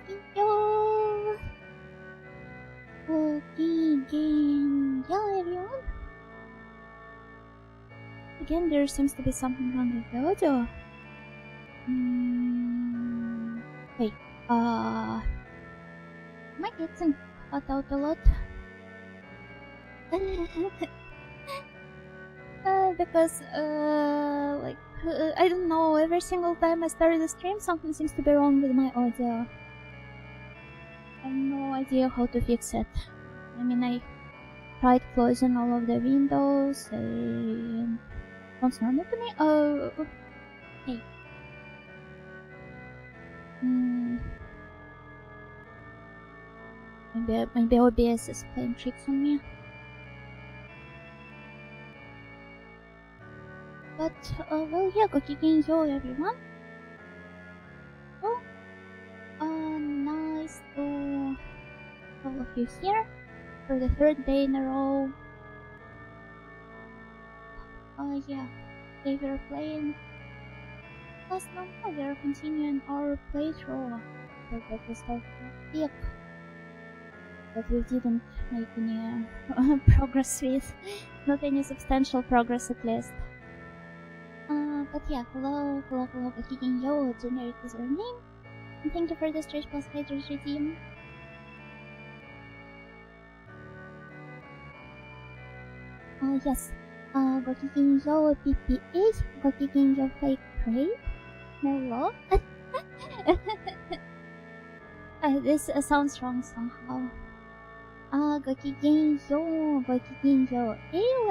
Yo! Again. Hello everyone! Again, there seems to be something wrong with the audio. Wait, am I getting cut out a lot? Because, I don't know, every single time I start the stream, something seems to be wrong with my audio. I have no idea how to fix it. I mean, I tried closing all of the windows, and sounds normal to me. Oh, hey. Maybe OBS is playing tricks on me. But, well, yeah, go everyone. Oh, nice to all of you here for the third day in a row. Yeah, they were playing last month. We are continuing our playthrough that we started last week, but we didn't make any progress with, not any substantial progress at least. But yeah, hello, Yo, generic is our name, and thank you for the Stretch Plus Haters redeem. Yes, Yo PPA, Yo Fake Prey, hello. This sounds wrong somehow. Yo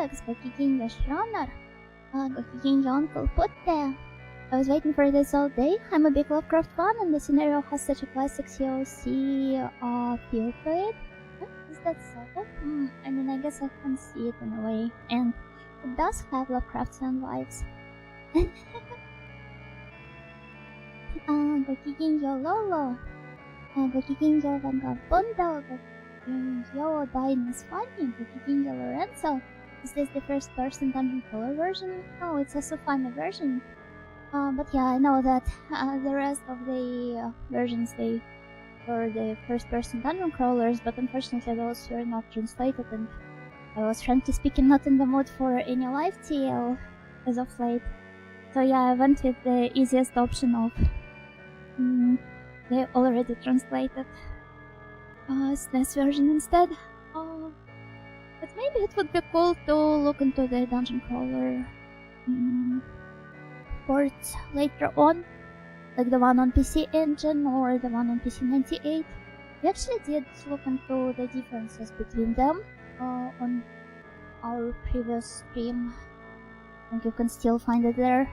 Alex, Yo Shronar. Yo Uncle Putte. I was waiting for this all day. I'm a big Lovecraft fan, and the scenario has such a classic COC feel to it. Is that so? I mean, I guess I can see it in a way, and it does have Lovecraftian vibes. Yo Lolo. Yo Vagabundo. Yo Dying is funny. Yo Lorenzo. Is this the first person dungeon crawler version? No, it's also funny version. But yeah, I know that the rest of the versions, they were the first person dungeon crawlers, but unfortunately those were not translated, and I was frankly speaking not in the mood for any live TL as of late. So yeah, I went with the easiest option of the already translated SNES version instead. But maybe it would be cool to look into the dungeon crawler ports later on, like the one on PC Engine or the one on PC 98. We actually did look into the differences between them on our previous stream, and you can still find it there.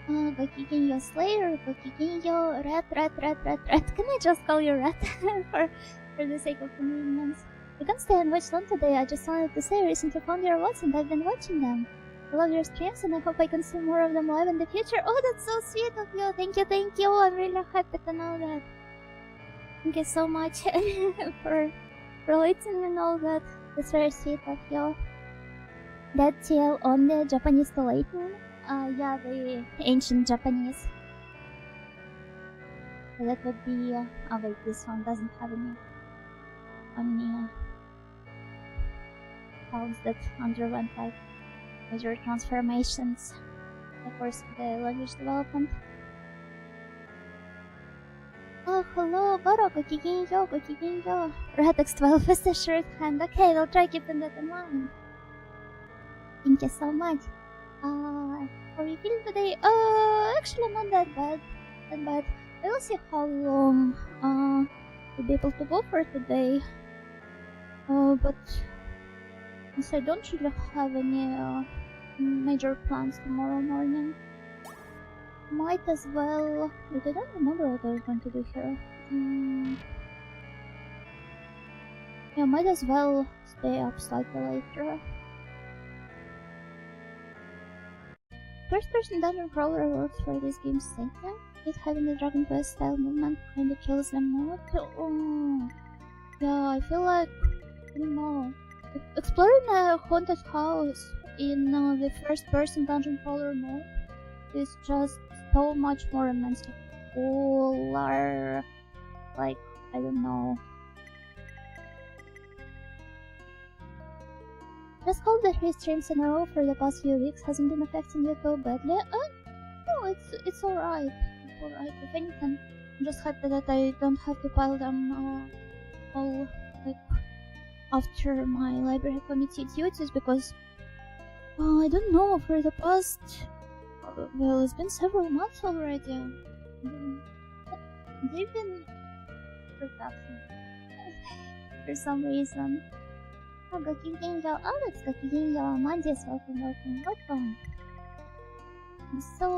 Yo Slayer, Yo Rat. Can I just call you Rat for the sake of convenience? You can stay and watch them today. I just wanted to say I recently found your VODs and I've been watching them. I love your streams and I hope I can see more of them live in the future. Oh, that's so sweet of you. Thank you. I'm really happy to know that. Thank you so much for letting me know that. That's very sweet of you. That TL on the Japanese to Latin. Yeah, the ancient Japanese. So that would be. Oh wait, this one doesn't have any towns that underwent like major transformations in the course of the language development. Oh, hello, Baro, Yo. Radix 12 is the shorthand. Okay, we'll try keeping that in mind. Thank you so much. How are you feeling today? Actually not that bad. I will see how long we'll be able to go for today. But since I don't really have any major plans tomorrow morning, might as well. But I don't remember what I was going to do here. Yeah, might as well stay up slightly later. First-person dungeon crawler works for this game's setting. It having the Dragon Quest style movement kinda kills the mood. Yeah, I feel like, I don't know, exploring a haunted house in the first-person dungeon crawler mode is just so much more immensely cooler like, I don't know. This called the 3 streams in a row for the past few weeks hasn't been affecting you too badly. No, it's alright. It's alright. If anything, I'm just happy that I don't have to pile them all like after my library committee duties, because I don't know, for the past well, it's been several months already. They've been productive for some reason. Alex, Mandy's welcome. So,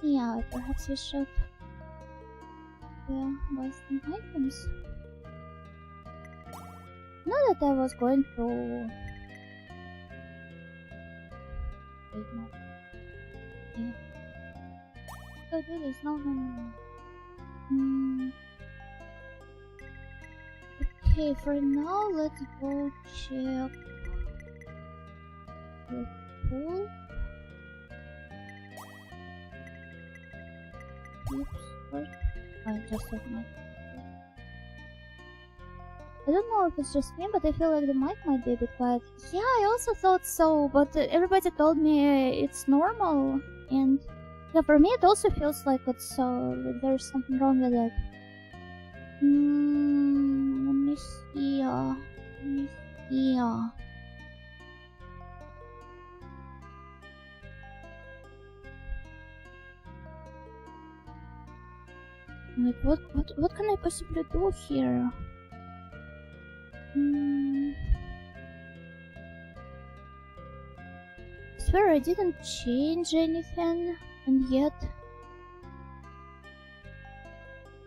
yeah, perhaps we should buy some items. Not that I was going to... Wait, no. Yeah. Go do this, no. Okay, for now, let's go check the pool. Oops, what? I just have my... I don't know if it's just me, but I feel like the mic might be a bit quiet. Yeah, I also thought so, but everybody told me it's normal, and yeah, for me it also feels like it's there's something wrong with it. Let me see. Like, what can I possibly do here? I swear I didn't change anything, and yet...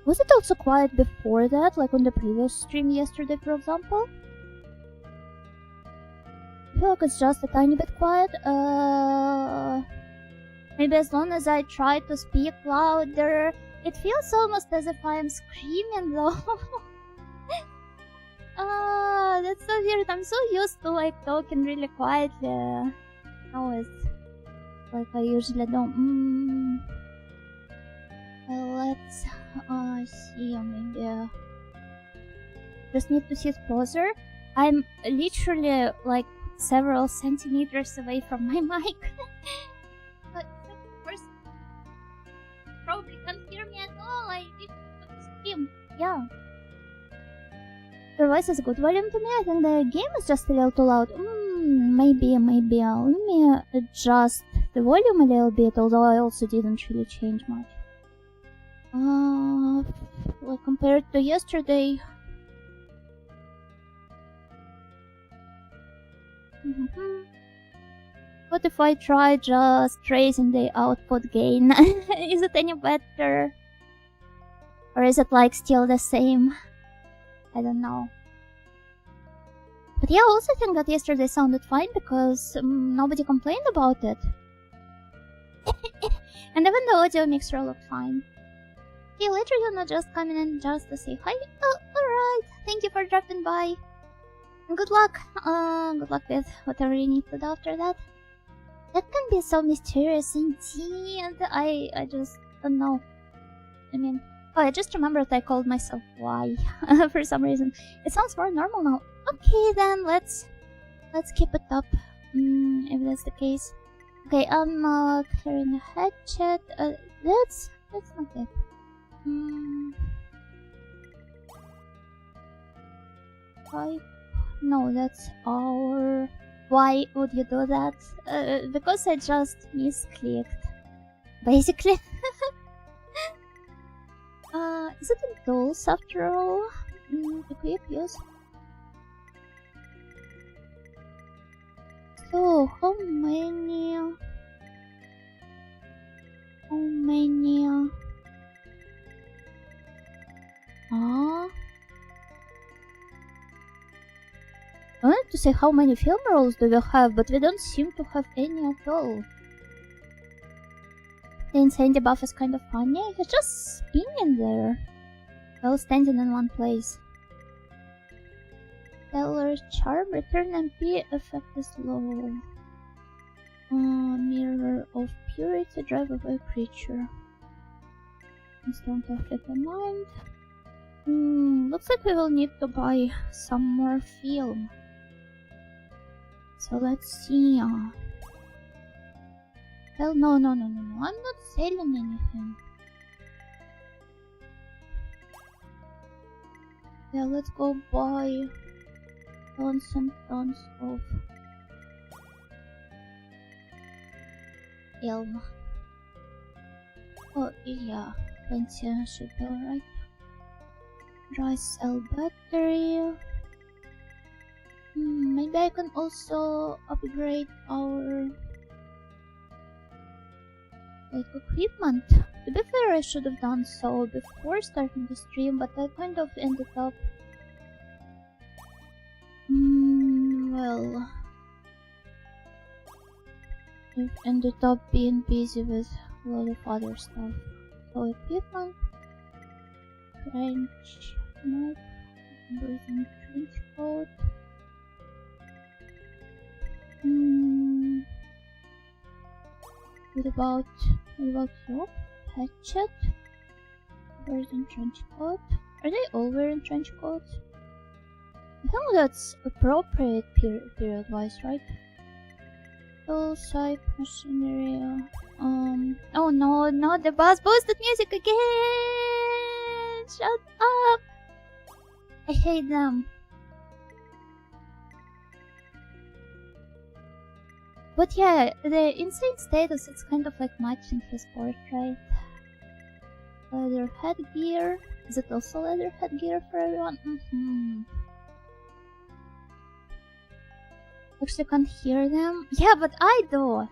Was it also quiet before that, like on the previous stream yesterday, for example? I feel like it's just a tiny bit quiet. Maybe as long as I try to speak louder, it feels almost as if I am screaming though. That's so weird. I'm so used to like talking really quietly. Now it's like I usually don't. Well, let's see, maybe just need to sit closer. I'm literally like several centimeters away from my mic. But of course, probably can't hear me at all. I need to scream. Yeah. Your voice is a good volume to me. I think the game is just a little too loud. Maybe. Let me adjust the volume a little bit, although I also didn't really change much. Well, compared to yesterday. What if I try just raising the output gain? Is it any better? Or is it like still the same? I don't know. But yeah, I also think that yesterday sounded fine because nobody complained about it. And even the audio mixer looked fine. See you later, you're not just coming in just to say hi. Oh, alright. Thank you for dropping by. And good luck. Good luck with whatever you need to do after that. That can be so mysterious indeed. I just don't know. I mean... Oh, I just remembered I called myself Y for some reason. It sounds more normal now. Okay, then let's keep it up. If that's the case. Okay, I'm clearing a headset. That's not it. No, that's our... Why would you do that? Because I just misclicked. Basically. Is it in tools after all? Equip, yes. So, how many... I wanted to say how many film rolls do we have, but we don't seem to have any at all. The insanity buff is kind of funny. He's just spinning there, while standing in one place. Stellar Charm, Return MP effect is low. Mirror of Purity, Drive of a Creature. Just don't have it in mind. Looks like we will need to buy some more film. So let's see. Well, no. I'm not selling anything. Yeah, let's go buy tons and tons of film. Oh, yeah, 20 should be alright. Dry cell battery. Maybe I can also upgrade our equipment. To be fair, I should have done so before starting the stream, but I kind of ended up well, I've ended up being busy with a lot of other stuff. So equipment, trench, nope, breathing trench coat. What about you? Hatchet, breathing trench coat. Are they all wearing trench coats? I think that's appropriate period-wise, right? Tool site machinery. Oh no, the boss boosted music again! Shut up! I hate them. But yeah, the insane status, it's kind of like matching his portrait. Leather headgear. Is it also leather headgear for everyone? Actually can't hear them. Yeah, but I do.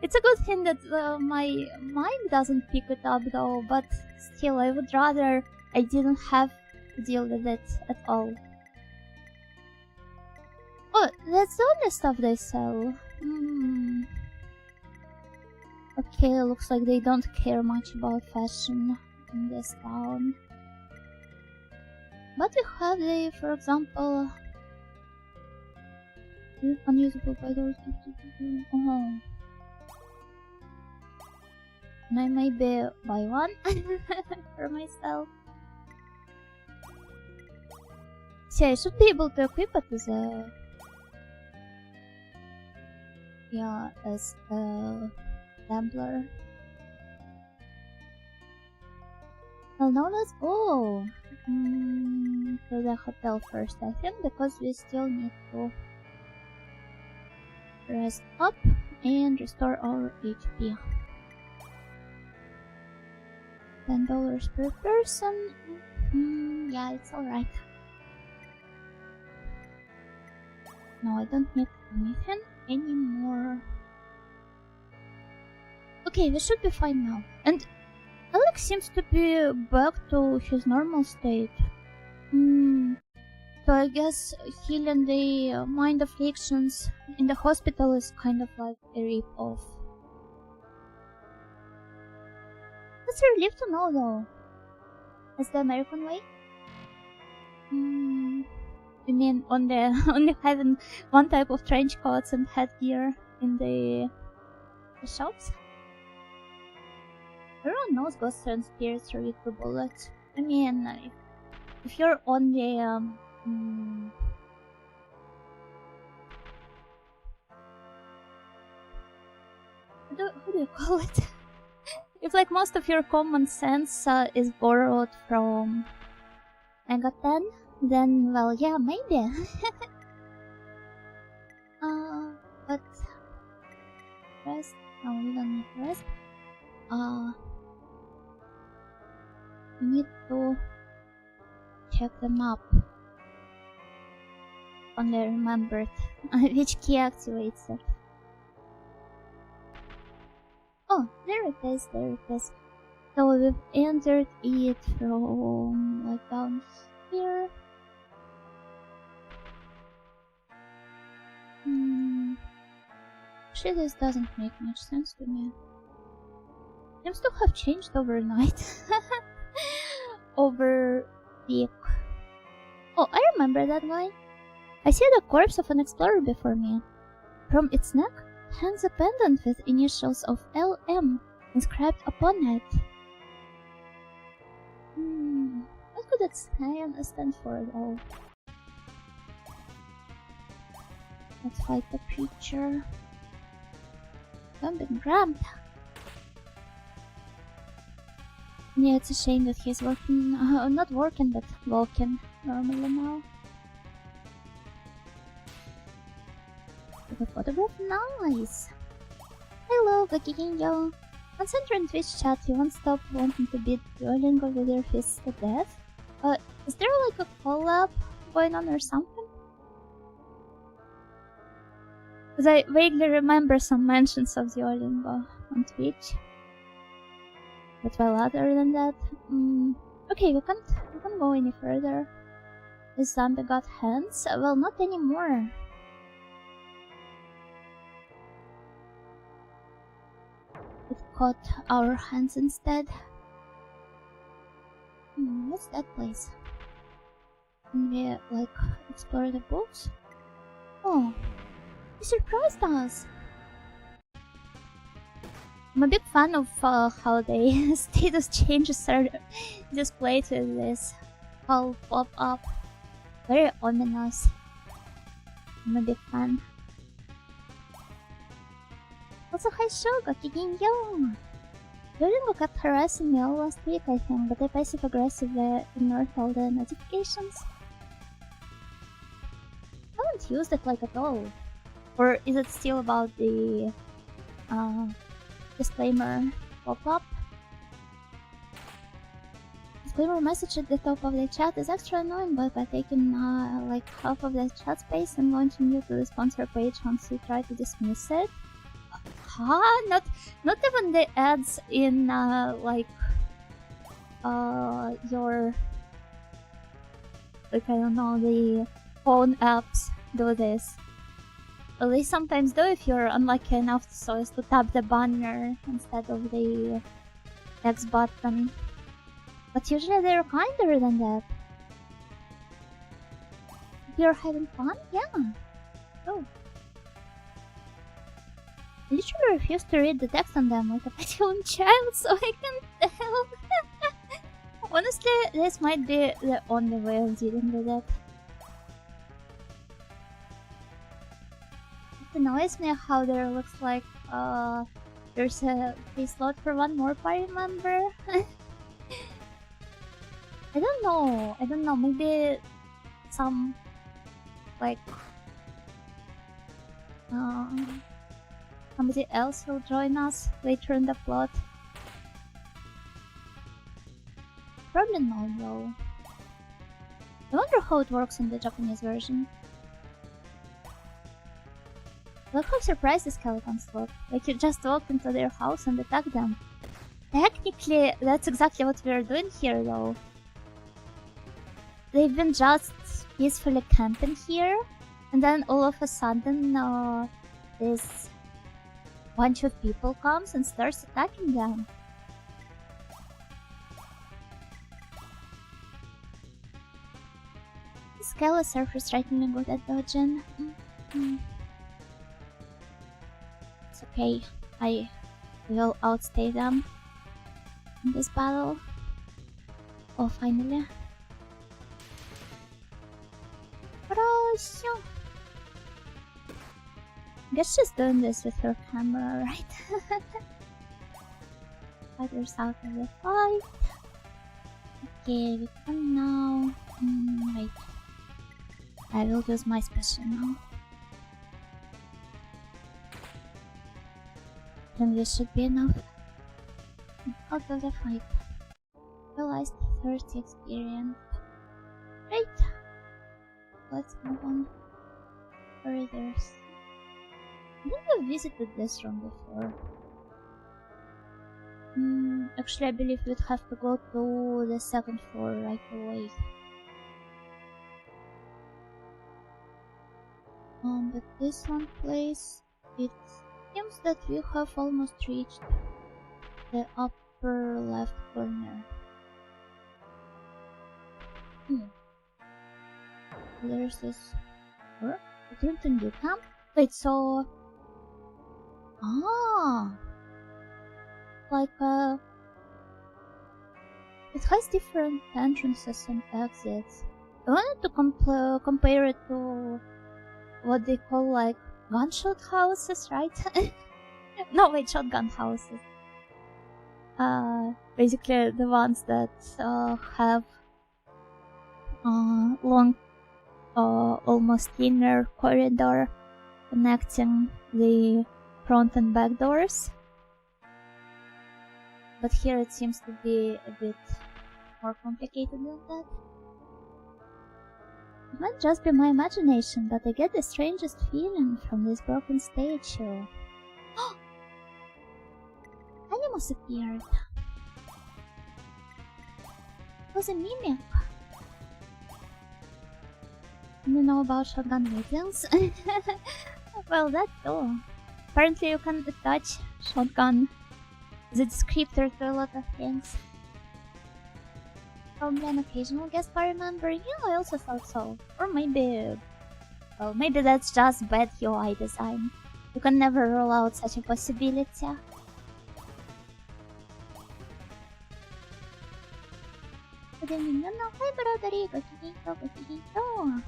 It's a good thing that my mind doesn't pick it up though, but still I would rather I didn't have to deal with it at all. Oh, that's the only stuff they sell. Okay, looks like they don't care much about fashion in this town. But we have the, for example, unusable by those. Oh. And I maybe buy one for myself. See, I should be able to equip it as a gambler. Well, now let's go to the hotel first, I think, because we still need to rest up and restore our HP. $10 per person. Yeah, it's alright. No, I don't need anything anymore. Okay, we should be fine now. And Alex seems to be back to his normal state. So I guess healing the mind afflictions in the hospital is kind of like a rip-off. That's a relief to know though. That's the American way? You mean only having one type of trench coats and headgear in the shops? Everyone knows ghosts and spirits are weak to bullets. I mean, if you're on the how do you call it? If like most of your common sense is borrowed from Mega 10, then well, yeah, maybe. But rest. No, we don't need rest. We need to check the map. Only I remembered which key activates it. Oh, there it is, So we've entered it from like down here. Actually, this doesn't make much sense to me. Seems to have changed overnight. Over week. Oh, I remember that guy. I see the corpse of an explorer before me. From its neck hangs a pendant with initials of M inscribed upon it. What could it stand for though? Let's fight the creature. I've been grabbed. Yeah, it's a shame that he's working, not working, but walking normally now. The photograph, nice! Hello, Gakiginjo! On Center and Twitch chat, you won't stop wanting to beat Duolingo with your fists to death? Is there like a collab going on or something? Because I vaguely remember some mentions of Duolingo on Twitch. But well, other than that, okay, we can't go any further. This zombie got hands? Well, not anymore. It caught our hands instead. What's that place? Can we, like, explore the books? Oh, he surprised us! I'm a big fan of how the status changes are displayed with this whole pop-up. Very ominous. I'm a big fan. Also, hi Shoga, Kiginyo! Duolingo kept harassing me all last week, I think, but I passive-aggressively ignored all the notifications. I haven't used it like at all. Or is it still about the disclaimer pop-up? Disclaimer message at the top of the chat is extra annoying, but by taking like half of the chat space and launching you to the sponsor page once you try to dismiss it. Huh? Not even the ads in like your, like, I don't know, the phone apps do this. Well, they sometimes do if you're unlucky enough so as to tap the banner instead of the X button. But usually they're kinder than that. If you're having fun, yeah. Oh. I literally refuse to read the text on them like a petty child, so I can't tell. Honestly, this might be the only way of dealing with it. It annoys me how there looks like there's a free slot for one more party member. I don't know, maybe some like somebody else will join us later in the plot. Probably not though. I wonder how it works in the Japanese version. Look how surprised the skeletons look. Like you just walked into their house and attacked them. Technically, that's exactly what we're doing here though. They've been just peacefully camping here, and then all of a sudden this bunch of people comes and starts attacking them. The skeletons are frustratingly good at dodging. It's okay, I will outstay them in this battle. Oh, finally. Guess she's doing this with her camera, right? Fighters out of the fight. Okay, we can now. Wait. I will use my special now. Then this should be enough. Out of the fight. Realized 30 experience. Great! Let's move on. Further. I think I've visited this room before. Actually, I believe we'd have to go to the second floor right away. But this one place, it seems that we have almost reached the upper left corner. There's this. Return to new camp? Wait, so. Ah! like it has different entrances and exits. I wanted to compare it to what they call like gunshot houses, right? No, wait, shotgun houses. Basically the ones that have long, almost linear corridor connecting the front and back doors. But here it seems to be a bit more complicated than that. It might just be my imagination, but I get the strangest feeling from this broken statue. Animals appeared. It was a mimic. You know about shotgun meetings? Well, that too. Apparently you can attach shotgun as a descriptor to a lot of things. Probably an occasional guest I remember. Yeah, I also thought so. Or maybe... well, maybe that's just bad UI design. You can never rule out such a possibility. Good evening, no, hi brother, go.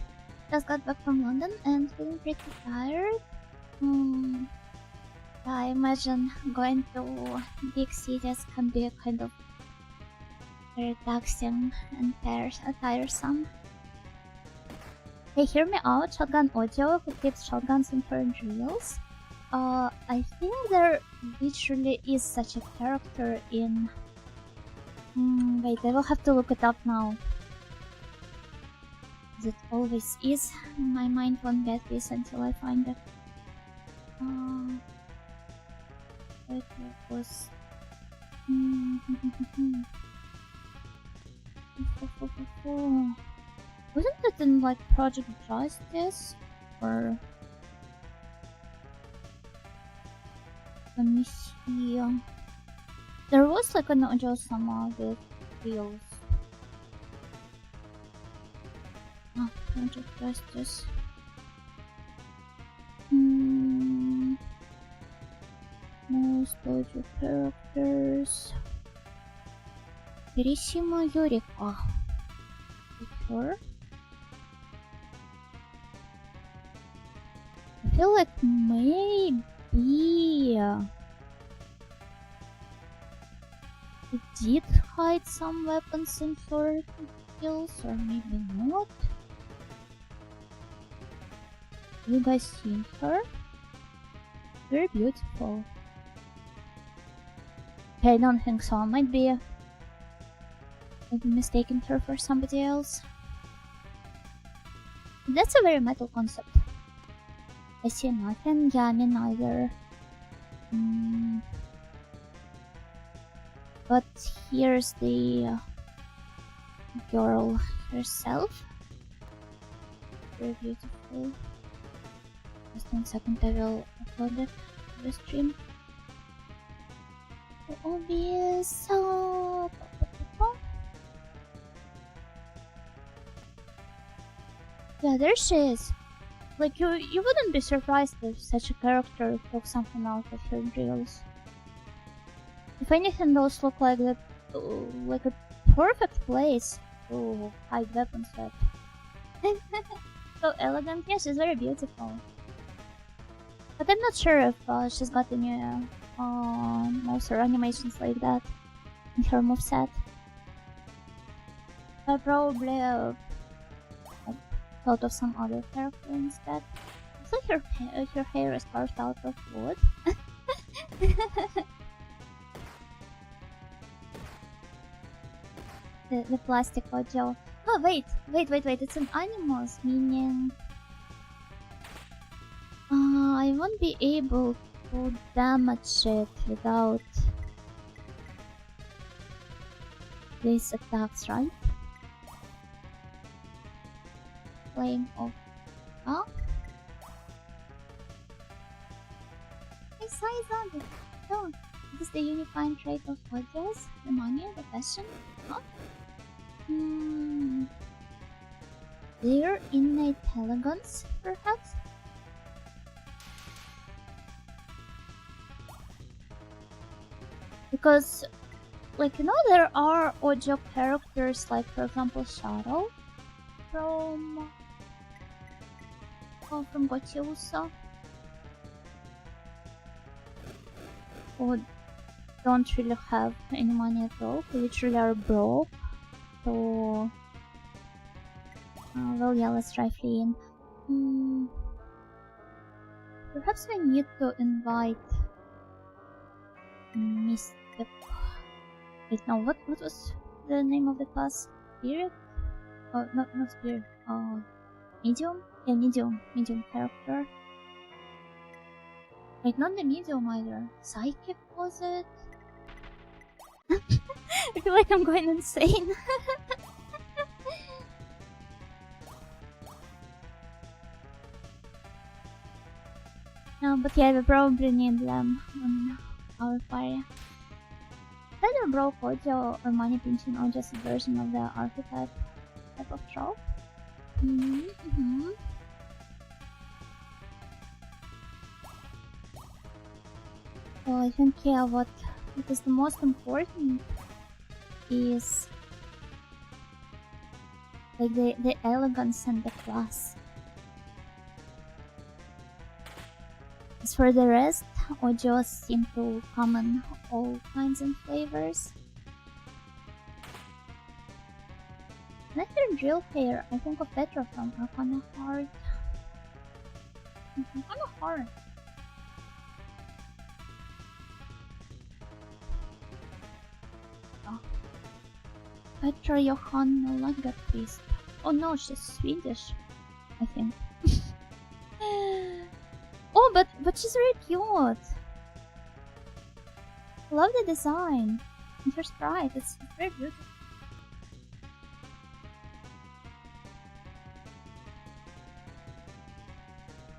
Just got back from London and feeling pretty tired. I imagine going to big cities can be a kind of very taxing and tiresome. Hey, hear me out, Shotgun Audio, who keeps shotguns in her drills. I think there literally is such a character in... wait, I will have to look it up now. It always is. My mind won't get this until I find it. It was... wasn't it in like Project Justice? Or... let me see... there was like an audio sama with wheels. Project Justice. Most audio characters. Kirishima Yorika. Sure. I feel like maybe it did hide some weapons in her skills, or maybe not. You guys seen her? Very beautiful. Okay, I don't think so. I might be mistaking her for somebody else. That's a very metal concept. I see nothing. Yeah, me neither. But here's the girl herself. Very beautiful. Just 1 second, I will upload it to the stream. Obvious. So... yeah, there she is. Like, you wouldn't be surprised if such a character took something out of her drills. If anything, those look like a perfect place to hide weapons at. So elegant. Yeah, she's very beautiful. But I'm not sure if she's got any moves or animations like that in her moveset. I probably thought of some other character instead. It's like her hair is carved out of wood. the plastic audio. Oh wait, it's an animals, meaning I won't be able to damage it without these attacks, right? Playing off. Oh? Hey, size on it. Oh, this is the unifying trait of audios, the money, the passion. Oh? Their innate elegance, perhaps? Because, like, you know, there are audio characters, like, for example, Shadow from Gotiusa, who don't really have any money at all, who literally are broke. So, well, yeah, let's try fleeing. Perhaps we need to invite Mystic. Wait, no, what was the name of the class? Spirit? Oh, not Spirit. Medium? Yeah, medium character. Wait, not the medium either. Psychic, was it? I feel like I'm going insane. No, but yeah, we probably need them on our party. Either broke audio or money pinching or just a version of the archetype type of trope. So I think, yeah, what is the most important is like the elegance and the class. As for the rest, audios seem to come in all kinds and flavors. And after drill hair, I think of Petra from Arcana Heart. Arcana Heart. Oh. Petra Johanna Lagerqvist. Oh no, she's Swedish, I think. Oh, but she's very cute. I love the design and her sprite. It's very beautiful.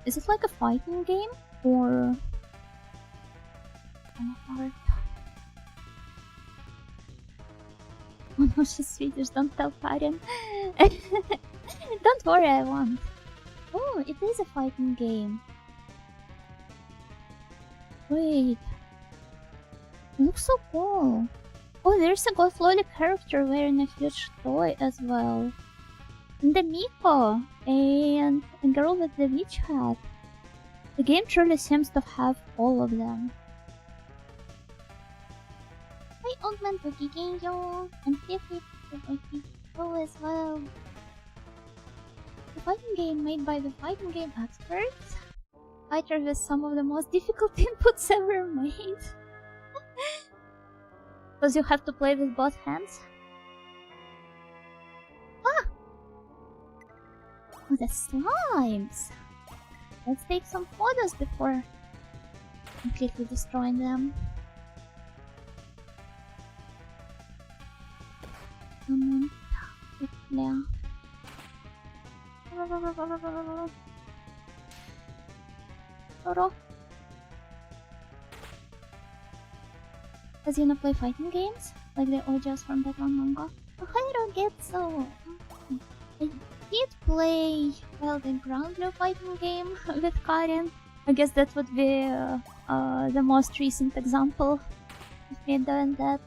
Is it like a fighting game or art? Oh no, she's Swedish. Don't tell Karin. Don't worry, I won't. Oh, it is a fighting game. Wait. It looks so cool. Oh, there's a Goth Loli character wearing a huge toy as well. And the Miko. And a girl with the witch hat. The game truly seems to have all of them. Hi, Old Man Tokigenyo. And Fifi Tokigenyo as well. The fighting game made by the fighting game experts. Fighter with some of the most difficult inputs ever made. Because you have to play with both hands. Ah! Oh, the slimes! Let's take some photos before completely destroying them. Yeah. Does you not play fighting games? Like the OJs from that one manga? I don't get so. I did play, well, the Ground Blue fighting game with Karin. I guess that would be the most recent example of me doing that.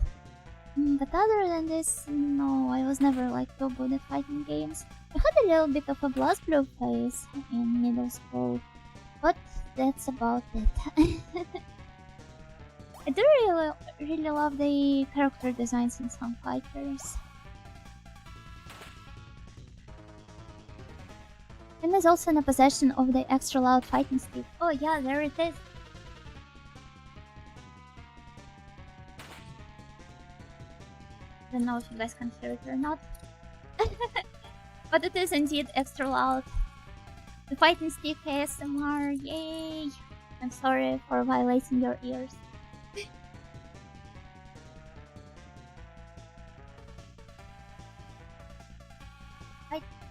But other than this, no, I was never like too good at fighting games. I had a little bit of a BlazBlue phase in middle school, but that's about it. I do really love the character designs in some fighters. And is also in a possession of the extra loud fighting stick. Oh yeah, there it is. I don't know if you guys can hear it or not. But it is indeed extra loud. The fighting stick ASMR, yay! I'm sorry for violating your ears.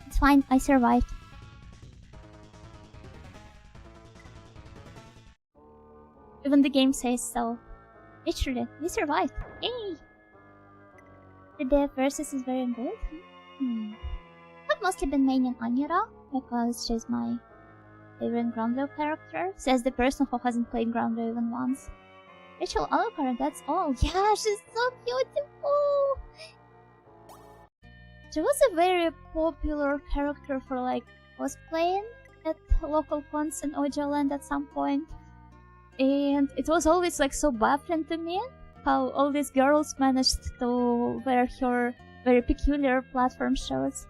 It's fine, I survived. Even the game says so. Literally, we survived. Yay! The versus is very good. I've mostly been maining Anyara because she's my favorite Ground Blue character, says the person who hasn't played Ground Blue even once. Rachel Alucard, that's all. Yeah, she's so beautiful. She was a very popular character for like cosplaying at local cons in OGLand at some point. And it was always like so baffling to me how all these girls managed to wear her very peculiar platform shoes.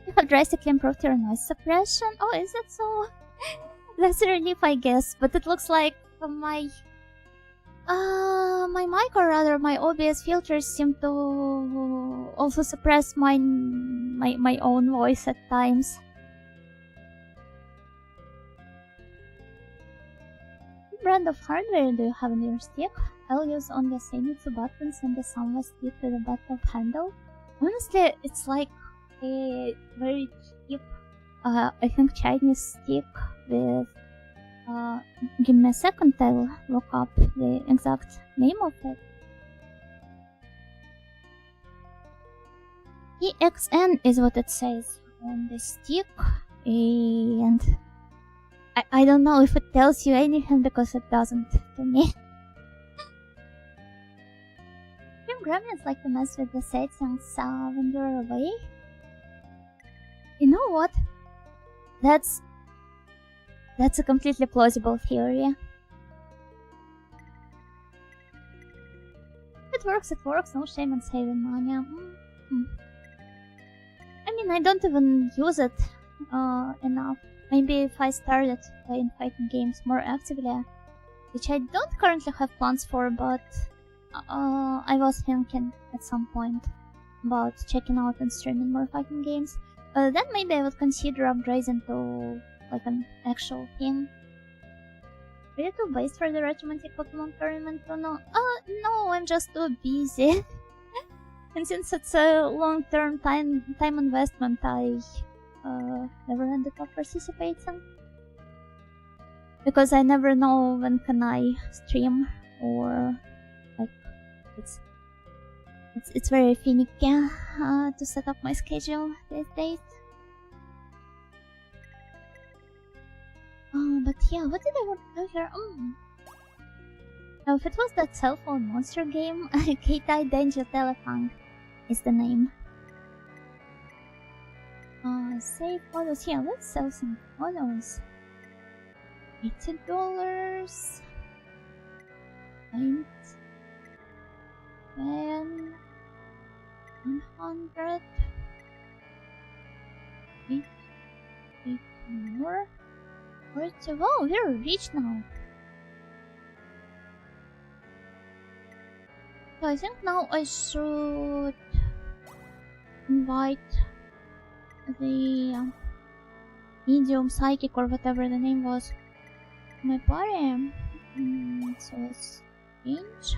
You have drastically improved your noise suppression. Oh, is that so? That's a relief, I guess. But it looks like my mic, or rather my OBS filters, seem to also suppress my own voice at times. What brand of hardware do you have in your stick? I'll use only Zenitsu buttons and the Sunless stick with a button handle. Honestly, it's like a very cheap, I think Chinese stick with, give me a second, I'll look up the exact name of it. EXN is what it says on the stick, and I don't know if it tells you anything because it doesn't to me. Your gremlins like to mess with the settings when you're away. You know what? That's a completely plausible theory. It works, no shame in saving money. I mean, I don't even use it enough. Maybe if I started playing fighting games more actively, which I don't currently have plans for, but I was thinking at some point about checking out and streaming more fighting games. Then maybe I would consider upgrading to like an actual thing. Are you too based for the regimented Pokemon tournament or no? No, I'm just too busy. And since it's a long-term time investment, I never ended up participating. Because I never know when can I stream, or like it's very finicky to set up my schedule these days. But yeah, what did I want to do here? Now, if it was that cell phone monster game, Keitai Danger Telefang is the name. Save photos here. Let's sell some photos. $80. 9, 10, 100, 8 more. 40. Wow, we're rich now. So I think now I should invite the medium psychic or whatever the name was to my party. So let's change.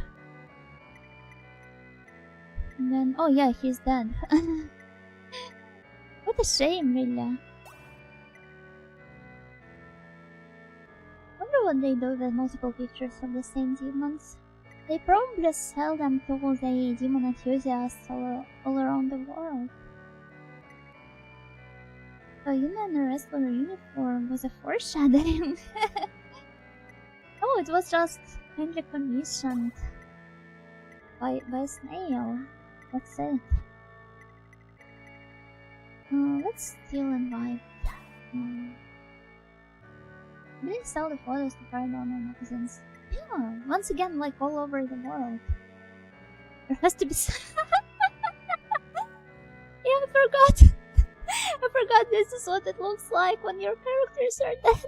And then, oh yeah, he's dead. What a shame, really. I wonder what they do with multiple pictures of the same demons. They probably sell them to the demon enthusiasts all around the world. So you in a wrestler uniform was a foreshadowing. Oh, it was just kindly commissioned by a snail. That's it. Let's still invite. They sell the photos to paranormal magazines. Yeah, once again, like all over the world. There has to be. Yeah, I forgot. I forgot this is what it looks like when your characters are dead.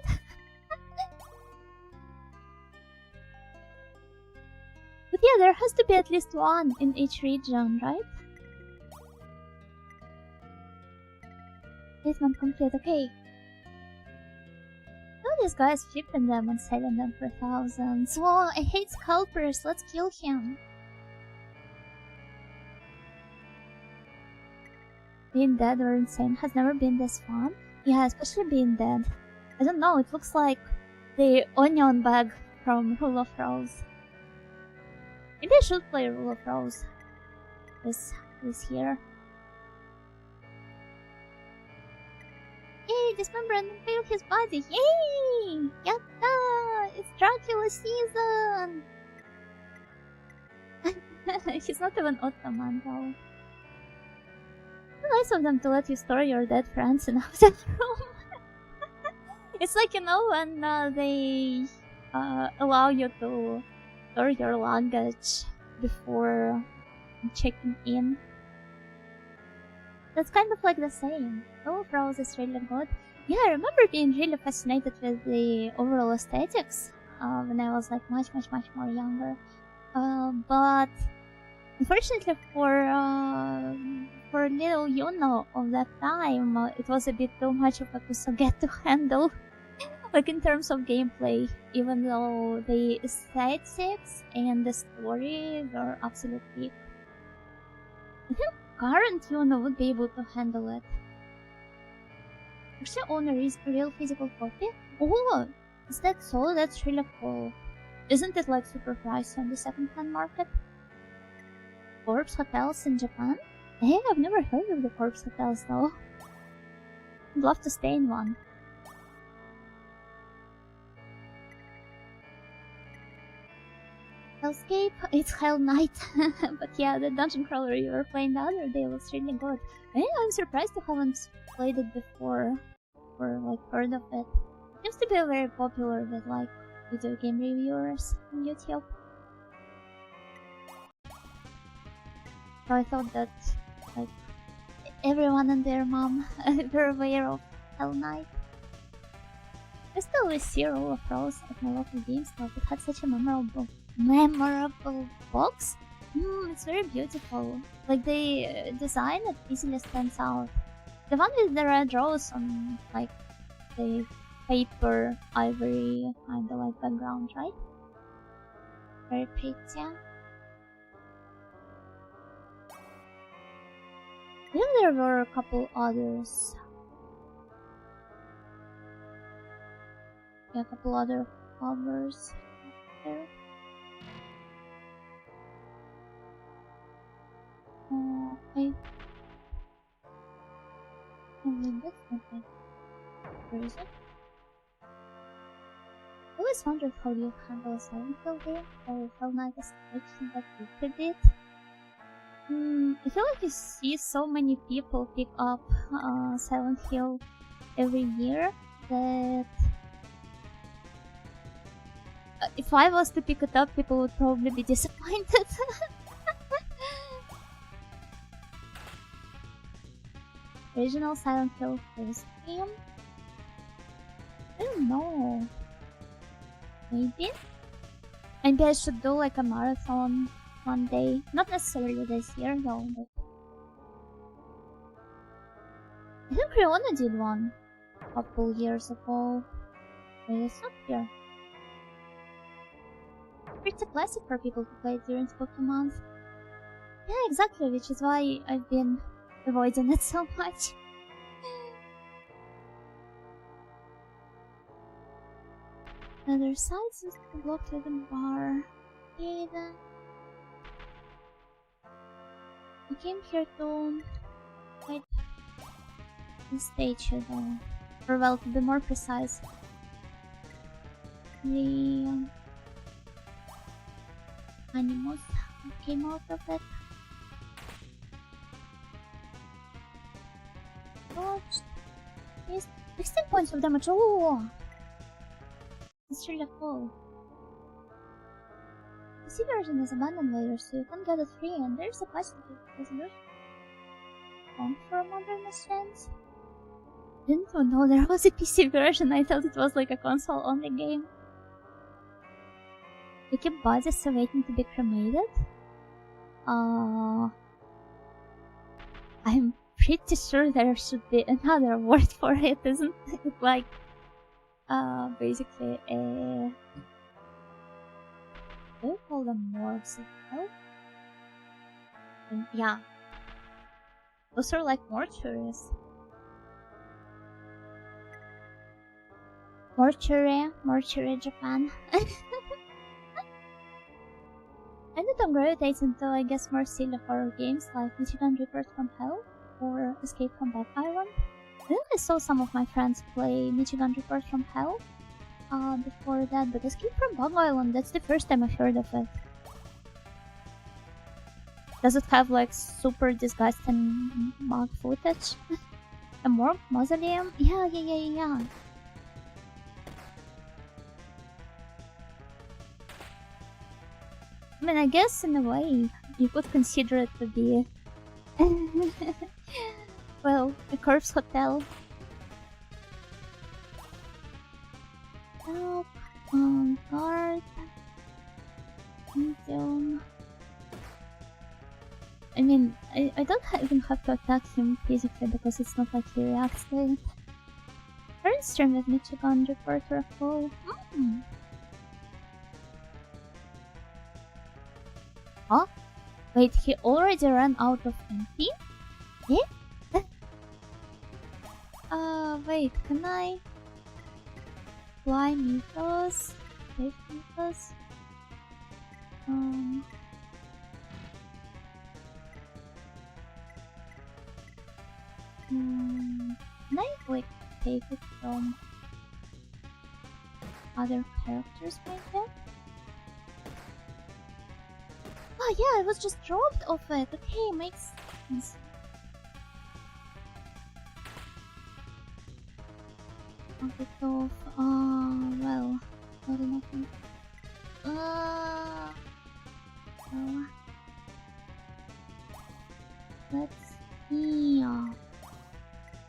But yeah, there has to be at least one in each region, right? Basement complete, okay. Now this guy's flipping them and selling them for thousands. Whoa, I hate scalpers, let's kill him. Being dead or insane has never been this fun. Yeah, especially being dead. I don't know, it looks like the onion bag from Rule of Rose. Maybe I should play Rule of Rose this year. Yay, dismember and impale his body. Yay! Yatta! It's Dracula season! He's not even Ottoman though. Nice of them to let you store your dead friends in another room. It's like, you know, when they allow you to store your luggage before checking in. That's kind of like the same. Overall, is really good. Yeah, I remember being really fascinated with the overall aesthetics when I was like much more younger. But unfortunately for little Yuno of that time, it was a bit too much of a Kusoget to handle. Like in terms of gameplay, even though the aesthetics and the story were absolute peak. I think current Yuno would be able to handle it. Actually, owner is a real physical copy? Oh, is that so? That's really cool. Isn't it like super pricey on the second-hand market? Corpse hotels in Japan? Hey, I've never heard of the corpse hotels though. I'd love to stay in one. Hellscape? It's Hell Knight. But yeah, the dungeon crawler you were playing the other day looks really good. Hey, I'm surprised you haven't played it before. Or like heard of it. It seems to be very popular with like video game reviewers on YouTube. So I thought that like everyone and their mom were aware of Hell Knight. I still always see a roll of rolls at my local game store. It had such a memorable box. It's very beautiful. Like the design, it easily stands out. The one with the red rose on like the paper ivory kind of like background, right? Very pretty. Then there were a couple others. Yeah, a couple other covers there. Okay. This one. Where is it? I always wondered how you handle a Silent Hill game, or Hell Knight is making that you did it. I feel like you see so many people pick up Silent Hill every year that if I was to pick it up, people would probably be disappointed. Original Silent Hill first game? I don't know. Maybe I should do like a marathon one day. Not necessarily this year though, but I think Riona did one a couple years ago. Wait, it's not here. It's a classic for people who play it during Spooky Month. Yeah, exactly, which is why I've been avoiding it so much. The other side seems to be blocked with a bar. Okay then. I came here to fight the statue though. Or well, to be more precise, the animals came out of it. Watched. Yes, 16 points of damage. Oh! It's really cool. The PC version is abandoned later, so you can get it free, and there's a question if it's good for modern machines. Didn't even know there was a PC version. I thought it was like a console only game. You keep bodies waiting to be cremated? I'm pretty sure there should be another word for it, isn't it? Like, basically a... Do you call them morphs? No? Yeah. Those are like mortuaries. Mortuary Japan. I don't gravitate into, I guess, more silly horror games like Michigan Reapers from Hell or Escape from Back Island. I think I saw some of my friends play Michigan Reapers from Hell. before that, but Escape from Bug Island, that's the first time I've heard of it. Does it have like super disgusting mock footage? A morgue mausoleum? Yeah. I mean, I guess in a way you could consider it to be, well, a corpse hotel. Help, guard, medium. I mean, I don't even have to attack him physically because it's not like he reacts to it. Current stream with Michigan reporter full. Huh? Wait, he already ran out of MP? Eh? Wait, can I fly mythos? Save mythos? Can I like take it from other characters maybe? Oh yeah, I was just dropped off it. Okay, makes sense. A bit of well, not enough. So let's see.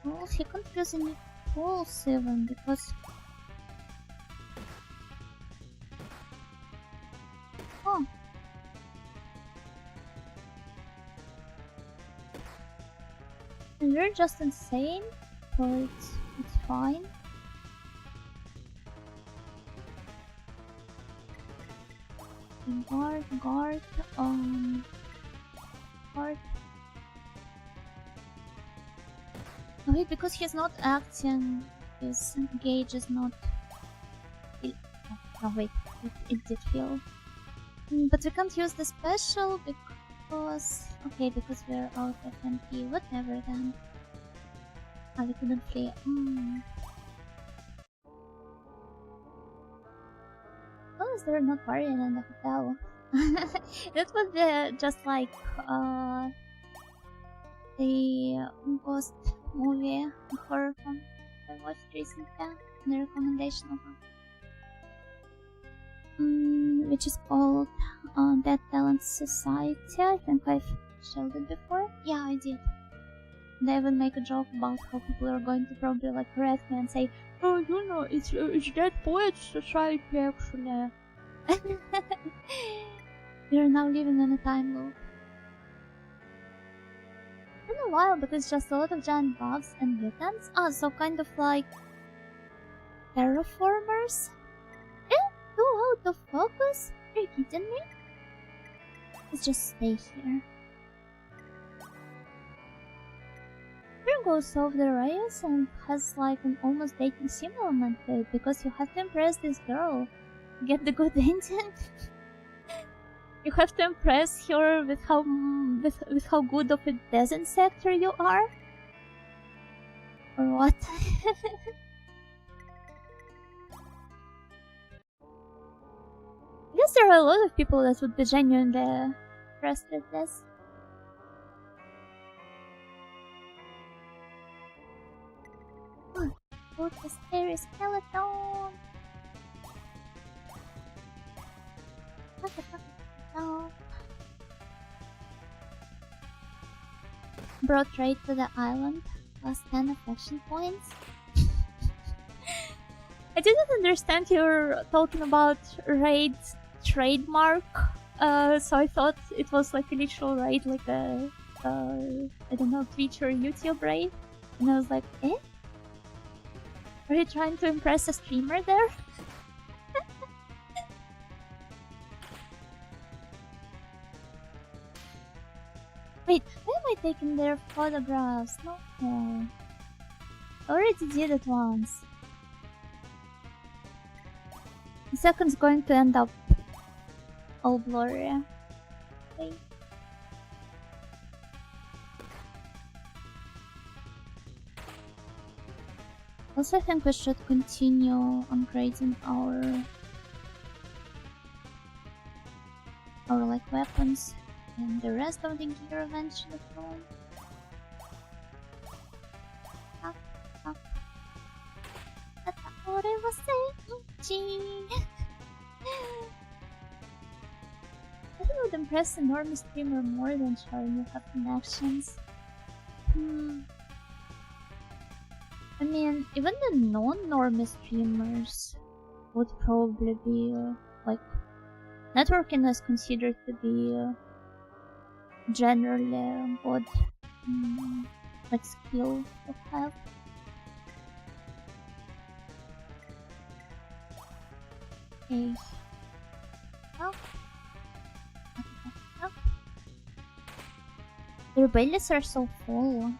Well, he can't use any pulse even because. Oh. And you're just insane, so it's fine. Guard. Oh, wait, because he's not acting, his gauge is not. Oh wait, it did feel. But we can't use the special because. Okay, because we're out of MP. Whatever then. Oh, we couldn't flee. How is there not variant in the hotel? That would be just like the ghost movie horror film I watched recently, the recommendation of which is called Dead Talent Society. I think I've showed it before. Yeah, I did. They even make a joke about how people are going to probably like correct me and say, "Oh, you know, it's Dead Poets Society actually." You're now living in a time loop. In a while, because just a lot of giant bugs and mutants. So kind of like terraformers. Go out of focus? Are you kidding me? Let's just stay here. Here goes solve the race and has like an almost dating sim element to it because you have to impress this girl. Get the good ending. You have to impress her with how good of a desert sector you are? Or what? I guess there are a lot of people that would be genuinely impressed with this. Oh, the scary skeleton! No. Brought right to the island. Plus 10 affection points. I didn't understand you were talking about raid's trademark. So I thought it was like a literal raid, like a I don't know, Twitch or YouTube raid. And I was like, eh? Are you trying to impress a streamer there? Wait, why am I taking their photographs? No. I already did it once. The second's going to end up all blurry. Wait. Also, I think we should continue upgrading our like weapons and the rest of the gear eventually too. Up, up. That's what I was saying. Gee. I think it would impress a normal streamer more than showing you have connections. I mean, even the non-normal streamers would probably be like networking is considered to be generally a good like skill to have. Okay. Oh. Oh. Their bellies are so full.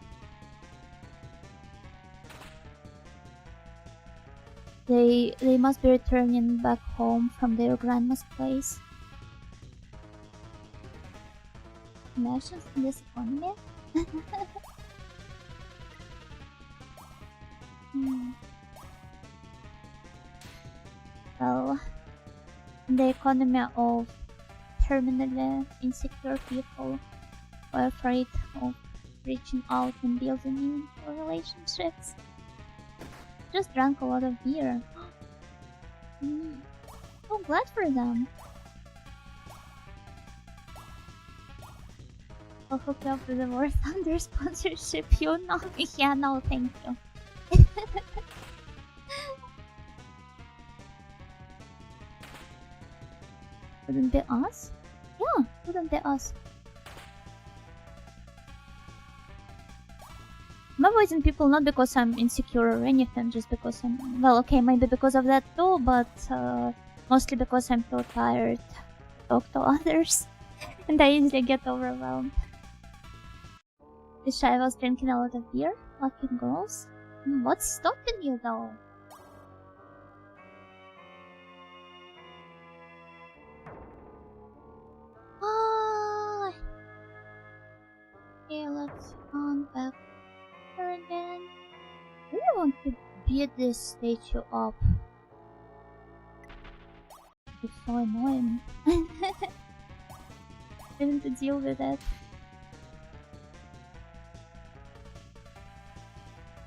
They must be returning back home from their grandma's place. Connections in this economy? Well, in the economy of terminally insecure people who are afraid of reaching out and building meaningful relationships. Just drank a lot of beer. So glad for them. I'll hook you up with the War Thunder sponsorship. You know? Yeah, no, thank you. Wouldn't be us? Yeah, wouldn't be us. I'm avoiding people not because I'm insecure or anything, just because I'm... Well, okay, maybe because of that too, but mostly because I'm too tired to talk to others. And I easily get overwhelmed. Wish I was drinking a lot of beer, lucky girls. What's stopping you though? Okay, let's on back here again. I really want to beat this statue up. It's so annoying. Having to deal with it.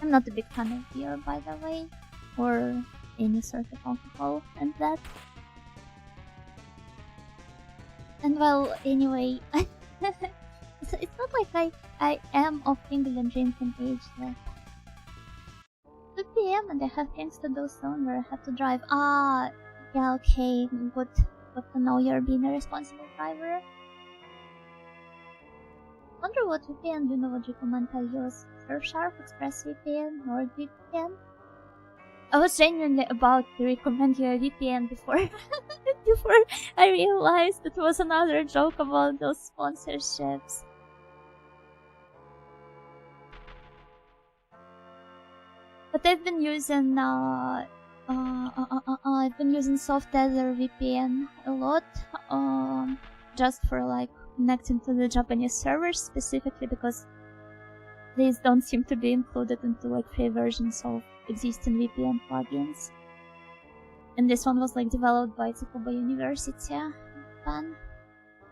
I'm not a big fan of beer, by the way, or any sort of alcohol and that. And well, anyway, it's not like I am of legal and drinking age yet. 2 PM and I have things to do soon where I have to drive. Yeah, okay, good to know you're being a responsible driver. Wonder what VPN you know would recommend I use? Surfshark, ExpressVPN, NordVPN? I was genuinely about to recommend you a VPN before before I realized it was another joke about those sponsorships. But I've been using Soft Tether VPN a lot, just for like connecting to the Japanese servers specifically because these don't seem to be included into like free versions of existing VPN plugins. And this one was like developed by Tsukuba University in Japan.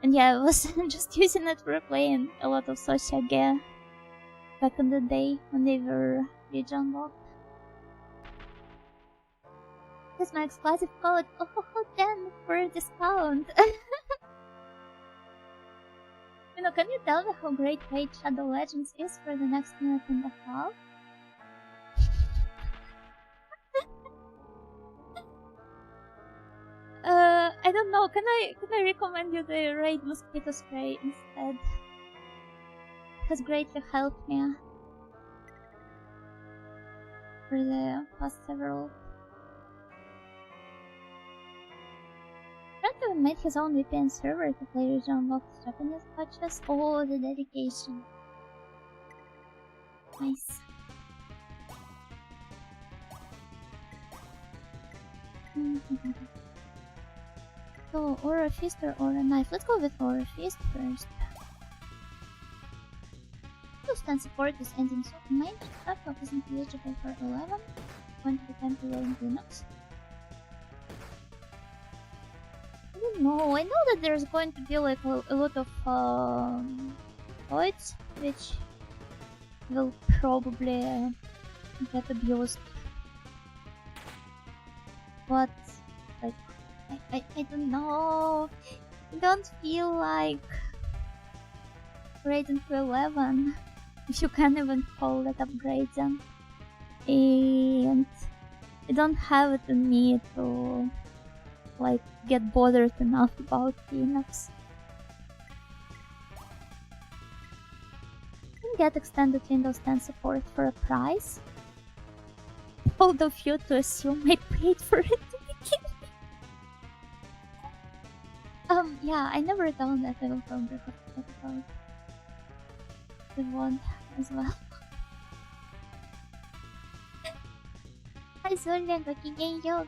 And yeah, I was just using it for playing a lot of Soshage back in the day when they were region locked. This is my exclusive code. Oh, 10 for a discount. You know, can you tell me how great Raid Shadow Legends is for the next minute and a half? I don't know. Can I recommend you the Raid Mosquito Spray instead? It has greatly helped me for the past several. Franklin made his own VPN server to play region locked Japanese patches. Oh, the dedication. Nice. So, Aura Fist or Aura Knife? Let's go with Aura Fist first. Stand support is ending so range. Laptop isn't eligible for 11. going to be time to learn Linux? I don't know. I know that there's going to be like a lot of points which will probably get abused. But like I don't know. I don't feel like upgrading to 11, if you can even call it upgrading. And I don't have it in me to like get bothered enough about Linux. You can get extended Windows 10 support for a price. Bold of you to assume I paid for it to begin. Yeah, I never done that. I will probably have to talk about the one as well. Hi Zulia, gokigenyo,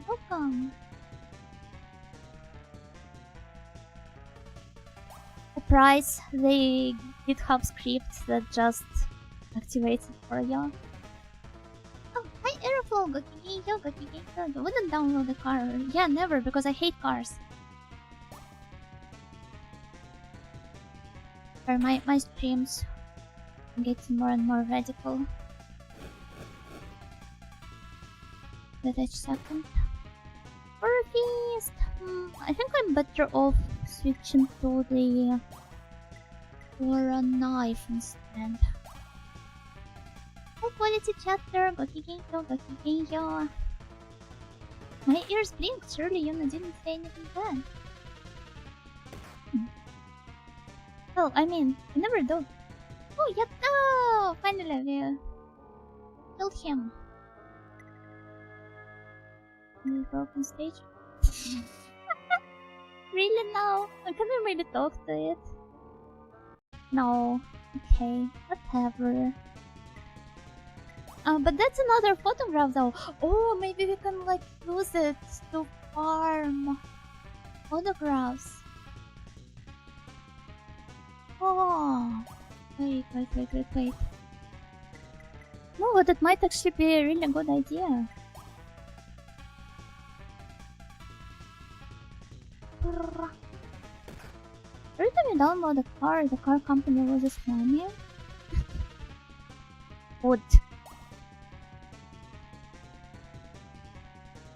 welcome. The price, the GitHub script that just activates it for you. Oh, hi Airflow, gokigenyo. I wouldn't download the car. Yeah, never, because I hate cars. Or my streams getting more and more radical. With each second. For a feast! I think I'm better off switching to the or a knife instead. High quality chatter, gokigenyo. My ears blinked, surely Yuna didn't say anything bad. Well, I mean, I never do. Oh, yatta! Finally, we killed him. The broken stage. Really now? Can we maybe talk to it? No. Okay, whatever. But that's another photograph though. Oh, maybe we can like use it to farm photographs. Oh, wait. No, that might actually be a really good idea. Every time you download the car company loses money. Good.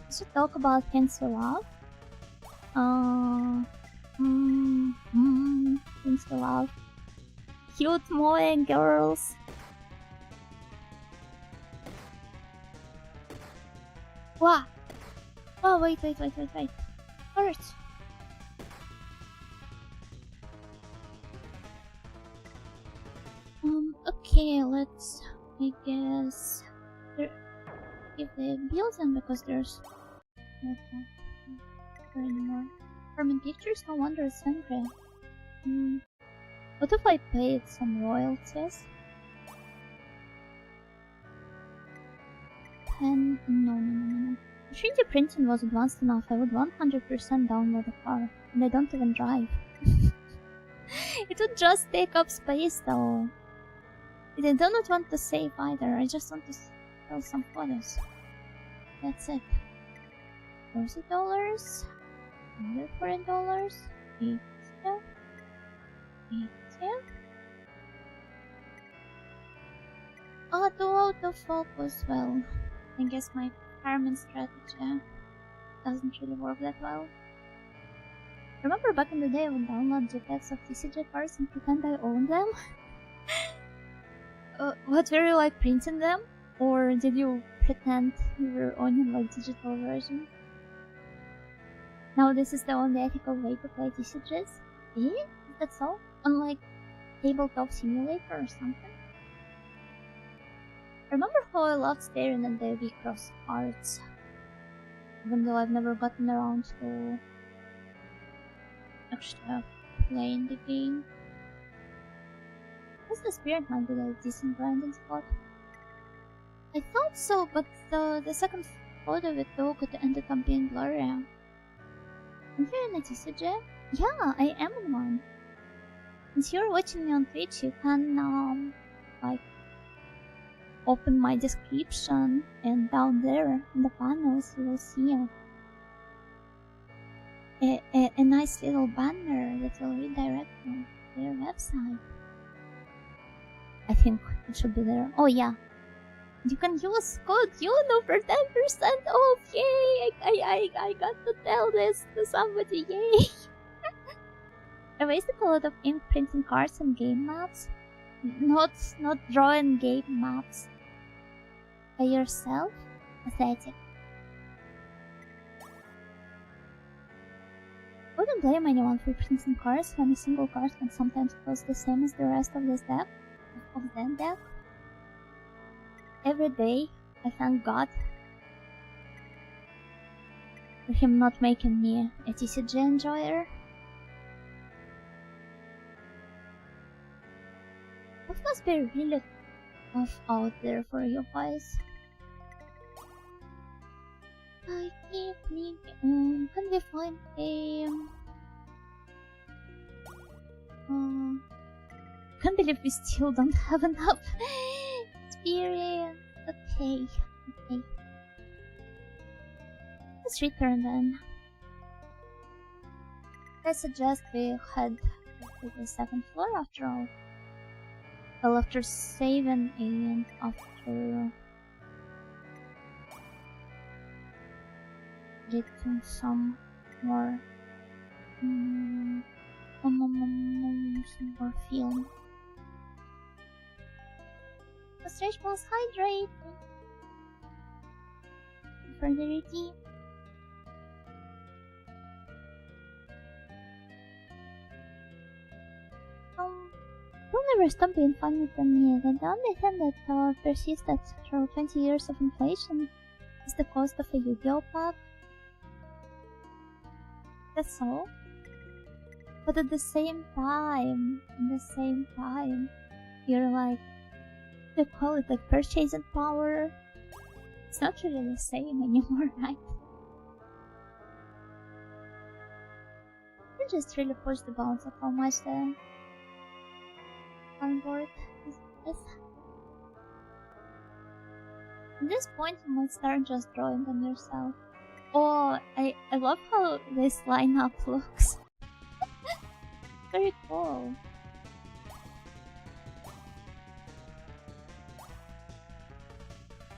We should talk about things we love. Things we love. Cute mowing girls. Wow. Oh, wait. First. Okay, let's, I guess, give the bills in because there's no anymore. Permanent pictures, no wonder it's angry. What if I paid some royalties? No. If 3D printing was advanced enough, I would 100% download a car, and I don't even drive. It would just take up space though. I do not want to save either, I just want to sell some photos. That's it. $40, $140, $80. Auto autofocus, well, I guess my farming strategy doesn't really work that well. Remember back in the day I would download JPEGs of TCG cars and pretend I own them? What, were you like printing them? Or did you pretend you were owning like digital version? Now this is the only ethical way to play TCGs? Eh? Is that so? Unlike Tabletop Simulator or something? Remember how I loved staring at the V-Cross cards? Even though I've never gotten around to actually playing the game. What's the spirit might be a decent grinding spot? I thought so, but the second photo we took it ended up being blurry. Are you in a TCG? Yeah, I am in one. Since you're watching me on Twitch, you can like open my description, and down there in the panels you will see a nice little banner that will redirect to their website. I think it should be there. Oh yeah, you can use code YONO for 10% off. Yay! I got to tell this to somebody. Yay! I wasted a lot of ink printing cards and game maps. Not drawing game maps by yourself. Pathetic. Wouldn't blame anyone for printing cards when a single card can sometimes cost the same as the rest of this deck. Every day, I thank God for him not making me a TCG enjoyer. It must be really tough out there for you guys. I keep thinking, can we find a... can't believe we still don't have enough experience. Okay. Let's return then. I suggest we head to the 2nd floor after all. Well, after saving and after getting some more film. The stretch was hydrate. Further redeem. You'll never stop being funny to me. The only thing that persisted through 20 years of inflation is the cost of a Yu-Gi-Oh pack. That's all. But at the same time, you're like, they call it like purchasing power. It's not really the same anymore, right? You just really push the bounds of how much the on board is. At this point, you might start just drawing on yourself. Oh, I love how this lineup looks. Very cool.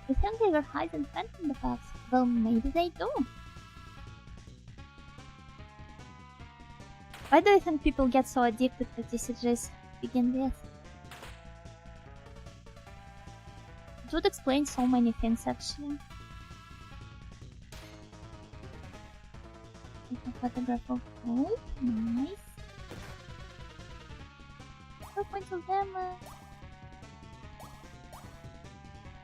You think they were hiding fence in the box? Well, maybe they do. Why do you think people get so addicted to TCGs to begin with? It would explain so many things, actually. Take a photograph of gold. Nice. 4 points of damage.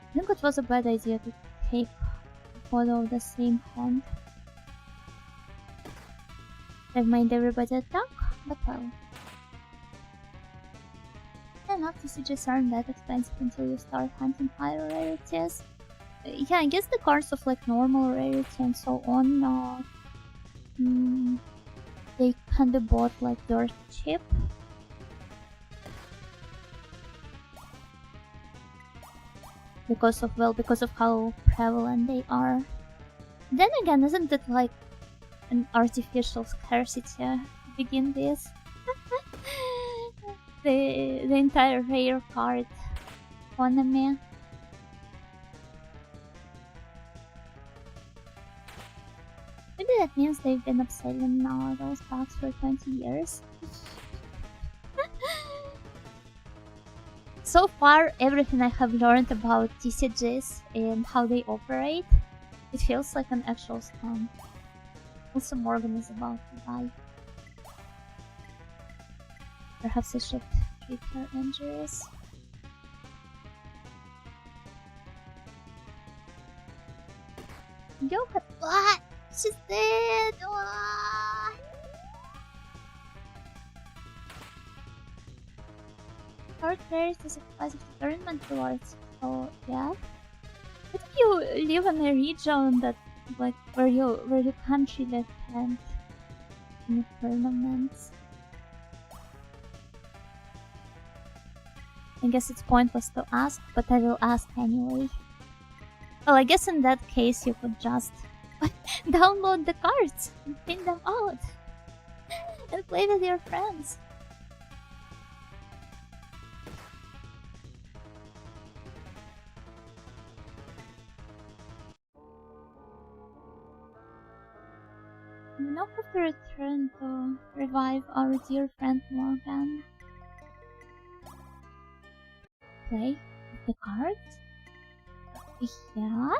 I think it was a bad idea to take a photo of the same hand. I've made everybody attack, but well. Enough TCGs aren't that expensive until you start hunting higher rarities. Yeah, I guess the cards of like normal rarity and so on, they can be bought like dirt cheap. Because of how prevalent they are. Then again, isn't it like an artificial scarcity to begin with? the entire rare card economy. Maybe that means they've been upselling those packs for 20 years. So far, everything I have learned about TCGs and how they operate, it feels like an actual scam. Also, Morgan is about to die. Perhaps I should treat her injuries. Yo, what? She's dead! What? Card carries the supplies of the tournament rewards. So yeah. But if you live in a region that like where you can't really attend any tournaments. I guess it's pointless to ask, but I will ask anyway. Well, I guess in that case you could just download the cards and print them out and play with your friends. We now have to return to revive our dear friend Morgan. Play with the cards? Yeah?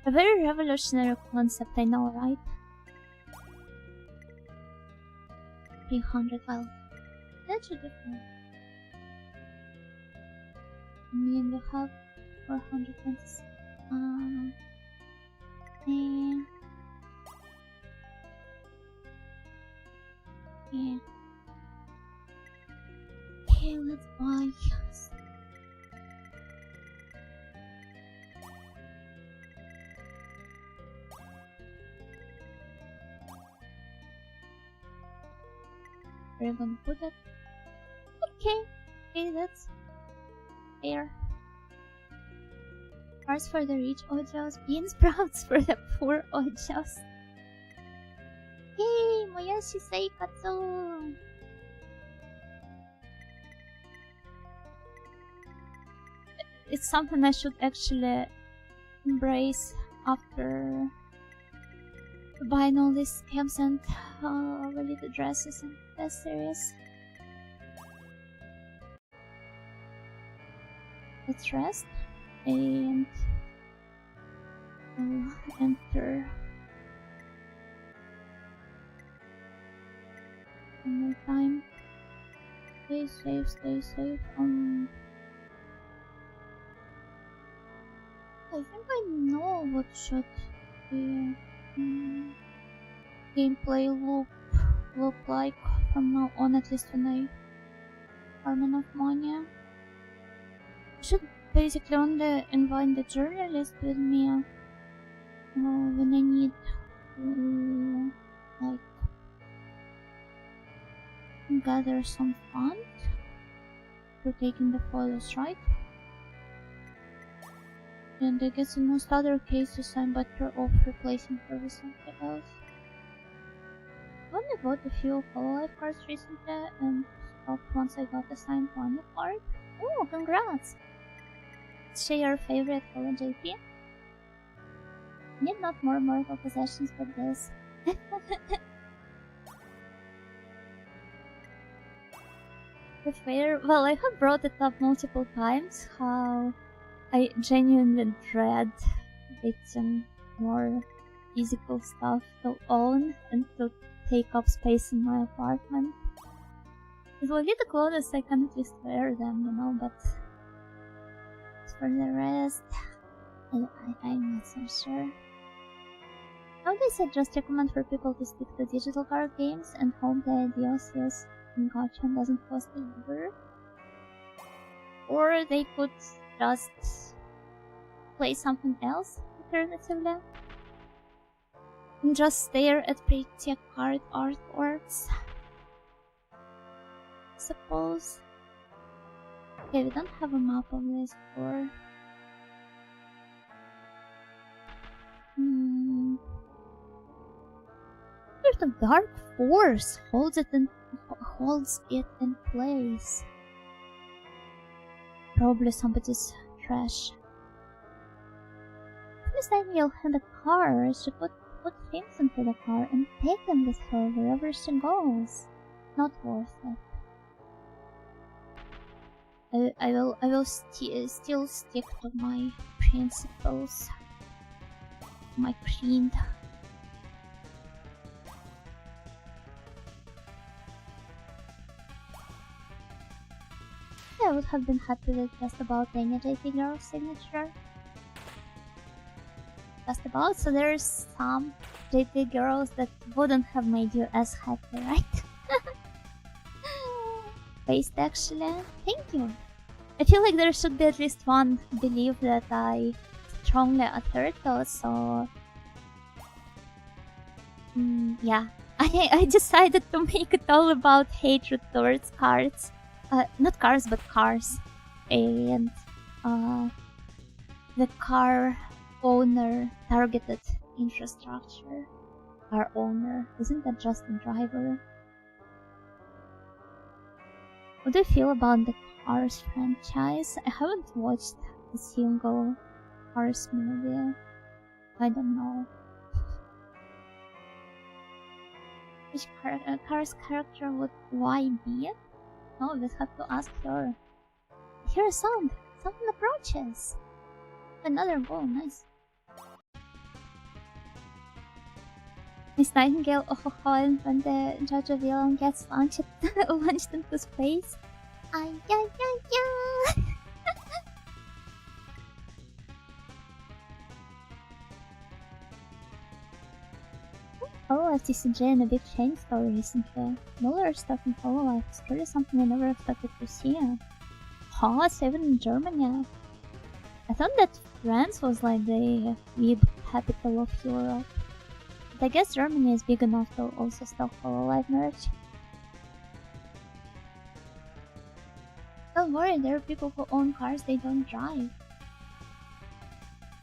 A very revolutionary concept, I know, right? 300, well, that should be fun. Me and we have 426. Yeah. Okay, let's buy. We're gonna put it. Okay, that's fair. Cars for the rich ojos, bean sprouts for the poor ojos. Yay, moyashi seikatsu! It's something I should actually embrace after buying all these scams and related dresses and accessories. Let's rest and enter one more time. Stay safe, stay safe. I think I know what should be gameplay look like from now on, at least when I farm enough money. I should basically only invite the journalist with me when I need to like gather some funds for taking the photos, right? And I guess in most other cases I'm better off replacing her with something else. I only bought a few Hololive cards recently and stopped once I got assigned to a new card. Oh, congrats! Share your favorite Holo JP? Need not more mortal possessions but this. The fair, well, I have brought it up multiple times how I genuinely dread getting more physical stuff to own and to take up space in my apartment. If I get the clothes, I can at least wear them, you know, but for the rest, I'm not so sure. Nowadays I just recommend for people to stick to digital card games and home play DLCs in Gacha doesn't cost either. Or they could just play something else alternatively and just stare at pretty card artworks, I suppose. Okay, we don't have a map of this floor. There's a dark force holds it in place. Probably somebody's trash. Miss Daniel had a car. She could put things into the car and take them with her wherever she goes. Not worth it. I will still stick to my principles. My creed. I would have been happy with just about any JP girl signature. Just about, so there's some JP girls that wouldn't have made you as happy, right? Based actually. Thank you. I feel like there should be at least one belief that I strongly adhere to, so yeah. I decided to make it all about hatred towards cards. Not cars, but cars. And the car owner targeted infrastructure. Car owner, isn't that just a driver? What do you feel about the Cars franchise? I haven't watched a single Cars movie. I don't know. Which Cars character would Y be? No, we'd have to ask her. I hear a sound. Someone approaches. Another ball, nice. Miss Nightingale, and when the Jojo villain gets launched into space. Ay, ay, ay, ay. Hololive TCG and a big change story recently. Muller stuff in Hololive is really something I never expected to see. Huh? Saved in Germany? I thought that France was like the weeb capital of Europe. But I guess Germany is big enough to also stock Hololive merch. Don't worry, there are people who own cars they don't drive.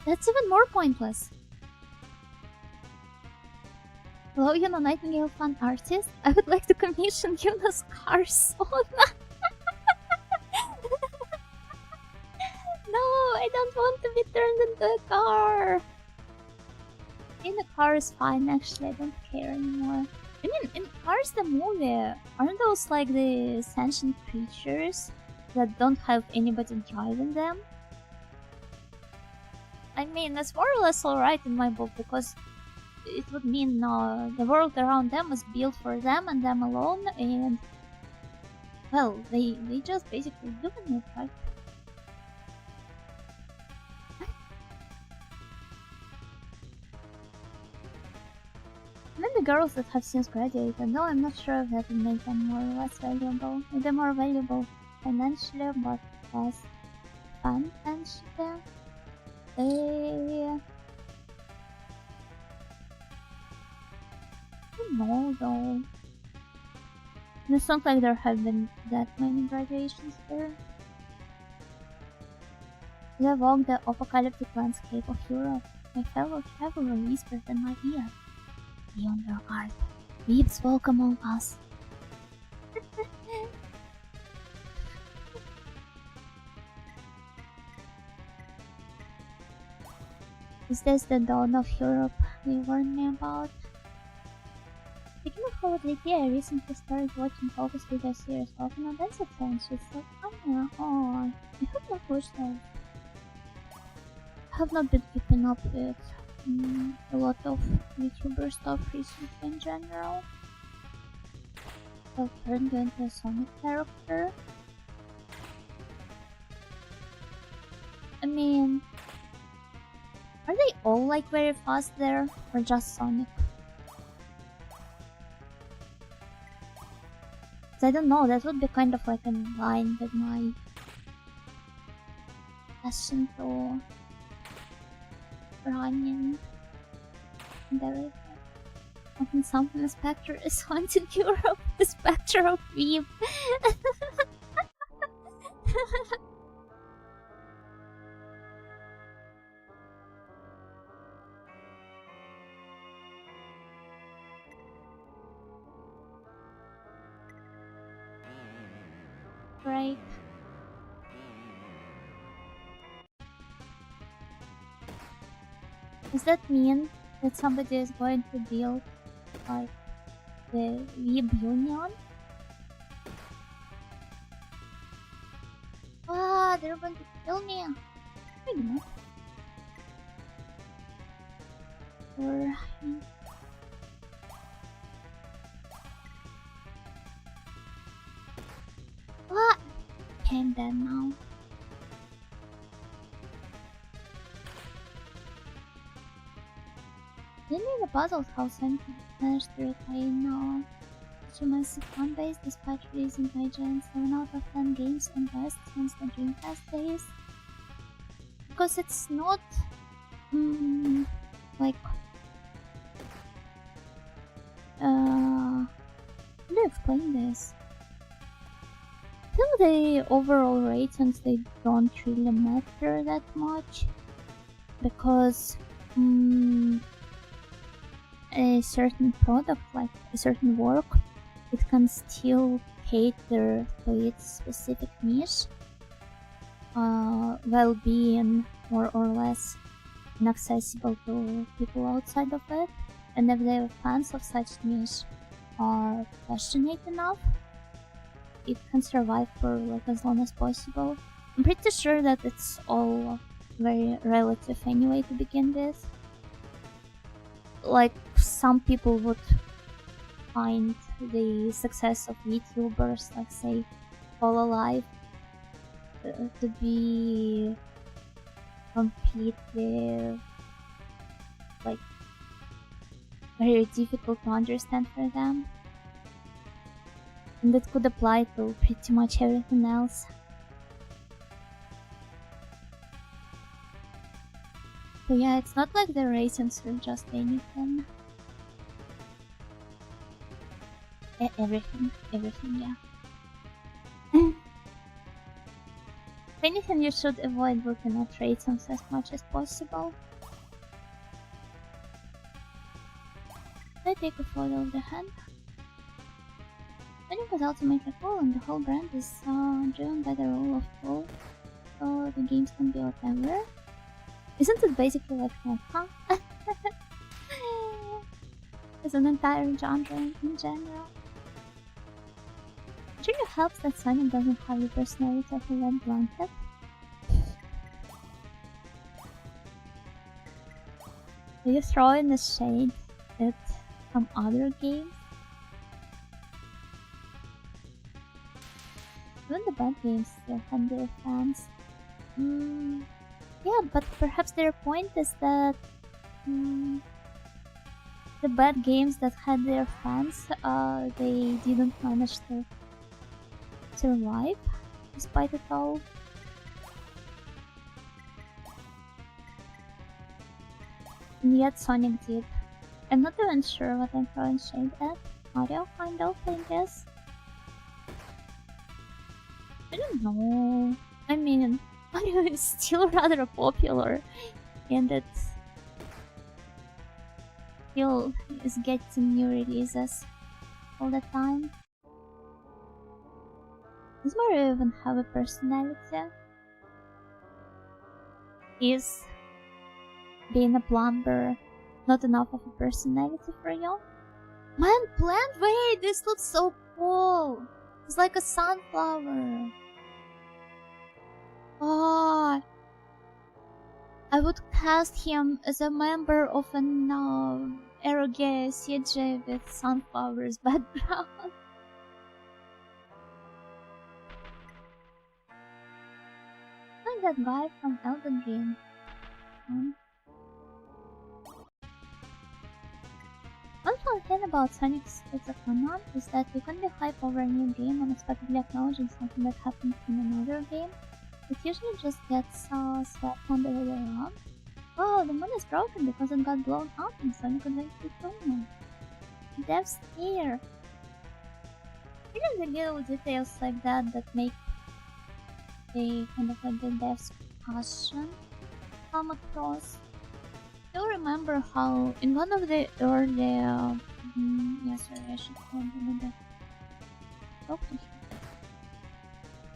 That's even more pointless. Hello, Yuna Nightingale fan artist. I would like to commission Yuna's car soon. No, I don't want to be turned into a car. In the car is fine, actually. I don't care anymore. I mean, in Cars the movie, aren't those like the sentient creatures that don't have anybody driving them? I mean, that's more or less alright in my book, because it would mean the world around them is built for them and them alone, and well, they just basically doing it, right? Maybe girls that have since graduated, though I'm not sure if that would make them more or less valuable. Maybe more valuable financially, but less financially. No, though. It's not like there have been that many graduations there. They walk the apocalyptic landscape of Europe. My fellow traveler whispered in my ear. Be on your guard. Weebs walk among us. Is this the dawn of Europe they warned me about? Speaking of holiday, I recently started watching Focus Video series Open on Dance Sense. It's so funny. Oh, I have not watched that. I have not been keeping up with a lot of YouTuber stuff recently in general. I've turned into a Sonic character. I mean, are they all like very fast there, or just Sonic? I don't know, that would be kind of like in line with my passion to running and everything. Often something a spectre is haunting Europe, the spectre of Weeb. Right. Does that mean that somebody is going to build like the Weeb Union? Ah, they're going to kill me. Maybe not. Or what? Came dead now. Didn't need a puzzle house and managed to retain such a massive fan base despite releasing by Giant 7 out of 10 games on best since the Dreamcast days. Because it's not like how do you explain this? I feel the overall ratings, they don't really matter that much, because a certain product, like a certain work, it can still cater to its specific niche, while being more or less inaccessible to people outside of it. And if the fans of such niche are passionate enough, it can survive for like as long as possible. I'm pretty sure that it's all very relative anyway to begin with. Like, some people would find the success of VTubers, like say Hololive, to be completely like very difficult to understand for them, and that could apply to pretty much everything else. So yeah, it's not like the ratings are just anything. Everything, yeah. If anything, you should avoid looking at ratings as much as possible. I take a photo of the hand. Sonic was ultimately cool, and the whole brand is driven by the rule of cool, so the games can be whatever. Isn't it basically like huh? As an entire genre in general. It really helps that Sonic doesn't have the personality of a red blanket. Do you throw in the shade at some other games? Even the bad games still have their fans. Yeah, but perhaps their point is that the bad games that had their fans, they didn't manage to survive despite it all. And yet Sonic did. I'm not even sure what I'm throwing shade at. Mario, kind of, I guess. I don't know. I mean, Mario is still rather popular, and it still is getting new releases all the time. Does Mario even have a personality? Is being a plumber not enough of a personality for you? Man, plant, wait, this looks so cool. It's like a sunflower. Oh, I would cast him as a member of an eroge CJ with sunflowers background. Like that guy from Elden Ring. One fun thing about Sonic's canon is that you can be hype over a new game unexpectedly acknowledging something that happened in another game. It usually just gets swept under the rug. Oh, the moon is broken because it got blown up in Sonic Adventure 2. Devs here. It is the little details like that that make the kind of like the devs' passion come across. I remember how in one of the early sorry, I should probably talk to him.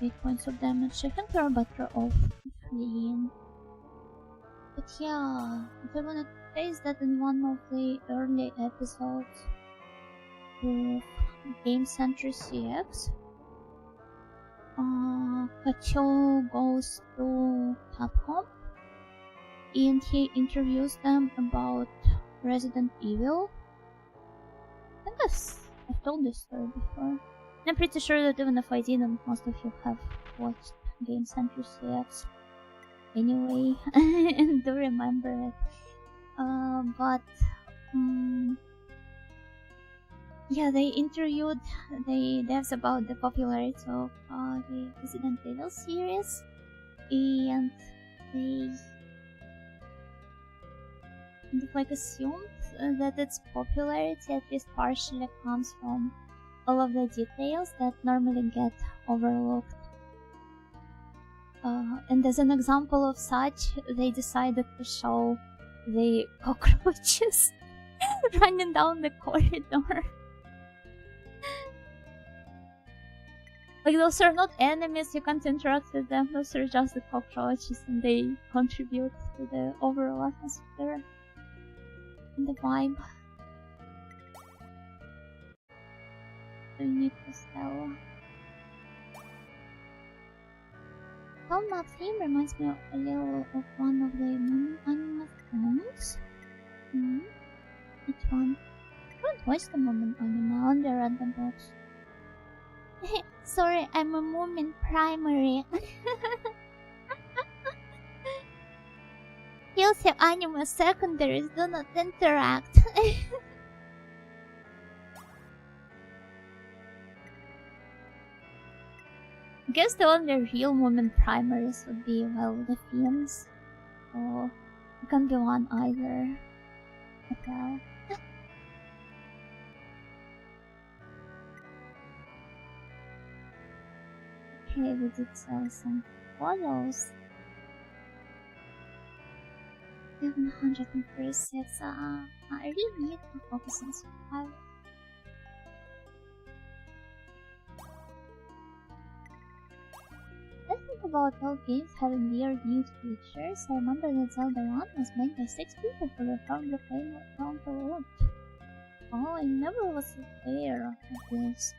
8 points of damage. I think we're better off fleeing. But yeah, if I wanna face that in one of the early episodes of Game Center CX, Kacho goes to Capcom and he interviews them about Resident Evil. I think I've told this story before. And I'm pretty sure that even if I didn't, most of you have watched Game Center CX anyway and do remember it. Yeah, they interviewed the devs about the popularity of the Resident Evil series, and they kind of like assumed that its popularity at least partially comes from all of the details that normally get overlooked And as an example of such, they decided to show the cockroaches running down the corridor. Like, those are not enemies, you can't interact with them, those are just the cockroaches, and they contribute to the overall atmosphere and the vibe. We need to sell. Tom Map theme reminds me a little of one of the anime songs. Which one? I don't watch the moment anime, only read the books. Sorry, I'm a moment primary. Heels have anime secondaries, do not interact. I guess the only real moment primaries would be, well, the themes. So, it can be one either. As well. Okay, we did sell some follows. 736. I really need to focus on survival. I think about all games having weird new features. I remember that Zelda 1 was made by 6 people who were probably playing around the world. Oh, I never was aware of this.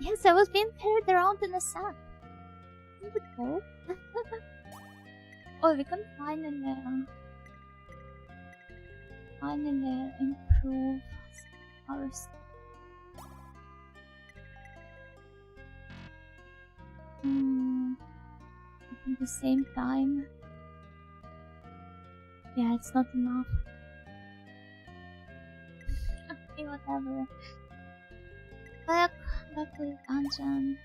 Yes, I was being carried around in a sack. Isn't it cool? Oh, we can finally improve our stuff. At the same time, yeah, it's not enough. Okay, whatever. Back to the dungeon.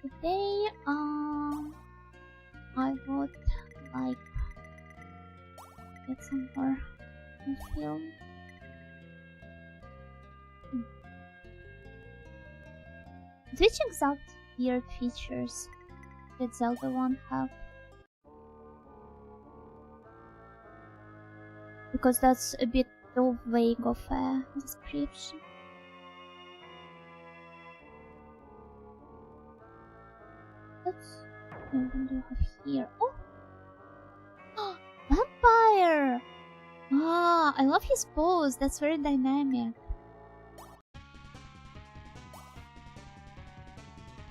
Today, I would like get some more film. Which exact weird features did Zelda 1 have? Because that's a bit too vague of a description. What do you have here? Oh! Vampire! Ah, I love his pose, that's very dynamic.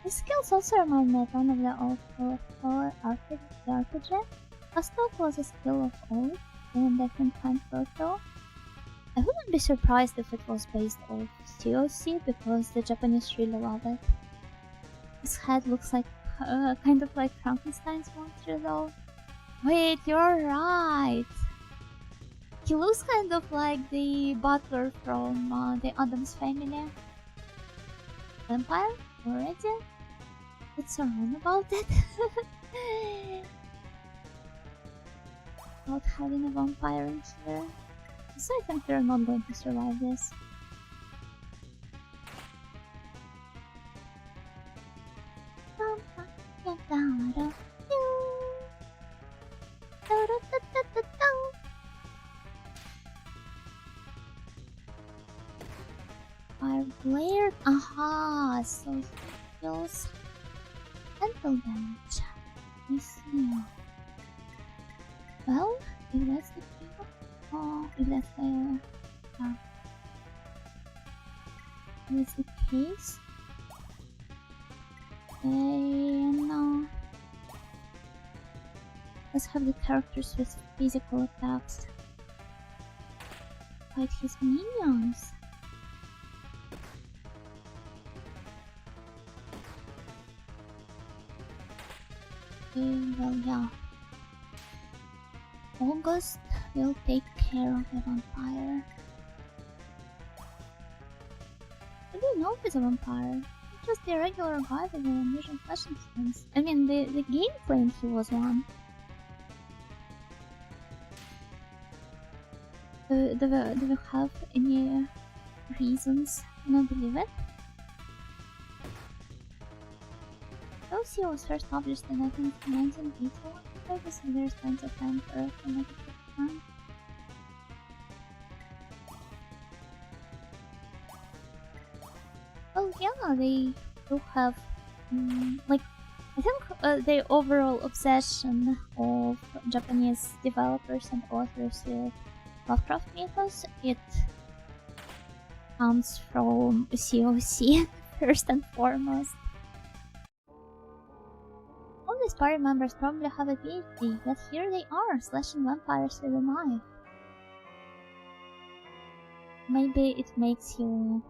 His skills also remind me of one of the old RPG. Astalk was a skill of old, and I can find photo. I wouldn't be surprised if it was based off COC because the Japanese really love it. His head looks like kind of like Frankenstein's monster though. Wait, you're right! He looks kind of like the butler from the Addams Family. Vampire? Already? What's so wrong about it? Not having a vampire in here. So I think we're not going to survive this. Fire blade? Aha! So he deals mental damage. I see. Well, if that's the case, if that's the case, then let's have the characters with physical attacks fight his minions. Well, yeah. August will take care of the vampire. I don't know if he's a vampire. It's just a regular guy with an unusual fashion sense. I mean, the game claimed he was one. Do we have any reasons to not believe it? OC was first published in 1981, so there's plenty of time for a negative plan. Oh yeah, they do have, like, I think the overall obsession of Japanese developers and authors with Lovecraft mythos, it comes from COC first and foremost. All these party members probably have a PhD, yet here they are, slashing vampires with a knife. Maybe it makes you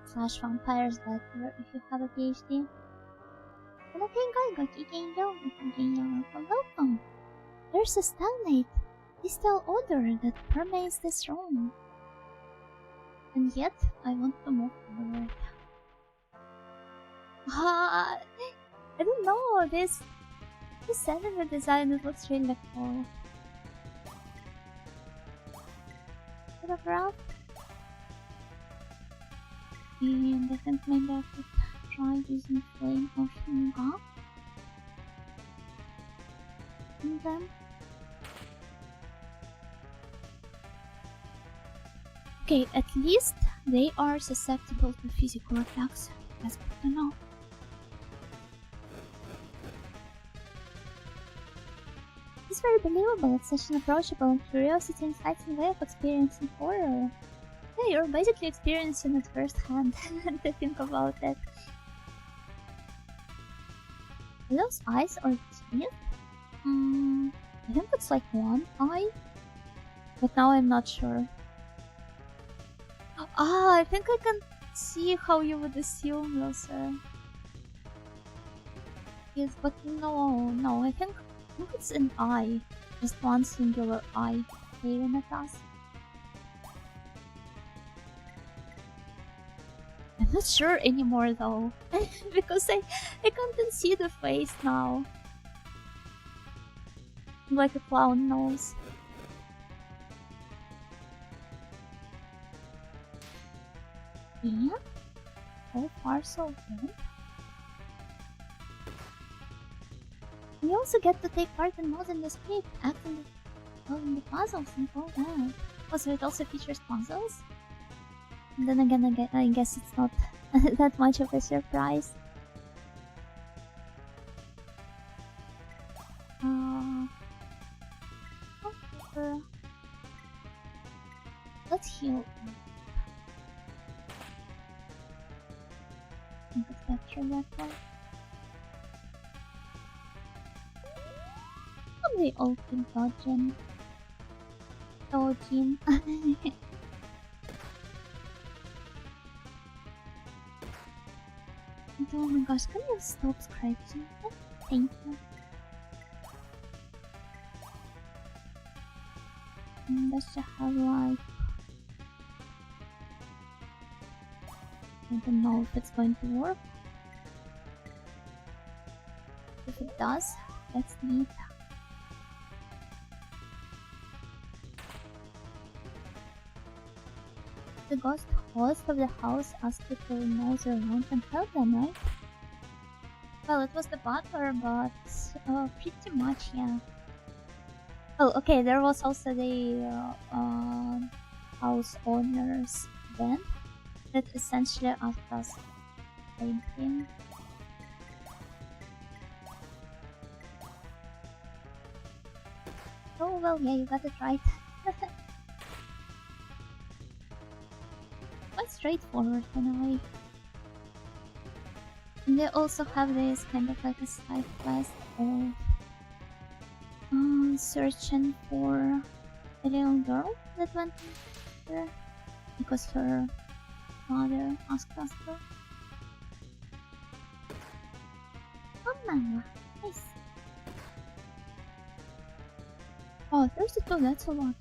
slash vampires better if you have a PhD. Welcome. There's a stalemate, distal odor that permeates this room. And yet, I want to move forward. I don't know, this enemy design, it looks really cool. Bit of rough. And I think maybe I could try using flame of Nga. And then... Okay, at least they are susceptible to physical attacks. That's good to know. It's very believable. It's such an approachable and curiosity and exciting way of experiencing horror. Yeah, you're basically experiencing it firsthand to think about it. Are those eyes or teeth? I think it's like one eye, but now I'm not sure. Ah, I think I can see how you would assume those are. Yes, but no, I think it's an eye. Just one singular eye staring at us. I'm not sure anymore though, because I can't see the face now. Like a clown nose. Yeah, so far so good. We also get to take part in modes in the script, acting solving the puzzles and all that. Also, it also features puzzles. And then again, I guess it's not that much of a surprise. Okay. Let's heal. I could capture that one. They all keep dodging. Dodging. Oh my gosh, can you stop scratching? Thank you. That should have like... I don't know if it's going to work. If it does, that's neat. The ghost host of the house asked you to nose around and help them, right? Well, it was the butler, but pretty much, yeah. Oh, okay, there was also the house owner's vent that essentially asked us the same thing. Oh, well, yeah, you got it right. Quite straightforward in a way. And they also have this kind of like a side quest of searching for a little girl that went there because her mother asked us to. Oh, mama, nice. Oh, 32, that's a lot.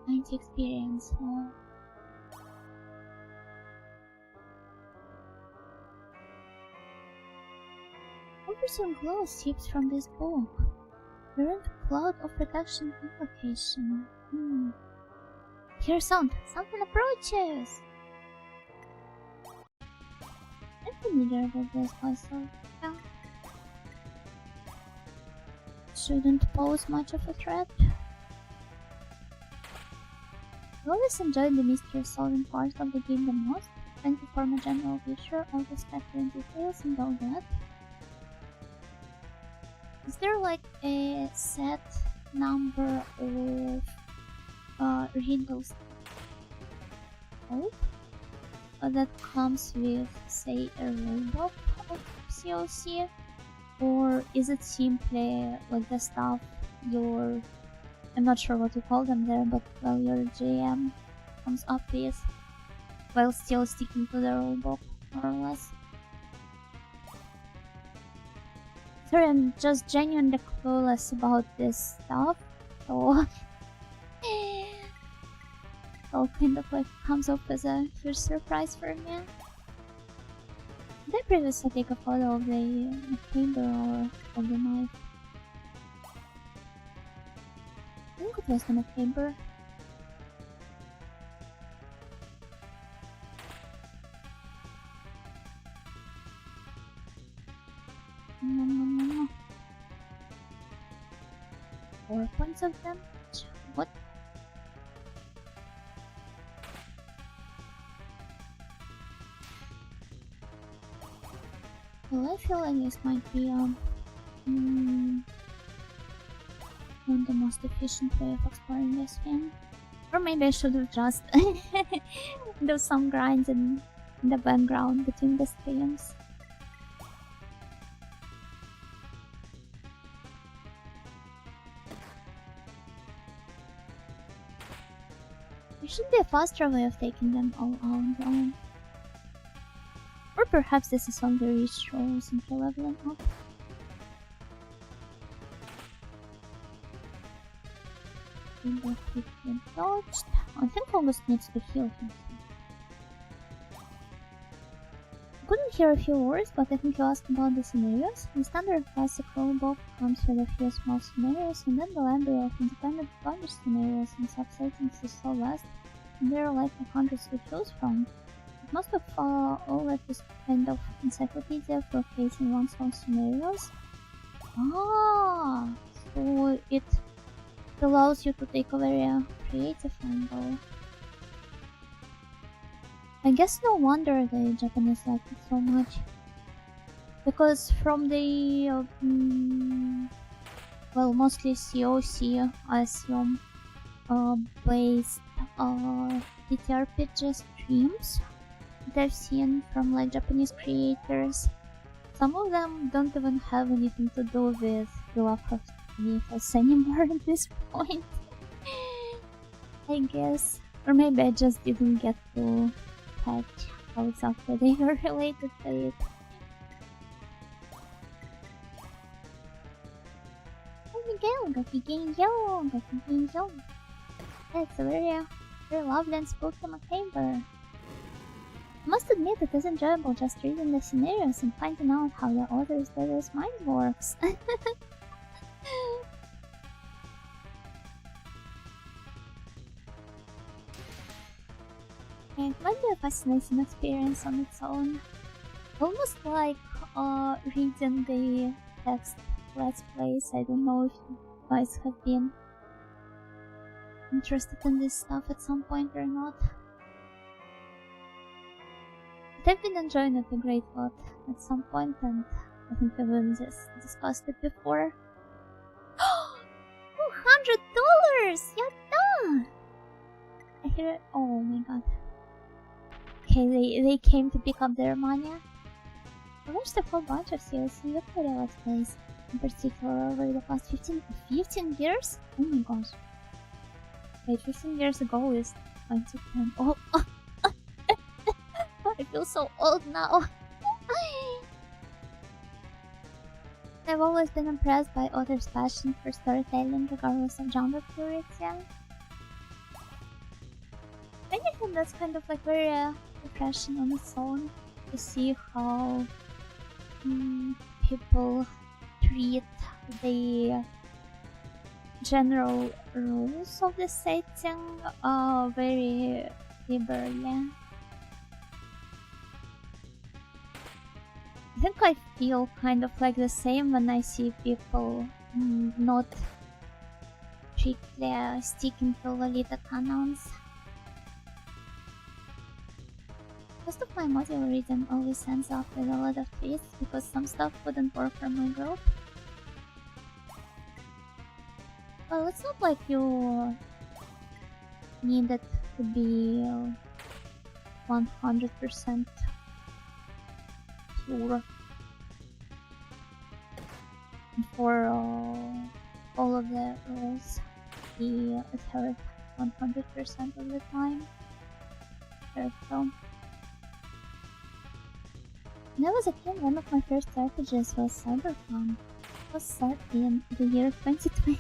90 experience. Oh. Some glow seeps from this book. Current cloud of protection invocation. Hear sound. Something approaches. I'm familiar with this puzzle. Yeah. Shouldn't pose much of a threat. I always enjoyed the mystery solving part of the game the most. Trying to form a general picture of the spectrum details and all that. Is there like a set number of riddles that comes with, say, a rulebook of COC? Or is it simply like the stuff your, I'm not sure what you call them there, but well, your GM comes up with while still sticking to the rulebook, more or less? Sorry, I'm just genuinely clueless about this stuff, so all kind of like comes up as a huge surprise for me. Did I previously take a photo of the chamber or of the knife? I think it was the chamber. No. 4 points of damage? What? Well, I feel like this might be not the most efficient way of exploring this game. Or maybe I should have just do some grinds in the background between the streams. There should be a faster way of taking them all out though. Or perhaps this is only reached through simply leveling up. Dodged. I think August needs to heal himself. I couldn't hear a few words, but I think you asked about the scenarios. The standard classic rulebook comes with a few small scenarios, and then the library of independent published scenarios and subsettings is so vast, and there are like hundreds to choose from. Most of all at this kind of encyclopedia for creating one's own scenarios. So it allows you to take a very creative angle. I guess no wonder the Japanese like it so much. Because from the well, mostly COC, I assume, based TTRPG streams that I've seen from like Japanese creators, some of them don't even have anything to do with the Lovecraft mythos anymore at this point. I guess. Or maybe I just didn't get to catch how exactly they were related to it. Go. That's a very lovely and spooky chamber. I must admit it is enjoyable just reading the scenarios and finding out how the author's diverse mind works. It might be a fascinating experience on its own. Almost like reading the text Let's Plays. I don't know if you guys have been interested in this stuff at some point or not. But I've been enjoying it a great lot at some point, and I think we've even discussed it before. $200! Yatta! I hear it. Oh my god. Okay, they came to pick up their money. I watched a whole bunch of COC Victoria Let's Plays, in particular over the past 15 years? Oh my gosh. Wait, 15 years ago is 2010. Oh, I feel so old now. I've always been impressed by authors' passion for storytelling regardless of genre purity. I think that's kind of like very refreshing on its own to see how people treat the general rules of the setting are very liberal, yeah. I think I feel kind of like the same when I see people not strictly sticking to Lolita canons. Most of my module reading always ends up with a lot of twists because some stuff wouldn't work for my group. Well, it's not like you need it to be 100% pure for all of the rules be adhered 100% of the time. So, when I was a kid, one of my first RPGs was Cyberpunk. It was set in the year 2020.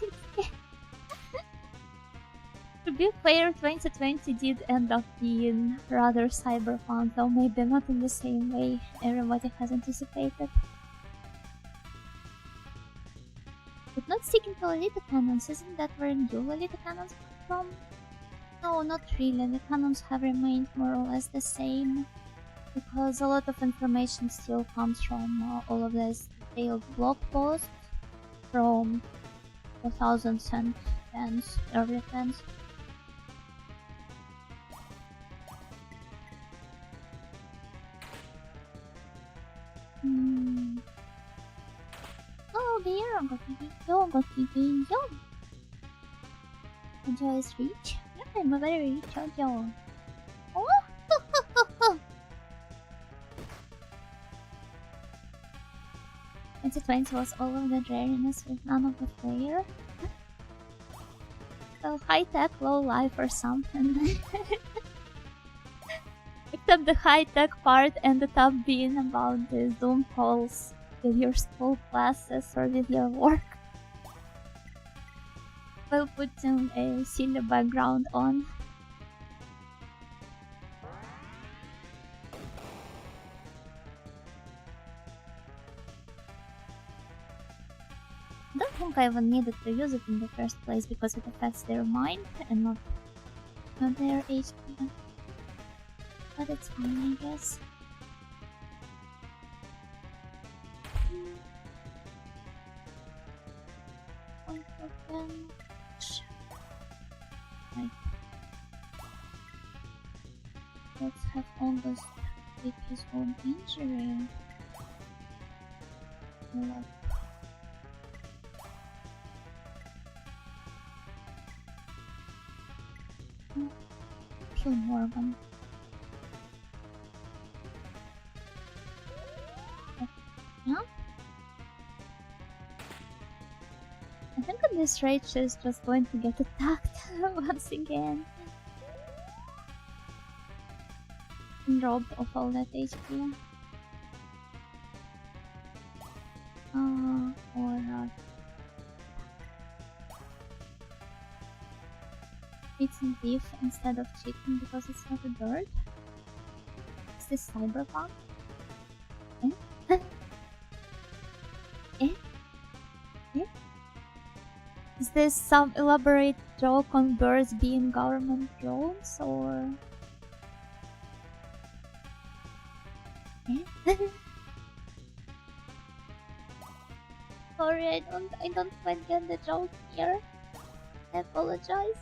To be fair, 2020 did end up being rather cyberpunk, though maybe not in the same way everybody has anticipated. But not sticking to Lolita canons, isn't that where new Lolita canons come from? No, not really. The canons have remained more or less the same, because a lot of information still comes from all of these detailed blog posts from 2010s, early 10s. Oh, there, go keeping yo. Enjoy his reach. Yeah, I'm a very rich yo. Oh, 2020 was all of the dreariness with none of the flair. So high tech, low life or something. Except the high tech part ended up being about the Zoom calls with your school classes or with your work, while putting a silly background on. I don't think I even needed to use it in the first place because it affects their mind and not their HP. But it's fine, I guess. Right. Let's have August with his own injury. Kill Morgan. Yeah? I think at this rate she's just going to get attacked once again. And robbed of all that HP. Or eating beef instead of chicken because it's not a bird. Is this cyberpunk? Eh? Eh? Eh? Is this some elaborate joke on birds being government drones, or... Eh? Sorry, I don't quite get the joke here. I apologize.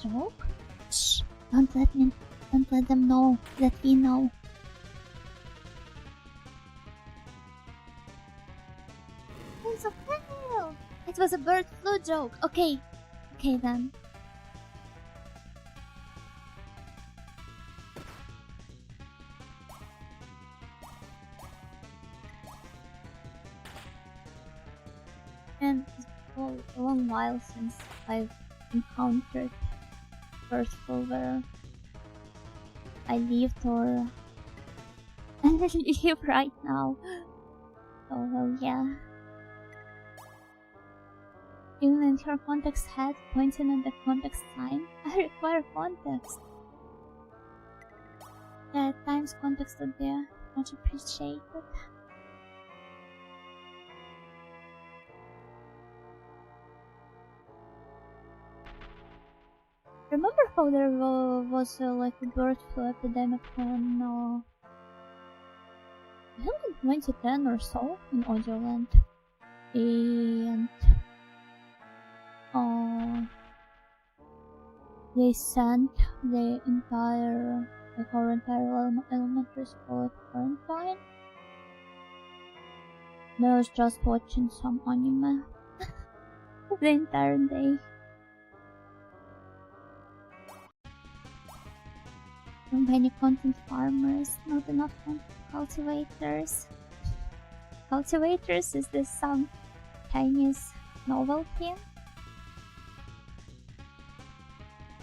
Joke? Shh! Don't let them know that we know. It's a fail! It was a bird flu joke. Okay. Okay then. And it's been a long while since I've encountered bird flu where I lived or live right now. So well, yeah. Even in her context head pointing at the context sign, I require context. Yeah, at times context would be Much appreciated. Remember how there was like a bird flu epidemic when I think in 2010 or so in Audioland, and they sent the entire our entire elementary school at quarantine. And I was just watching some anime the entire day. Too many content farmers, not enough content cultivators. Cultivators, is this some Chinese novelty?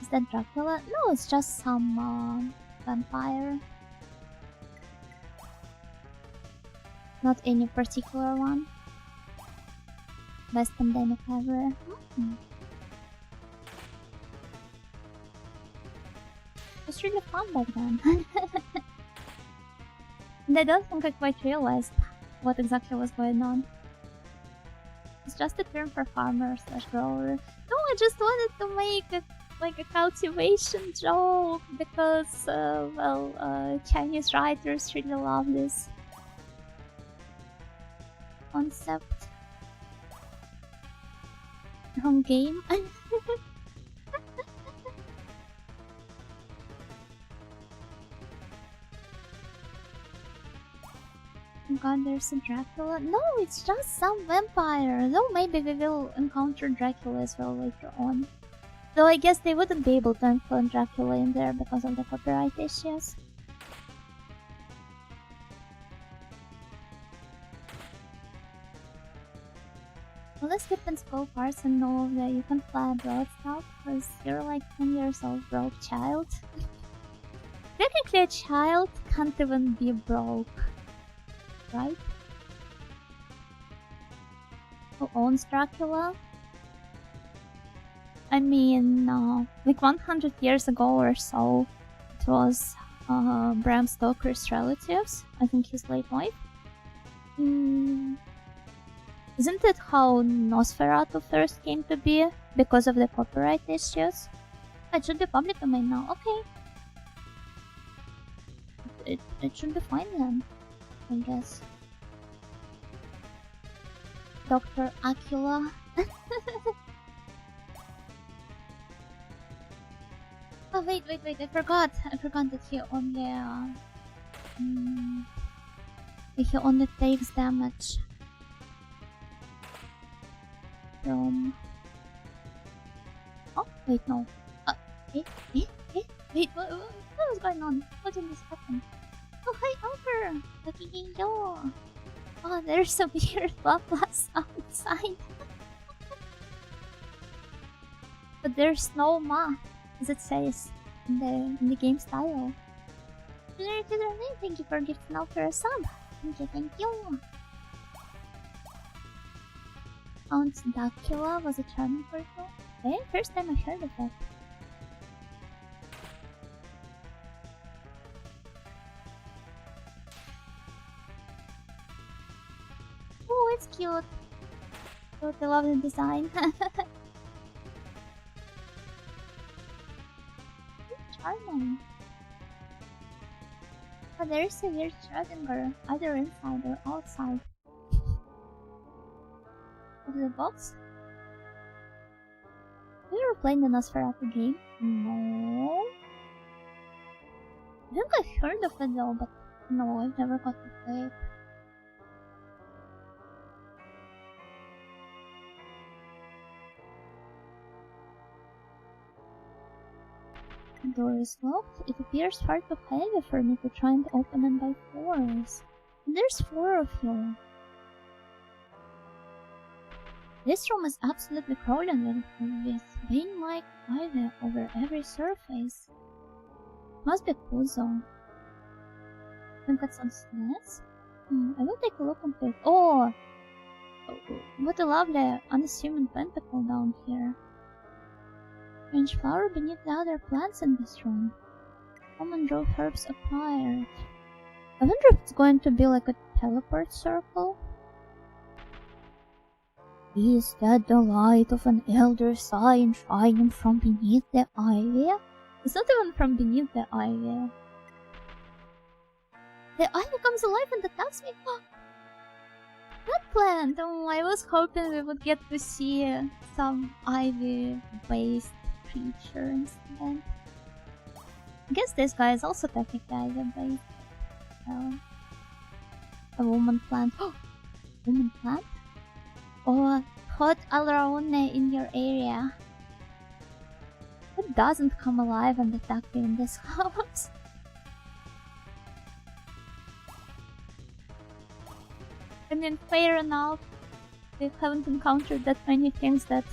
Is that Dracula? No, it's just some vampire. Not any particular one. Best pandemic ever. It was really fun back then. And I don't think I quite realized what exactly was going on. It's just a term for farmer/grower. No, I just wanted to make it like a cultivation joke because, Chinese writers really love this concept. Wrong game. God, there's a Dracula. No, it's just some vampire. Though maybe we will encounter Dracula as well later on. Though I guess they wouldn't be able to include Dracula in there because of the copyright issues. Well, let's skip and school parts and know that you can fly abroad now because you're like 10 years old broke child. Technically a child can't even be broke. Right? Who owns Dracula? I mean, like 100 years ago or so, it was Bram Stoker's relatives. I think his late wife. Isn't it how Nosferatu first came to be because of the copyright issues? It should be public domain now. Okay. It should be fine then, I guess. Dr. Acula. Oh wait, I forgot that he only takes damage from... Oh, wait, no. Wait, what was going on? What did this happen? Oh, hi, Alper! Yo! Oh, there's a weird Laplace outside. But there's no math, as it says in the game style. Thank you for gifting out for a sub. Thank you. Count Dracula was a charming portal. Eh? First time I heard of that. Oh, it's cute. But I love the design. Charming. But there is a weird Schrodinger, either inside or outside of the box. Have you ever played the Nosferatu game? No. I think I've heard of it though, but no, I've never got to play it. The door is locked. It appears far too heavy for me to try and open it by force. And there's 4 of you. This room is absolutely crawling with vein-like ivy over every surface. Must be Kuzo. Think that's on SNES? I will take a look into it. Oh! What a lovely, unassuming pentacle down here. Strange flower beneath the other plants in this room. Common growth herbs acquired. I wonder if it's going to be like a teleport circle. Is that the light of an elder sign shining from beneath the ivy? It's not even from beneath the ivy. The ivy comes alive and attacks me. That plant! Oh, I was hoping we would get to see some ivy-based creature instead. I guess this guy is also technically ivy-based. A woman plant. Woman plant? Or hot alraune in your area. It doesn't come alive and attack you in this house. I mean, fair enough. We haven't encountered that many things that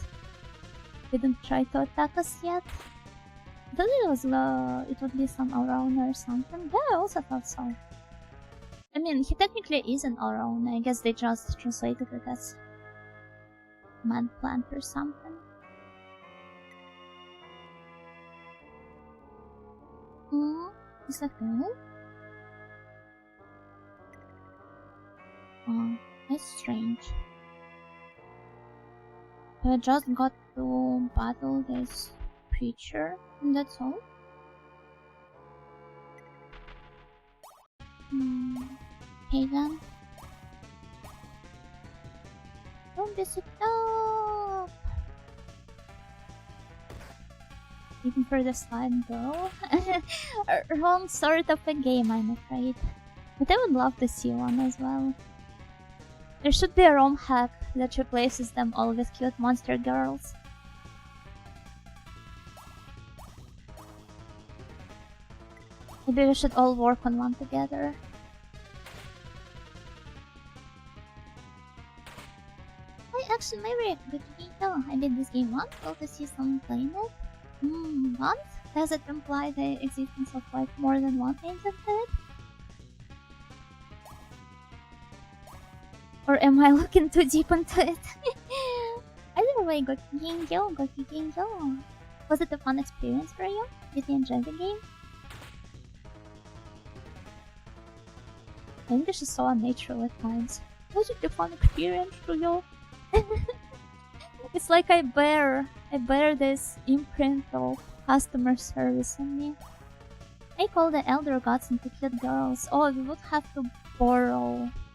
didn't try to attack us yet. I thought it would be some Around or something. Yeah, I also thought so. I mean, he technically is an Around. I guess they just translated it as man plant or something. Is that good? Oh, that's strange. I just got to battle this creature, and that's all. Okay then. Don't be so tough! Even for the slide though. Wrong sort of a game, I'm afraid. But I would love to see one as well. There should be a ROM hack that replaces them all with cute monster girls. Maybe we should all work on one together. Hi, Action Maverick! Good to meet you. I did this game once, well to see someone playing it. Once? Does it imply the existence of like more than one instance of it? Or am I looking too deep into it? Either way, Gokigenjo. Was it a fun experience for you? Did you enjoy the game? English is so unnatural at times. Was it a fun experience for you? It's like I bear this imprint of customer service in me. I call the elder gods into cute girls. Oh, we would have to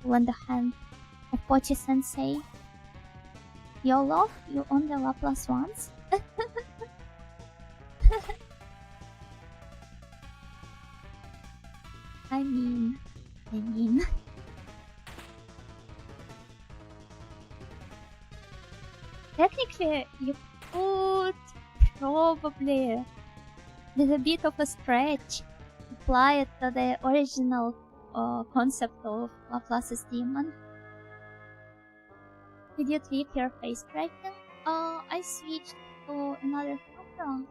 lend a hand of Pochi Sensei. YOLO, you own the Laplace once. I mean. Technically, you could probably, with a bit of a stretch, apply it to the original concept of Laplace's demon. Did you tweak your face tracking? I switched to another camera.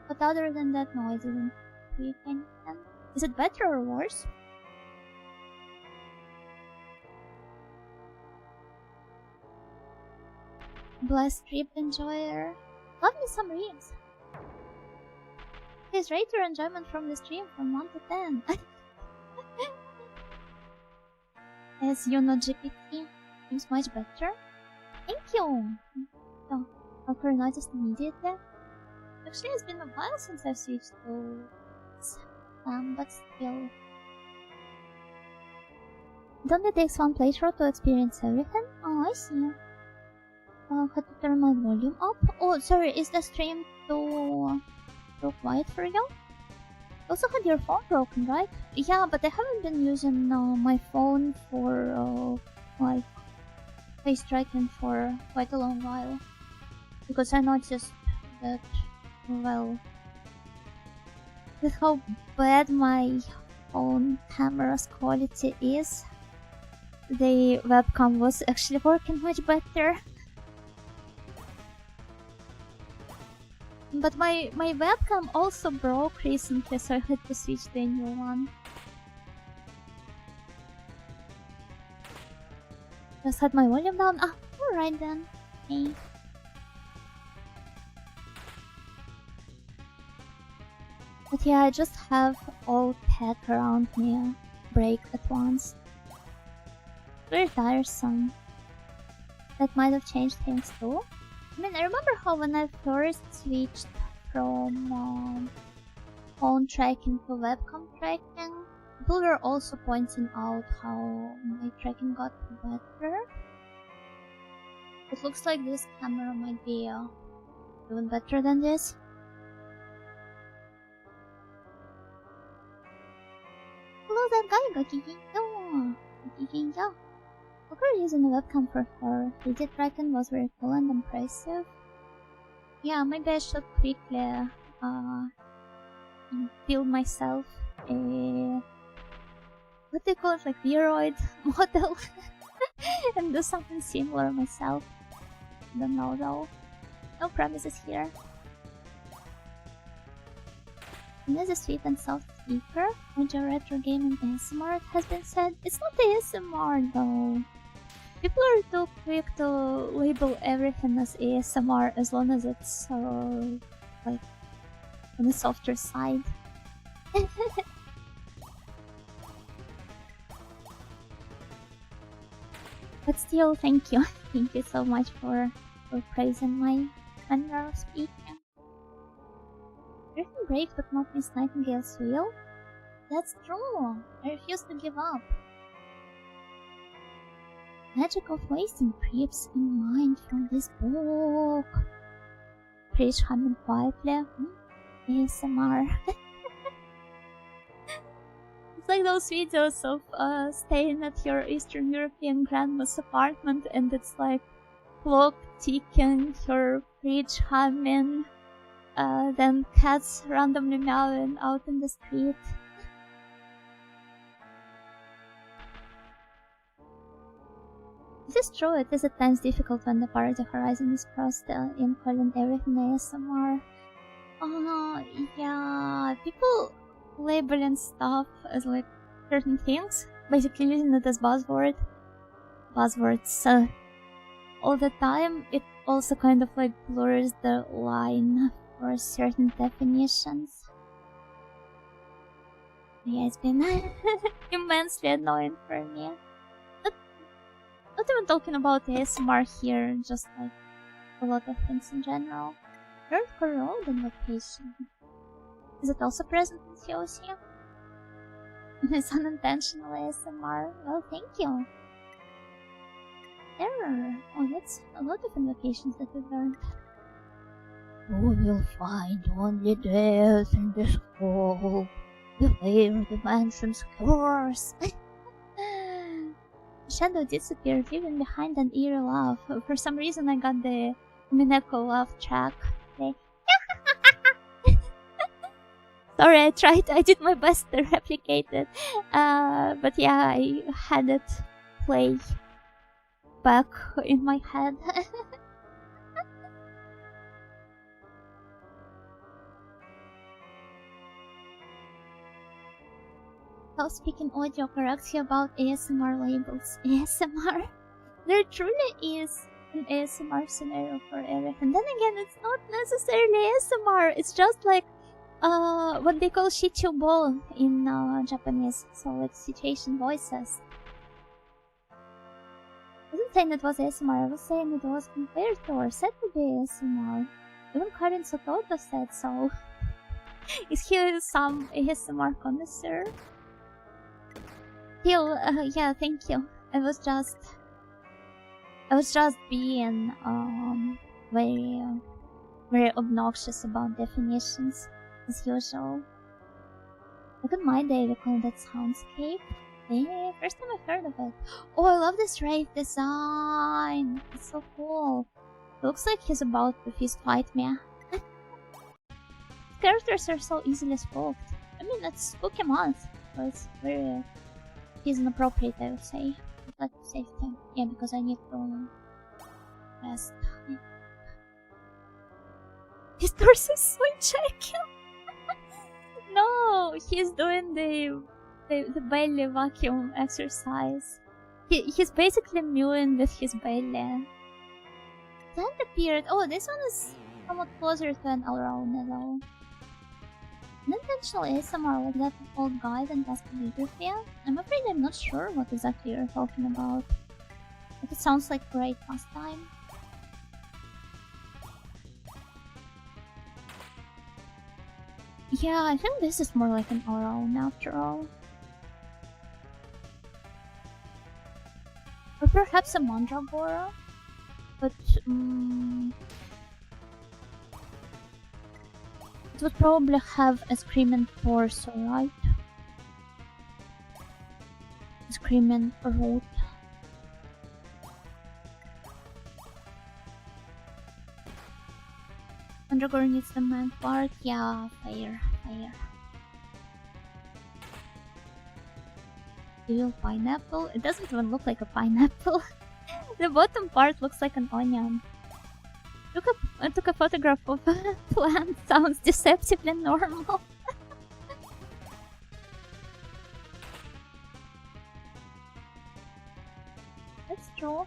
But other than that, no, I didn't tweak anything. Is it better or worse? Blessed trip enjoyer. Love me some ribs. Please rate your enjoyment from the stream from 1 to 10. As you know, GPT seems much better. Thank you! Oh, I'll noticed immediately. Actually, it's been a while since I've switched to but still. Don't it takes one playthrough to experience everything? Oh, I see. Had to turn my volume up. Oh, sorry, is the stream too quiet for you? Also had your phone broken, right? Yeah, but I haven't been using my phone for like face tracking for quite a long while. Because I noticed that, well, with how bad my phone camera's quality is, the webcam was actually working much better. But my webcam also broke recently, so I had to switch to a new one. Just had my volume down. Ah, alright then. Okay. But yeah, I just have all tech around me break at once. Very tiresome. That might have changed things too. I mean, I remember how when I first switched from phone tracking to webcam tracking, people were also pointing out how my tracking got better. It looks like this camera might be even better than this. Hello there, guy. Gokiginyo. Poker using a webcam for her. Video tracking was very cool and impressive. Yeah, maybe I should quickly build myself a what do you call it, like Viroid model and do something similar myself. Don't know though. No promises here. And as a sweet and soft speaker, with your retro gaming ASMR, it has been said, it's not ASMR though. People are too quick to label everything as ASMR as long as it's like on the softer side. But still, thank you. Thank you so much for praising my manner of speaking. Everything brave but not Miss Nightingale's wheel? That's true. I refuse to give up. Magic of wasting creeps in mind from this book. Preach humming quietly. ASMR. It's like those videos of staying at your Eastern European grandma's apartment and it's like clock ticking, her fridge humming, then cats randomly meowing out in the street. It is true, it is at times difficult when the part of the horizon is crossed in calling everything ASMR. Yeah, people labeling stuff as like certain things, basically using it as buzzwords all the time. It also kind of like blurs the line for certain definitions. Yeah, it's been immensely annoying for me. Not even talking about ASMR here, just like a lot of things in general. Hardcore road invocation. Is it also present in COC? It's unintentional ASMR. Well, thank you. Error. Oh, that's a lot of invocations that we've learned. You will find only death in this hole. Beware the mansion's curse. Shadow disappeared, leaving behind an eerie laugh. For some reason, I got the Mineko laugh track. Sorry, I did my best to replicate it. But yeah, I had it play back in my head. Now speaking audio corrects you about ASMR labels. ASMR? There truly is an ASMR scenario for everything. Then again, it's not necessarily ASMR. It's just like what they call shichubo in Japanese. So like situation voices. I wasn't saying it was ASMR. I was saying it was compared to or said to be ASMR. Even Karin Sototo said so. Is he some ASMR connoisseur? Still, yeah, thank you. I was just being very obnoxious about definitions as usual. Look at my day, we call that soundscape. Hey, first time I've heard of it. Oh, I love this Wraith design. It's so cool. It looks like he's about to fist fight me. Characters are so easily spooked. I mean, it's spooky month, so it's very season appropriate, I would say. But safety. Yeah, because I need to rest. His torso is so checking. No, he's doing the belly vacuum exercise. He's basically mewing with his belly. That appeared. Oh, this one is somewhat closer to an all-rounder though. Unintentional ASMR like that old guy that does calligraphy. I'm afraid I'm not sure what exactly you're talking about. But it sounds like great pastime. Yeah, I think this is more like an oral after all. Or perhaps a mandragora. But it would probably have a screaming torso, right? A screaming root. Mandragora needs the main part. Yeah, fair. Real pineapple? It doesn't even look like a pineapple. The bottom part looks like an onion. I took a photograph of a plant. Sounds deceptively normal. That's true.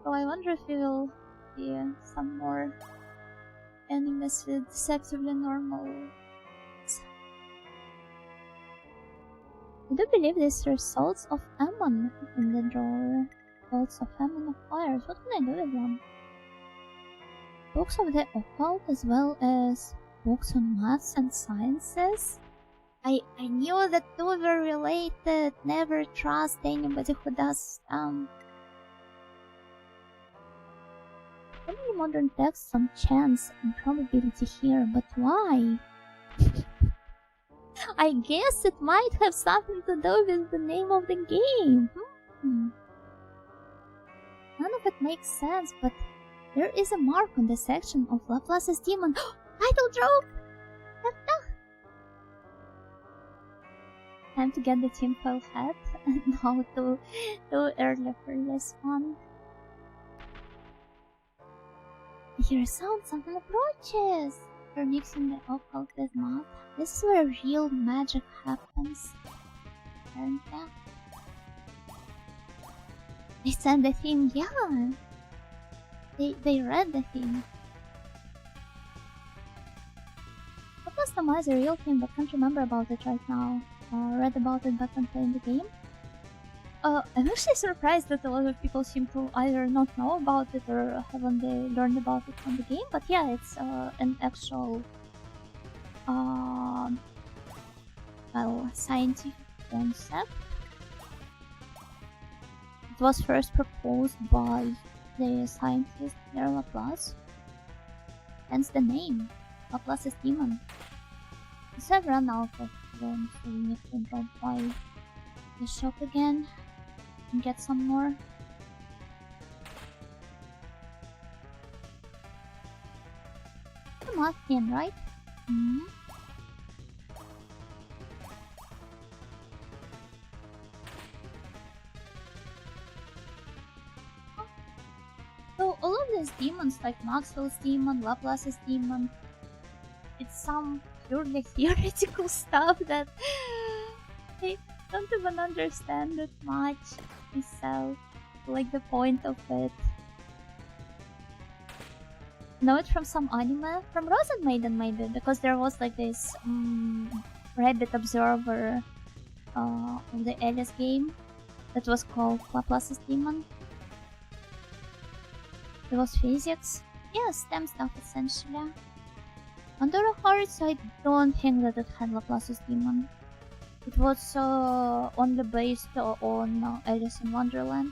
So I wonder if we will see some more enemies with deceptively normal. I do believe these are salts of Ammon in the drawer. Salts of Ammon of fires. What can I do with them? Books of the occult as well as books on maths and sciences. I knew that two were related. Never trust anybody who does Only modern texts on chance and probability here, but why? I guess it might have something to do with the name of the game. None of it makes sense, but there is a mark on the section of Laplace's demon. Title joke! Time to get the tinfoil hat. No, too early for this one. I hear a sound, something approaches! We're mixing the occult with math. This is where real magic happens. Apparently. They said the thing, yeah! They read the thing. What was the mice a real thing, but can't remember about it right now. Read about it back when playing the game. I'm actually surprised that a lot of people seem to either not know about it or haven't they learned about it from the game. But yeah, it's an actual, scientific concept. It was first proposed by the scientist Pierre Laplace, hence the name, Laplace's demon. I've run out of room, so we need to drop by the shop again and get some more. The math game, right? So all of these demons, like Maxwell's demon, Laplace's demon, it's some purely theoretical stuff that I don't even understand that much myself, like the point of it. Know it from some anime, from Rosen Maiden maybe, because there was like this Reddit observer of the Alice game that was called Laplace's Demon. It was physics. Yeah, STEM stuff essentially. Pandora Hearts, I don't think that it had Laplace's Demon. It was only based on Alice in Wonderland.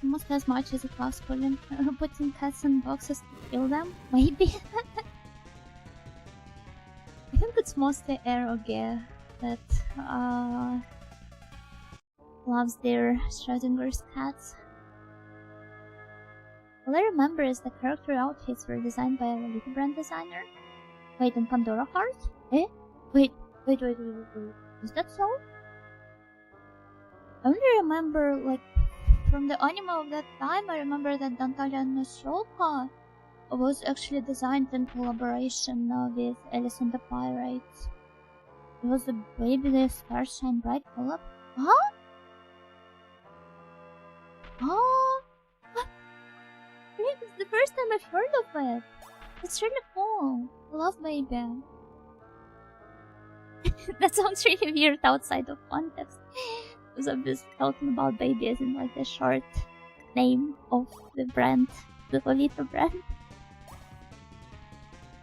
Almost as much as it was putting cats in boxes to kill them, maybe. I think it's mostly Eroge that loves their Schrodinger's cats. All I remember is the character outfits were designed by a Lolita brand designer. Wait, in Pandora Heart? Eh? Wait. Is that so? I only remember, like, from the anime of that time, I remember that Dantalia and Noshoka was actually designed in collaboration with Alice and the Pirates. It was a baby Starshine Bright collab. Huh? Oh, it's the first time I've heard of it. It's really cool. I love baby. That sounds really weird outside of context. Because I'm just talking about baby as in like the short name of the brand, the Lolita brand.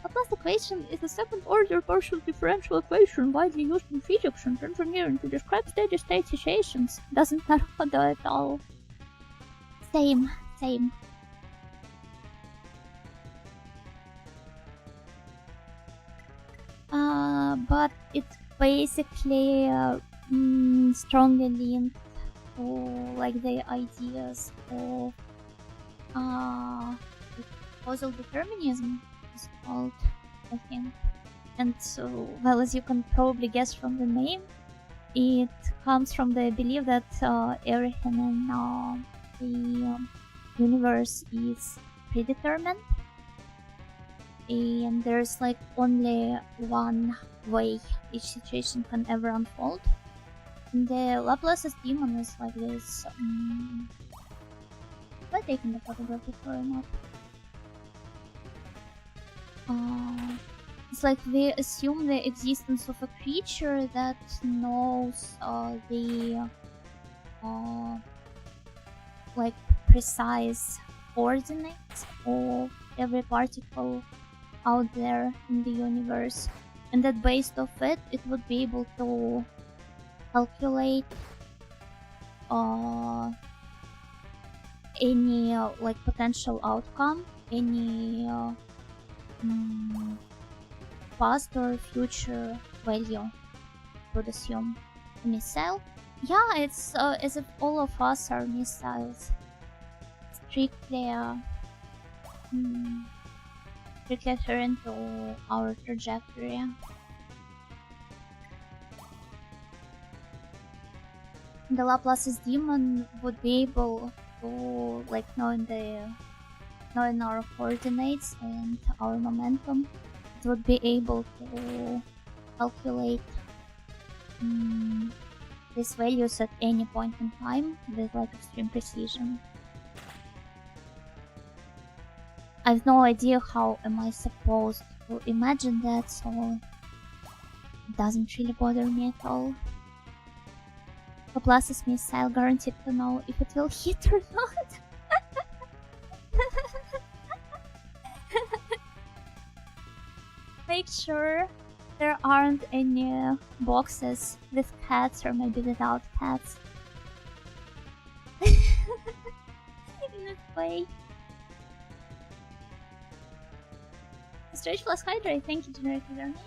Laplace equation is a second-order partial differential equation widely used in physics and engineering to describe steady-state situations. Doesn't Naruhodo at all. Same. But it's basically strongly linked to like the ideas of causal determinism is called, I think. And so, well, as you can probably guess from the name, it comes from the belief that everything in the universe is predetermined, and there's like only one way each situation can ever unfold. And the Laplace's demon is like this. Am I taking the photograph before or not? It's like we assume the existence of a creature that knows the like precise coordinates of every particle out there in the universe, and that based off it would be able to calculate any like potential outcome, any past or future value, would assume. A missile? Yeah, it's as if all of us are missiles. Strictly adherent to our trajectory. The Laplace's demon would be able to, like, knowing our coordinates and our momentum, it would be able to calculate these values at any point in time with like extreme precision. I have no idea how am I supposed to imagine that, so it doesn't really bother me at all. Laplace's missile guaranteed to know if it will hit or not. Make sure there aren't any boxes with cats or maybe without cats. In this way. Strange plus Hydra, I think, generated their name.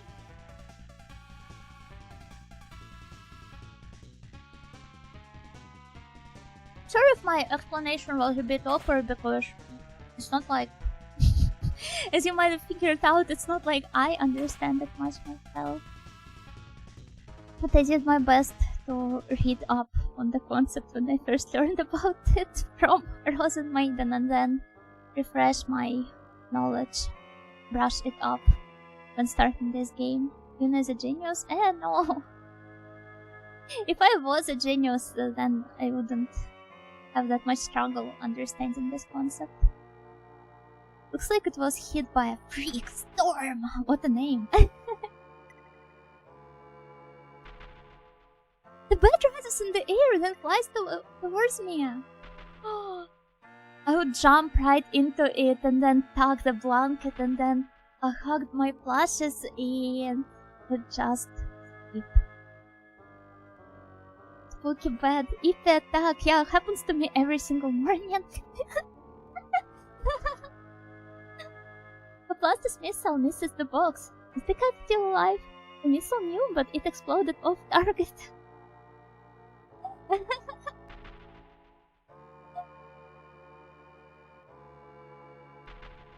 Sorry if my explanation was a bit awkward because it's not like, as you might have figured out, it's not like I understand it much myself. But I did my best to read up on the concept when I first learned about it from Rose and Maiden, and then refresh my knowledge, brush it up when starting this game. Yuna is a genius? No! If I was a genius, then I wouldn't have that much struggle understanding this concept. Looks like it was hit by a freak storm. What a name. The bed rises in the air, then flies towards me. I would jump right into it and then tug the blanket and then I hugged my plushes and would just sleep. Spooky bed, eat the attack. Yeah, it happens to me every single morning. The Laplace's missile misses the box. Is the cat still alive? The missile knew, but it exploded off target.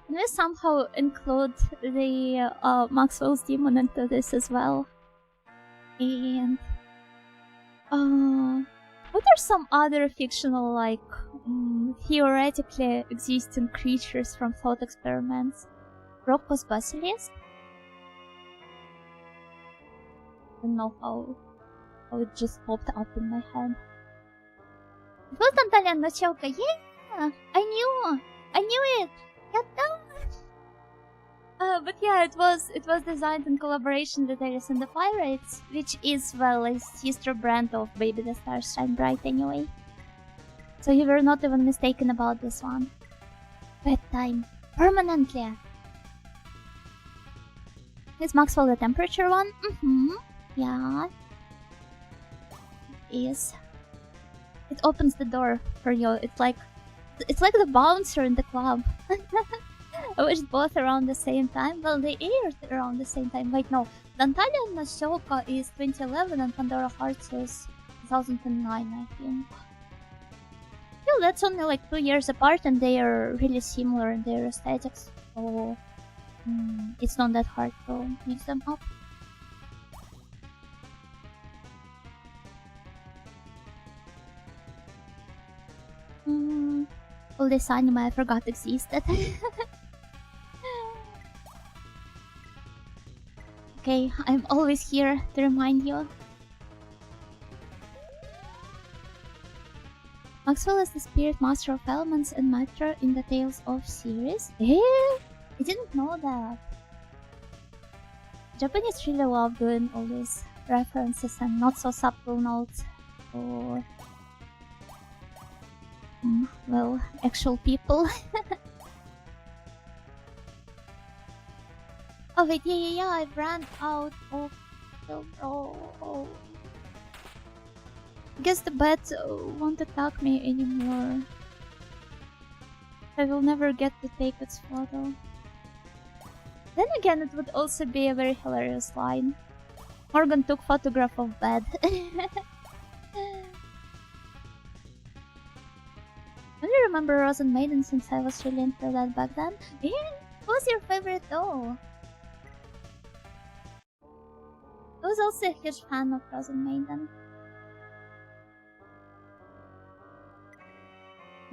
Can we somehow include the Maxwell's demon into this as well? And What are some other fictional, like, theoretically existing creatures from thought experiments? Rocco's basilisk? I don't know how it just popped up in my head. It was Natalia Nochelka. Yeah! I knew it! Yatta! But yeah, it was designed in collaboration with Alice and the Pirates, which is, well, a sister brand of Baby the Stars Shine Bright anyway. So you were not even mistaken about this one. Bedtime. Permanently. Is Maxwell the temperature one? Yeah. It is. It opens the door for you. It's like the bouncer in the club. I wish both around the same time. Well, they aired around the same time. Wait, no. Dantalia and Nashoka is 2011 and Pandora Hearts is 2009, I think. Well, that's only like 2 years apart and they are really similar in their aesthetics. So it's not that hard to mix them up. All this anime I forgot existed. Okay, I'm always here to remind you. Maxwell is the spirit master of elements and matter in the Tales of series. I didn't know that. Japanese really love doing all these references and not so subtle notes for, well, actual people. Oh wait, yeah, I ran out of the I guess the bats won't attack me anymore. I will never get to take its photo. Then again, it would also be a very hilarious line. Morgan took photograph of bed. I only remember Rose and Maiden since I was really into that back then. Who's your favorite though? I was also a huge fan of Rose and Maiden.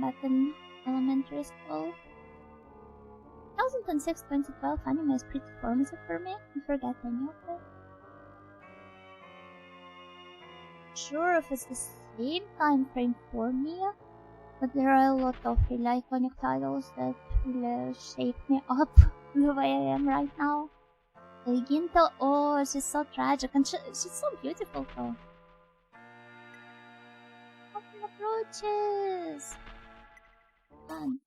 Back in elementary school. 2006-2012 anime is pretty formative for me. I forget any of it. Sure if it's the same time frame for me, but there are a lot of really iconic titles that really shaped me up the way I am right now. Ginto, oh, she's so tragic and she's so beautiful though. Open approaches! Fun.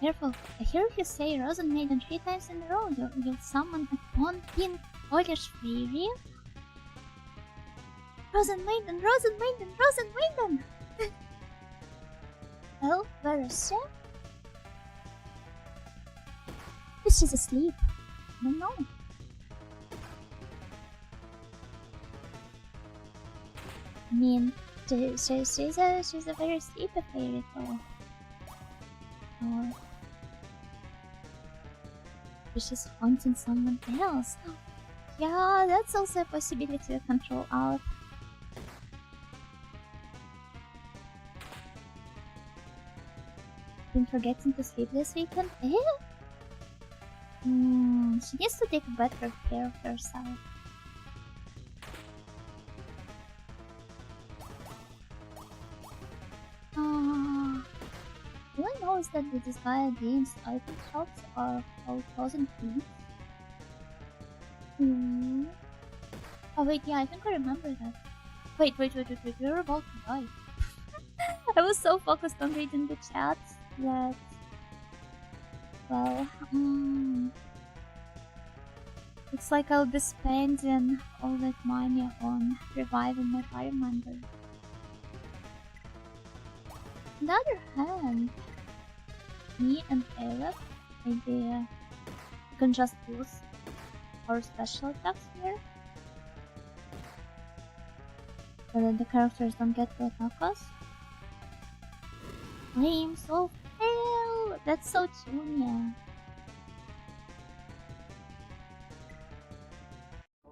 Careful, I hear you say Rose and Maiden 3 times in a row. You'll summon a pink Polish fairy? Rose and Maiden, Rose and Maiden, Rose and Maiden! Oh, where is she? She's asleep. I don't know. I mean, she's a very sleepy fairy though. Or she's haunting someone else. Yeah, that's also a possibility to control out. Been forgetting to sleep this weekend? She needs to take better care of herself. All I know is that the Disgaea Games item shops are called Frozen Queens. Oh wait, yeah, I think I remember that. Wait, we're about to die. I was so focused on reading the chat that... Well, looks like I'll be spending all that money on reviving my fire member. On the other hand, me and Caleb, maybe we can just use our special attacks here, so that the characters don't get to attack us. Flames of Hell! That's so Junia.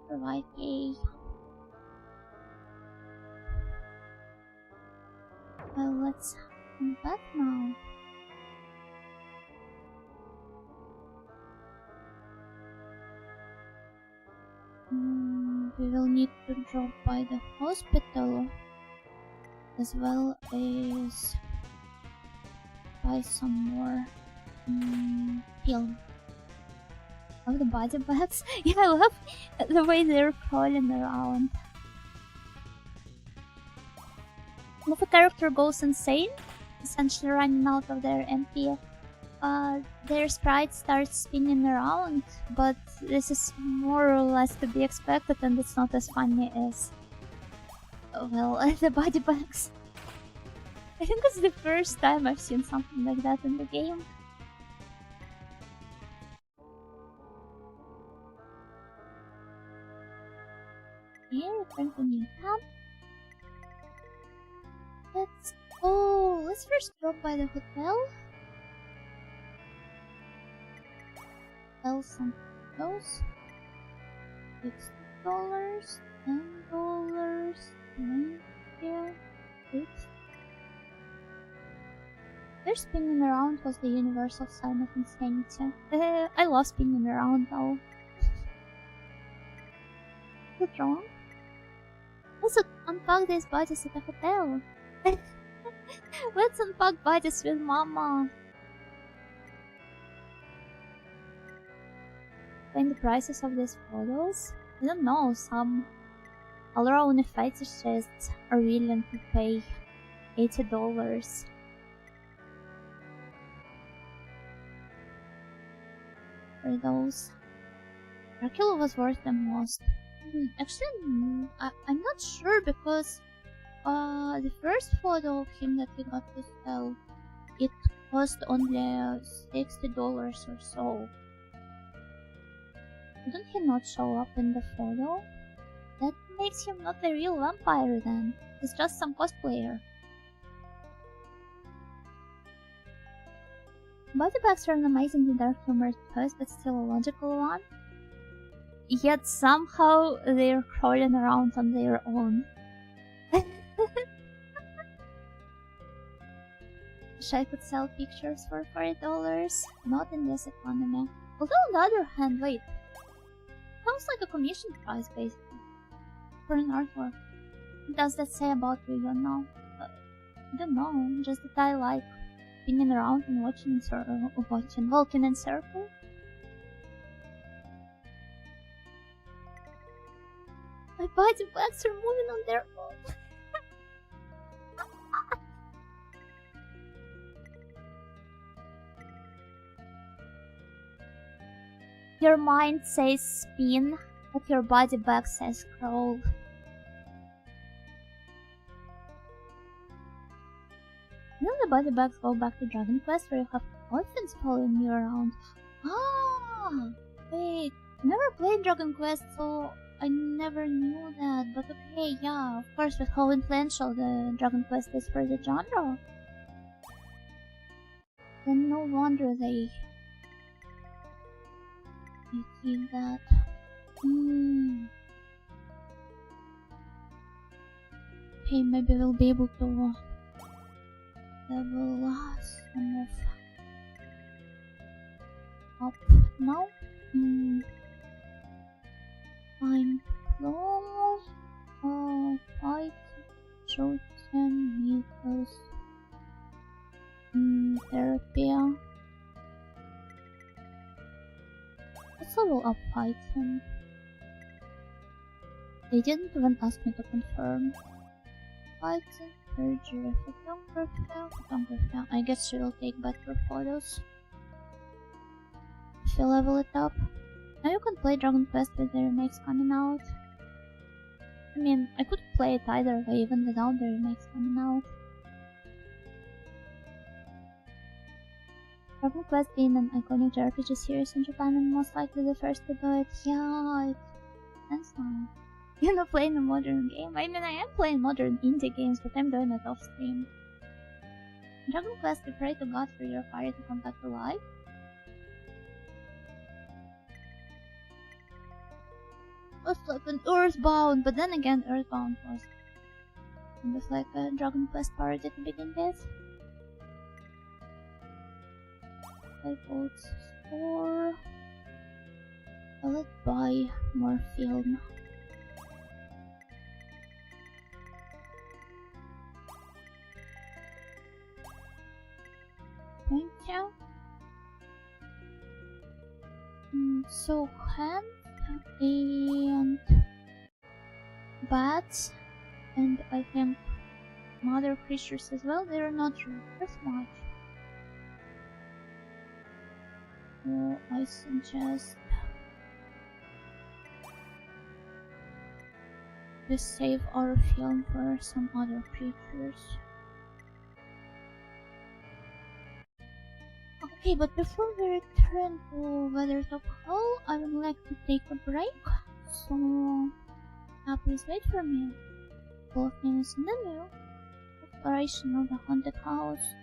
Right, yay. Well, let's come back now. We will need to drop by the hospital as well as buy some more film of the body bags. Yeah, I love the way they're crawling around. If a character goes insane, essentially running out of their MP, their sprite starts spinning around, but this is more or less to be expected and it's not as funny as, well, the body bags. I think it's the first time I've seen something like that in the game. Here, return to new tab. Let's go. Let's first drop by the hotel. Sell some photos. $60, $10, $20, $6. Their spinning around was the universal sign of insanity. I love spinning around though. What's wrong? Let's unpack these bodies at the hotel. Let's unpack bodies with Mama. Paying the prices of these photos? I don't know, some all-around fetishists are willing to pay $80 for those. Dracula was worth the most. Actually, I'm not sure because the first photo of him that we got to sell, it cost only $60 or so. Didn't he not show up in the photo? That makes him not a real vampire then. He's just some cosplayer. Body bags are an amazingly dark humor choice, but still a logical one. Yet somehow they're crawling around on their own. I could sell pictures for $40, not in this economy. Although on the other hand, wait. Sounds like a commission price basically. For an artwork. What does that say about you, you know? I don't know, just that I like spinning around and walking in circles. My body bags are moving on their own. Your mind says spin, but your body bag says crawl. Then the body bags go back to Dragon Quest where you have orphans following you around. Ah, wait, I never played Dragon Quest, so I never knew that. But okay, yeah, of course, with how influential the Dragon Quest is for the genre. Then no wonder they did that. Okay, maybe we'll be able to level some of up now. Find clothes, fight, shoot, and meters, therapy. Let's level up fighting. They didn't even ask me to confirm. Fighting, perjury, photography. I guess she will take better photos if you level it up. Now you can play Dragon Quest with the remakes coming out. I mean, I could play it either way, even without the remakes coming out. Dragon Quest being an iconic JRPG series in Japan and most likely the first to do it. Yeah, it makes sense now. You're not playing a modern game. I mean, I am playing modern indie games, but I'm doing it off stream. Dragon Quest, we pray to God for your fire to come back to life. was like an Earthbound, but then again, Earthbound was kind of like a Dragon Quest parody to begin with. I bought store. Let's buy more film. Thank you. So hands and bats, and I think mother creatures as well. They're not worth much. So I suggest we save our film for some other creatures. Okay, but before we return to Weather Talk Hall, I would like to take a break. So, please wait for me. 12 minutes in the new exploration of the haunted house.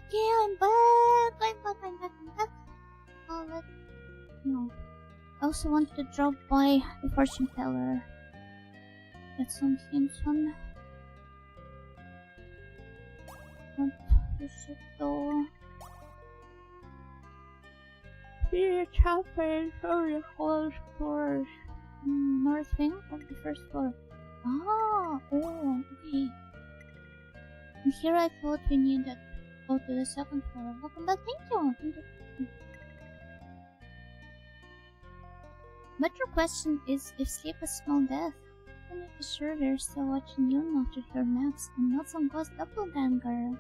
Okay, I'm back. I'm back. Let's no. I also want to drop by the fortune teller. Get some hints on what we should do. Here, chapel, show the whole floors. North wing of the first floor. Ah, oh, okay. And here I thought we needed go to the second floor. Welcome back, thank you. But your question is if sleep is small death. I'm not sure they're still watching you after her naps and not some ghost doppelganger.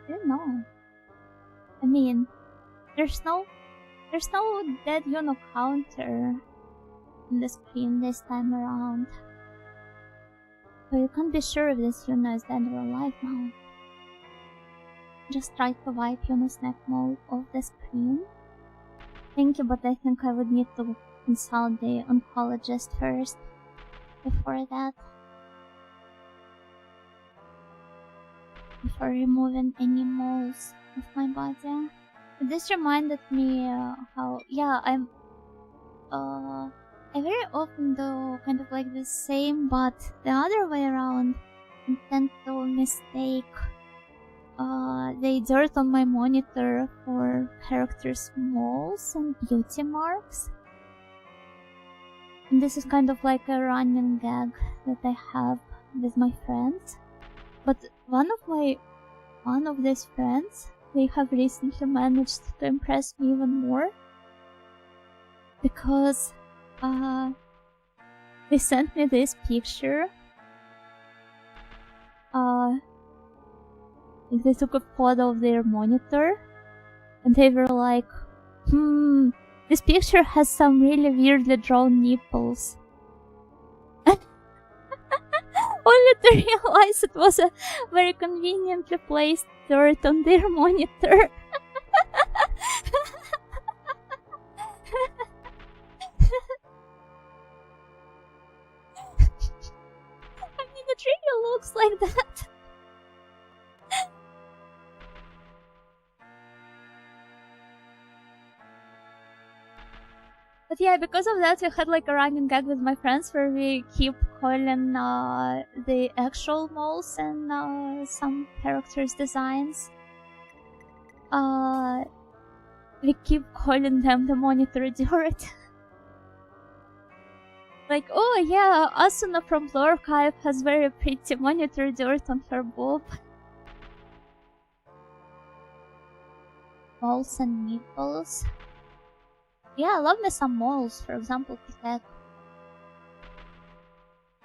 I don't know. I mean, there's no dead Yuno counter on the screen this time around. So you can't be sure if this Yuno is dead or alive now. Just try to wipe Yuno's neck mode off the screen. Thank you, but I think I would need to consult the oncologist first before that. Before removing any moles of my body. This reminded me how, yeah, I very often do kind of like the same, but the other way around. I tend to mistake the dirt on my monitor for characters' moles and beauty marks. And this is kind of like a running gag that I have with my friends. But one of these friends, they have recently managed to impress me even more. Because they sent me this picture. They took a photo of their monitor and they were like, this picture has some really weirdly drawn nipples. Only to realize it was a very conveniently placed dirt on their monitor. I mean, it really looks like that. But yeah, because of that, we had like a running gag with my friends where we keep calling the actual moles and some characters' designs. We keep calling them the monitor dirt. Like, oh yeah, Asuna from Blue Archive has very pretty monitor dirt on her boob. Moles and nipples. Yeah, I love me some moles, for example, Quebec.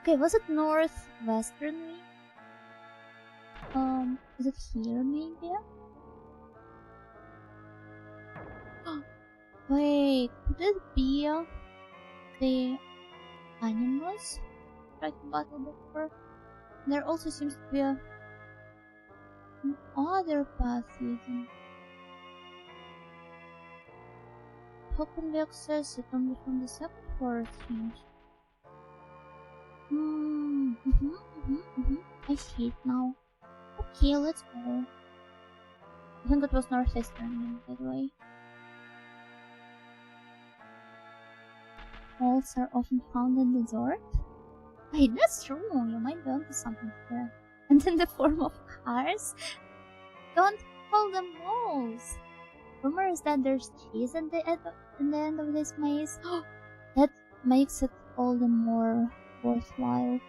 Okay, was it northwestern wing? Is it here maybe? Wait, could it be the animals tried to battle before? There also seems to be an other path leading. How can we access it only from the second floor, it seems? I see it now. Okay, let's go. I think it was northeastern, by the way. Moles are often found in the resort. Wait, that's true. You might be onto something here. And in the form of cars? Don't call them moles. Rumor is that there's cheese in the end of this maze. That makes it all the more worthwhile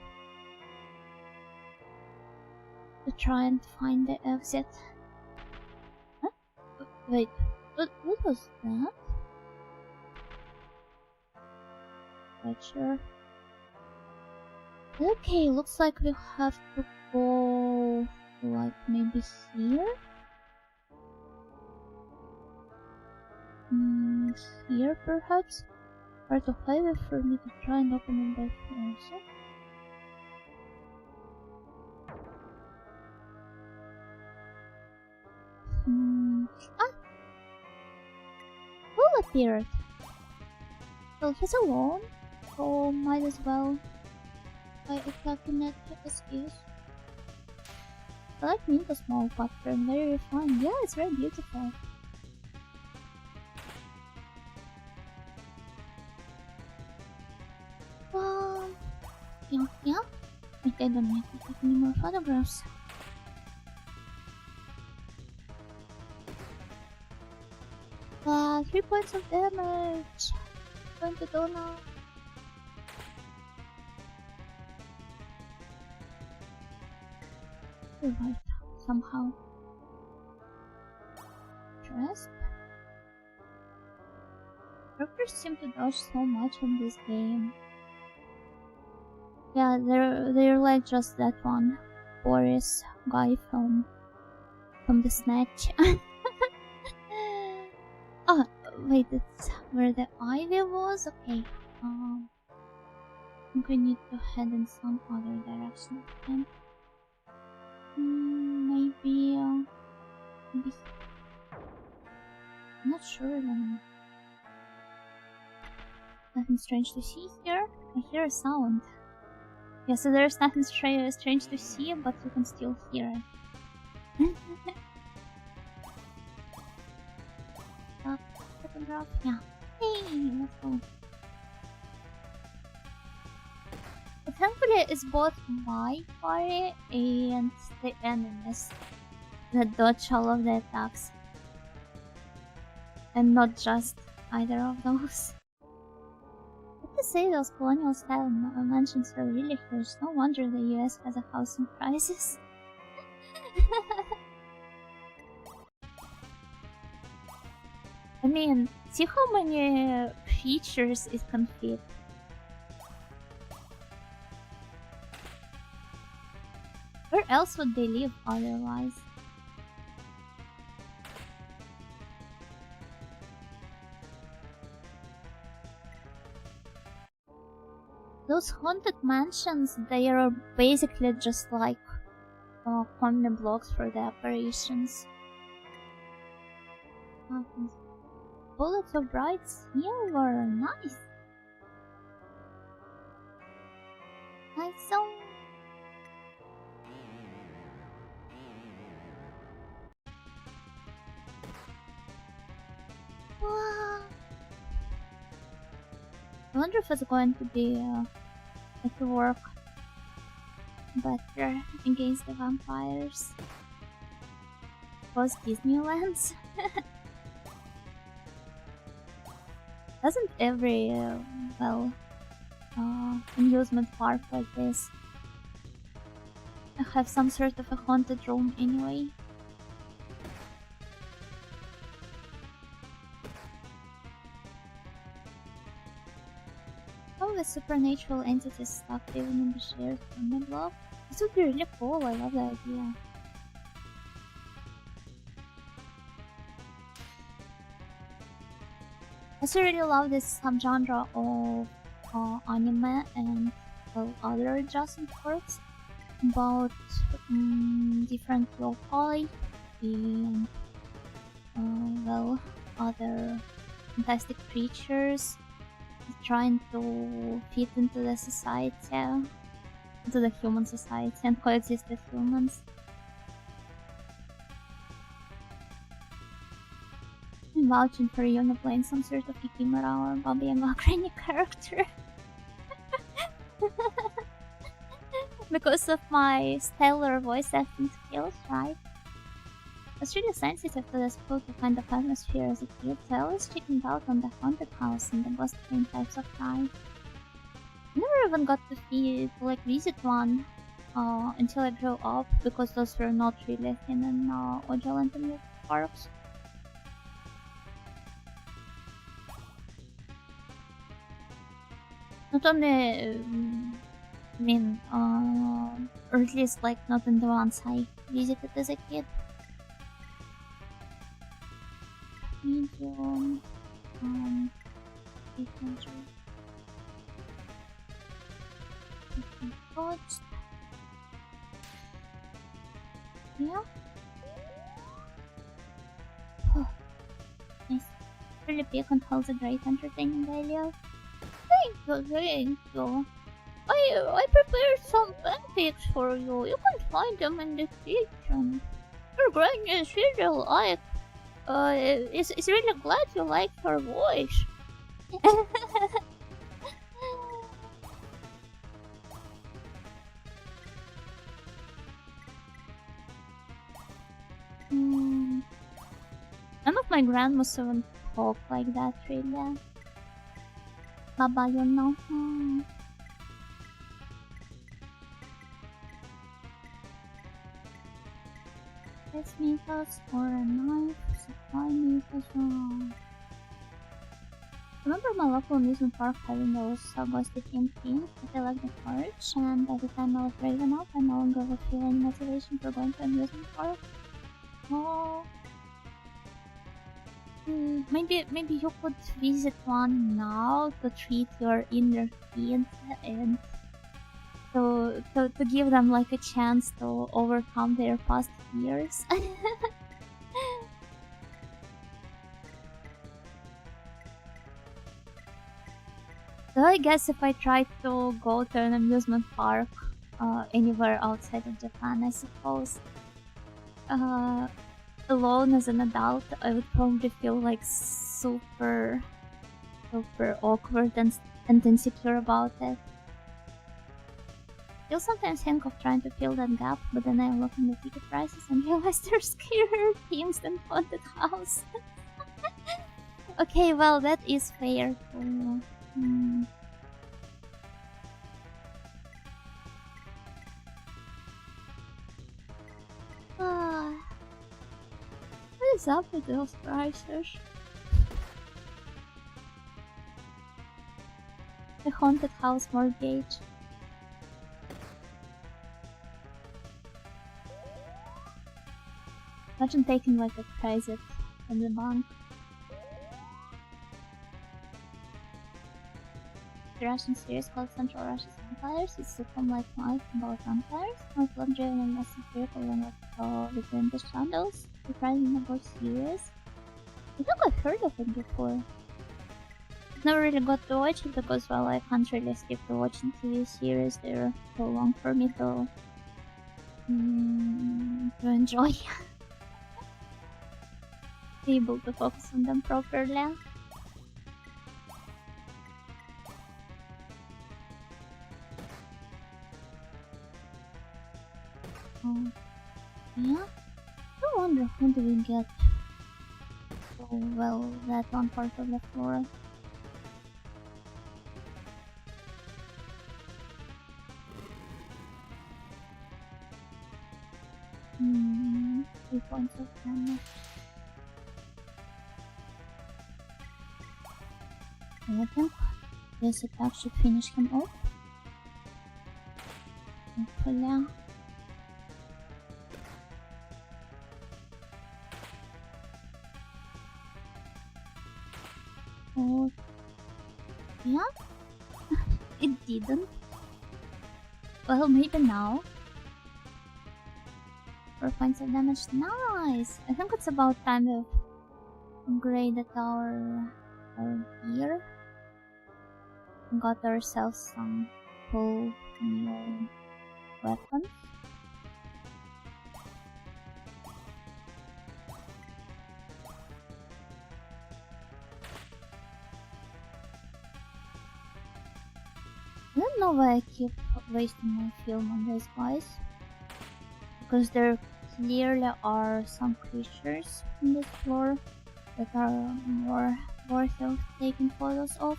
to try and find the exit. Huh? Wait, what was that? Quite sure. Okay, looks like we have to go like maybe here. Here perhaps? Part of highway for me to try and open it by also. Who appeared? Well, he's alone, so might as well try attacking it with his skills. I like Minto's small pattern, very refined. Yeah, it's very beautiful. Yeah. I don't need to take any more photographs. 3 points of damage. Going to do now. Survived somehow. Trust. Characters seem to dodge so much in this game. Yeah, they're like just that one Boris guy from the Snatch. Oh, wait, that's where the ivy was? Okay. I think we need to head in some other direction. And maybe maybe I'm not sure then. Nothing strange to see here. I hear a sound. Yeah, so there's nothing strange to see, but you can still hear it. Photograph, yeah. Hey, let's go. But thankfully, it's both my party and the enemies that dodge all of the attacks. And not just either of those. What to say, those colonial style mansions are really huge. No wonder the US has a housing crisis. I mean, see how many features it can fit. Where else would they live otherwise? Those haunted mansions, they are basically just like common blocks for the operations. Bullets of bright silver, nice. Nice song. Wow. I wonder if it's going to be to work better against the vampires. Post Disneylands. Doesn't every amusement park like this have some sort of a haunted room anyway? Oh, the supernatural entities stuck even in the shared common block. This would be really cool, I love the idea. I also really love this subgenre of anime and other adjacent works about different yokai and other fantastic creatures trying to fit into the society, into the human society and coexist with humans. I'm vouching for you not playing some sort of Kikimura or Baba Yaga granny character. Because of my stellar voice acting skills, right? I was really sensitive to the spooky kind of atmosphere as a kid, so I always checking out on the haunted house and the ghost train types of ride. I never even got to visit one until I grew up, because those were not really thin and Ojoland and parks. Not only, or at least like not in the ones I visited as a kid. Medium, 800. Touched. Yeah. Oh, nice. Really big and holds a great entertaining value. Thank you. I prepared some pancakes for you. You can find them in the kitchen. Your granny is really is really glad you like her voice. None of my grandmas even talk like that, really. Baba, you know. Let's make us for a knife. Supply me as well. Remember my local amusement park having those ghosty themed things, but I like the parts, and by the time I was brave enough, I no longer would feel any motivation for going to amusement park. Oh. Maybe you could visit one now to treat your inner kid and to give them like a chance to overcome their past fears. So I guess if I try to go to an amusement park anywhere outside of Japan, I suppose alone as an adult, I would probably feel like super awkward and insecure about it. You'll sometimes think of trying to fill that gap, but then I look at the ticket prices and realize there's scarier themes than haunted house. Okay, well that is fair too. What is up with those prices? The haunted house mortgage. Imagine taking like a credit from the bank. The Russian series called Central Russia's Empires. It's a sitcom-like life about empires, more plot-driven and less empirical than what within the shadows. Surprising about series. I think I've heard of it before. Never really got to watch it because, well, I can't really skip to watching TV series. They're too long for me to enjoy. Be able to focus on them properly. Yeah? I wonder who do we get? Oh, well, that one part of the floor. Hmm, 3 points of damage. I think this attack should finish him off. Hopefully. Oh, yeah? It didn't. Well, maybe now. 4 points of damage. Nice! I think it's about time to upgrade our gear. Got ourselves some cool new weapons. I don't know why I keep wasting my film on these guys. Because there clearly are some creatures in this floor that are more worth of taking photos of.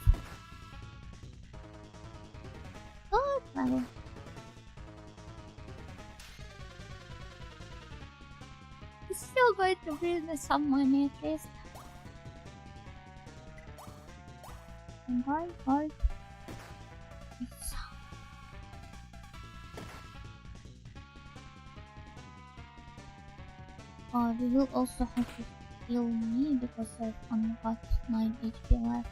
But well. It's still going to bring me some money at least. And guard. We will also have to heal me because I've only got 9 HP left.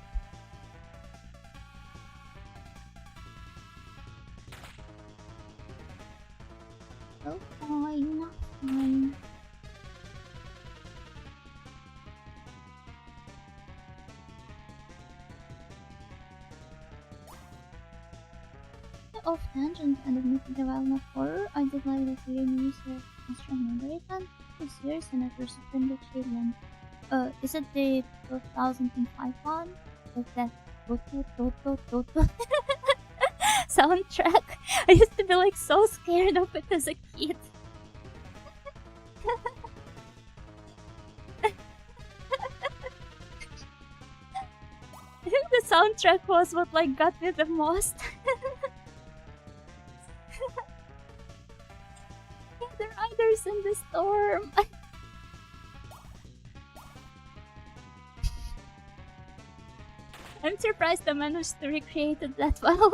Oh, fine. Off tangent and admittedly while not horror, I did like the theory news of Australian American. This year's Senator Supreme Children. Is it the 2005 one? With that soundtrack? I used to be like so scared of it as a kid. soundtrack was what like got me the most. Yeah, the riders in the storm. I'm surprised I managed to recreate it that well.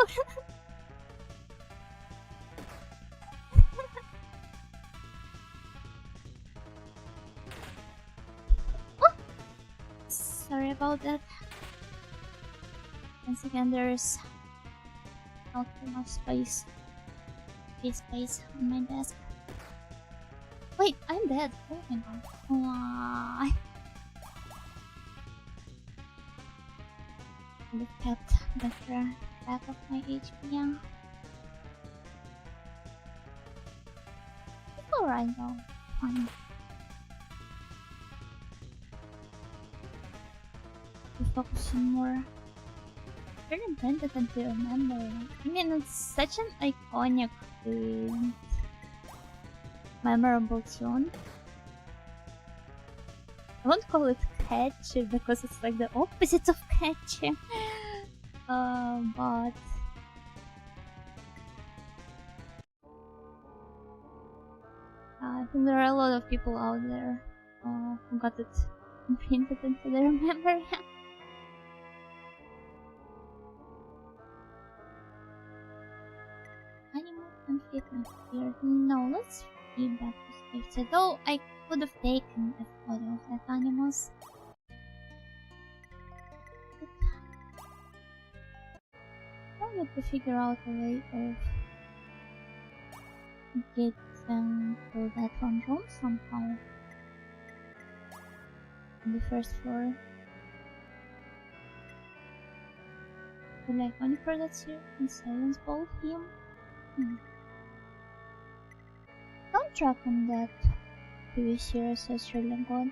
Oh! Sorry about that. Once again, there's not too much space. Space on my desk. Wait, I'm dead. Oh my god. Why? I have kept better track of my HP. Yeah. It's alright though. Fine. To focus on more. Very inventive and to remember. I mean, it's such an iconic and memorable tune. I won't call it catchy because it's like the opposite of catchy. But I think there are a lot of people out there who got it imprinted into their memory. Animal and fitness here. No, let's feed that perspective. Though I could have taken a photo of that animals. I need to figure out a way of getting to that one room somehow. On the first floor. The iconic products here and silence ball theme. Soundtrack on that TV series is really good.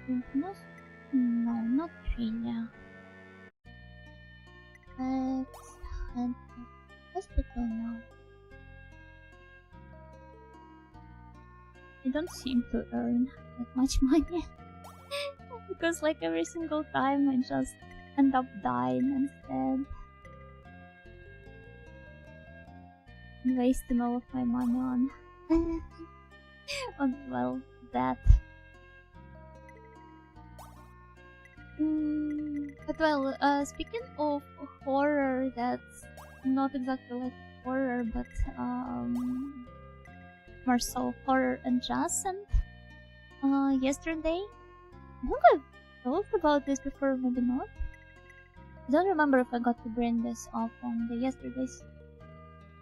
Infamous? No, not really. Let's head to hospital now. I don't seem to earn that much money. Because like every single time I just end up dying instead. And wasting all of my money on on well that. But well, speaking of horror, that's not exactly like horror, but more so horror adjacent. Yesterday, I think I've talked about this before, maybe not. I don't remember if I got to bring this up on the yesterday's.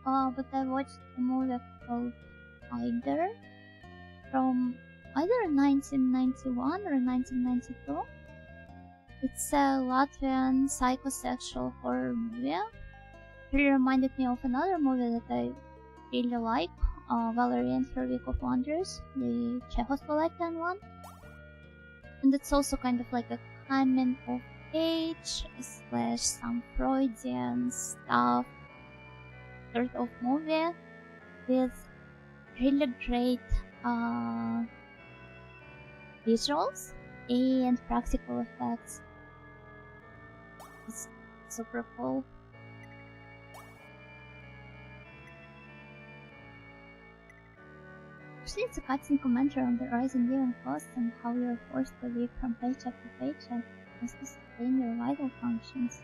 But I watched a movie called Either from either 1991 or 1992. It's a Latvian psychosexual horror movie. It really reminded me of another movie that I really like, Valerie and Her Week of Wonders, the Czechoslovakian one. And it's also kind of like a coming of age / some Freudian stuff sort of movie with really great visuals and practical effects. It's super cool. Actually, it's a cutscene commentary on the rising living costs and how you're forced to live from paycheck to paycheck just to sustain your vital functions.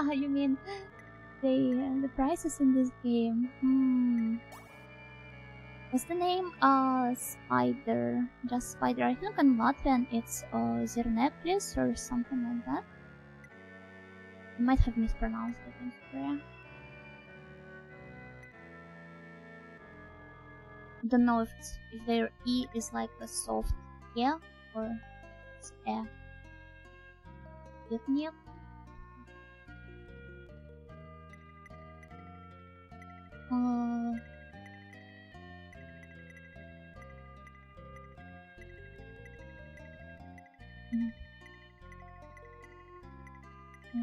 You mean the prices in this game? What's the name? Spider. Just Spider. I think on Latvian it's Zirneklis or something like that. I might have mispronounced it in Korea. I don't know if their E is like a soft E or it's E. Yep.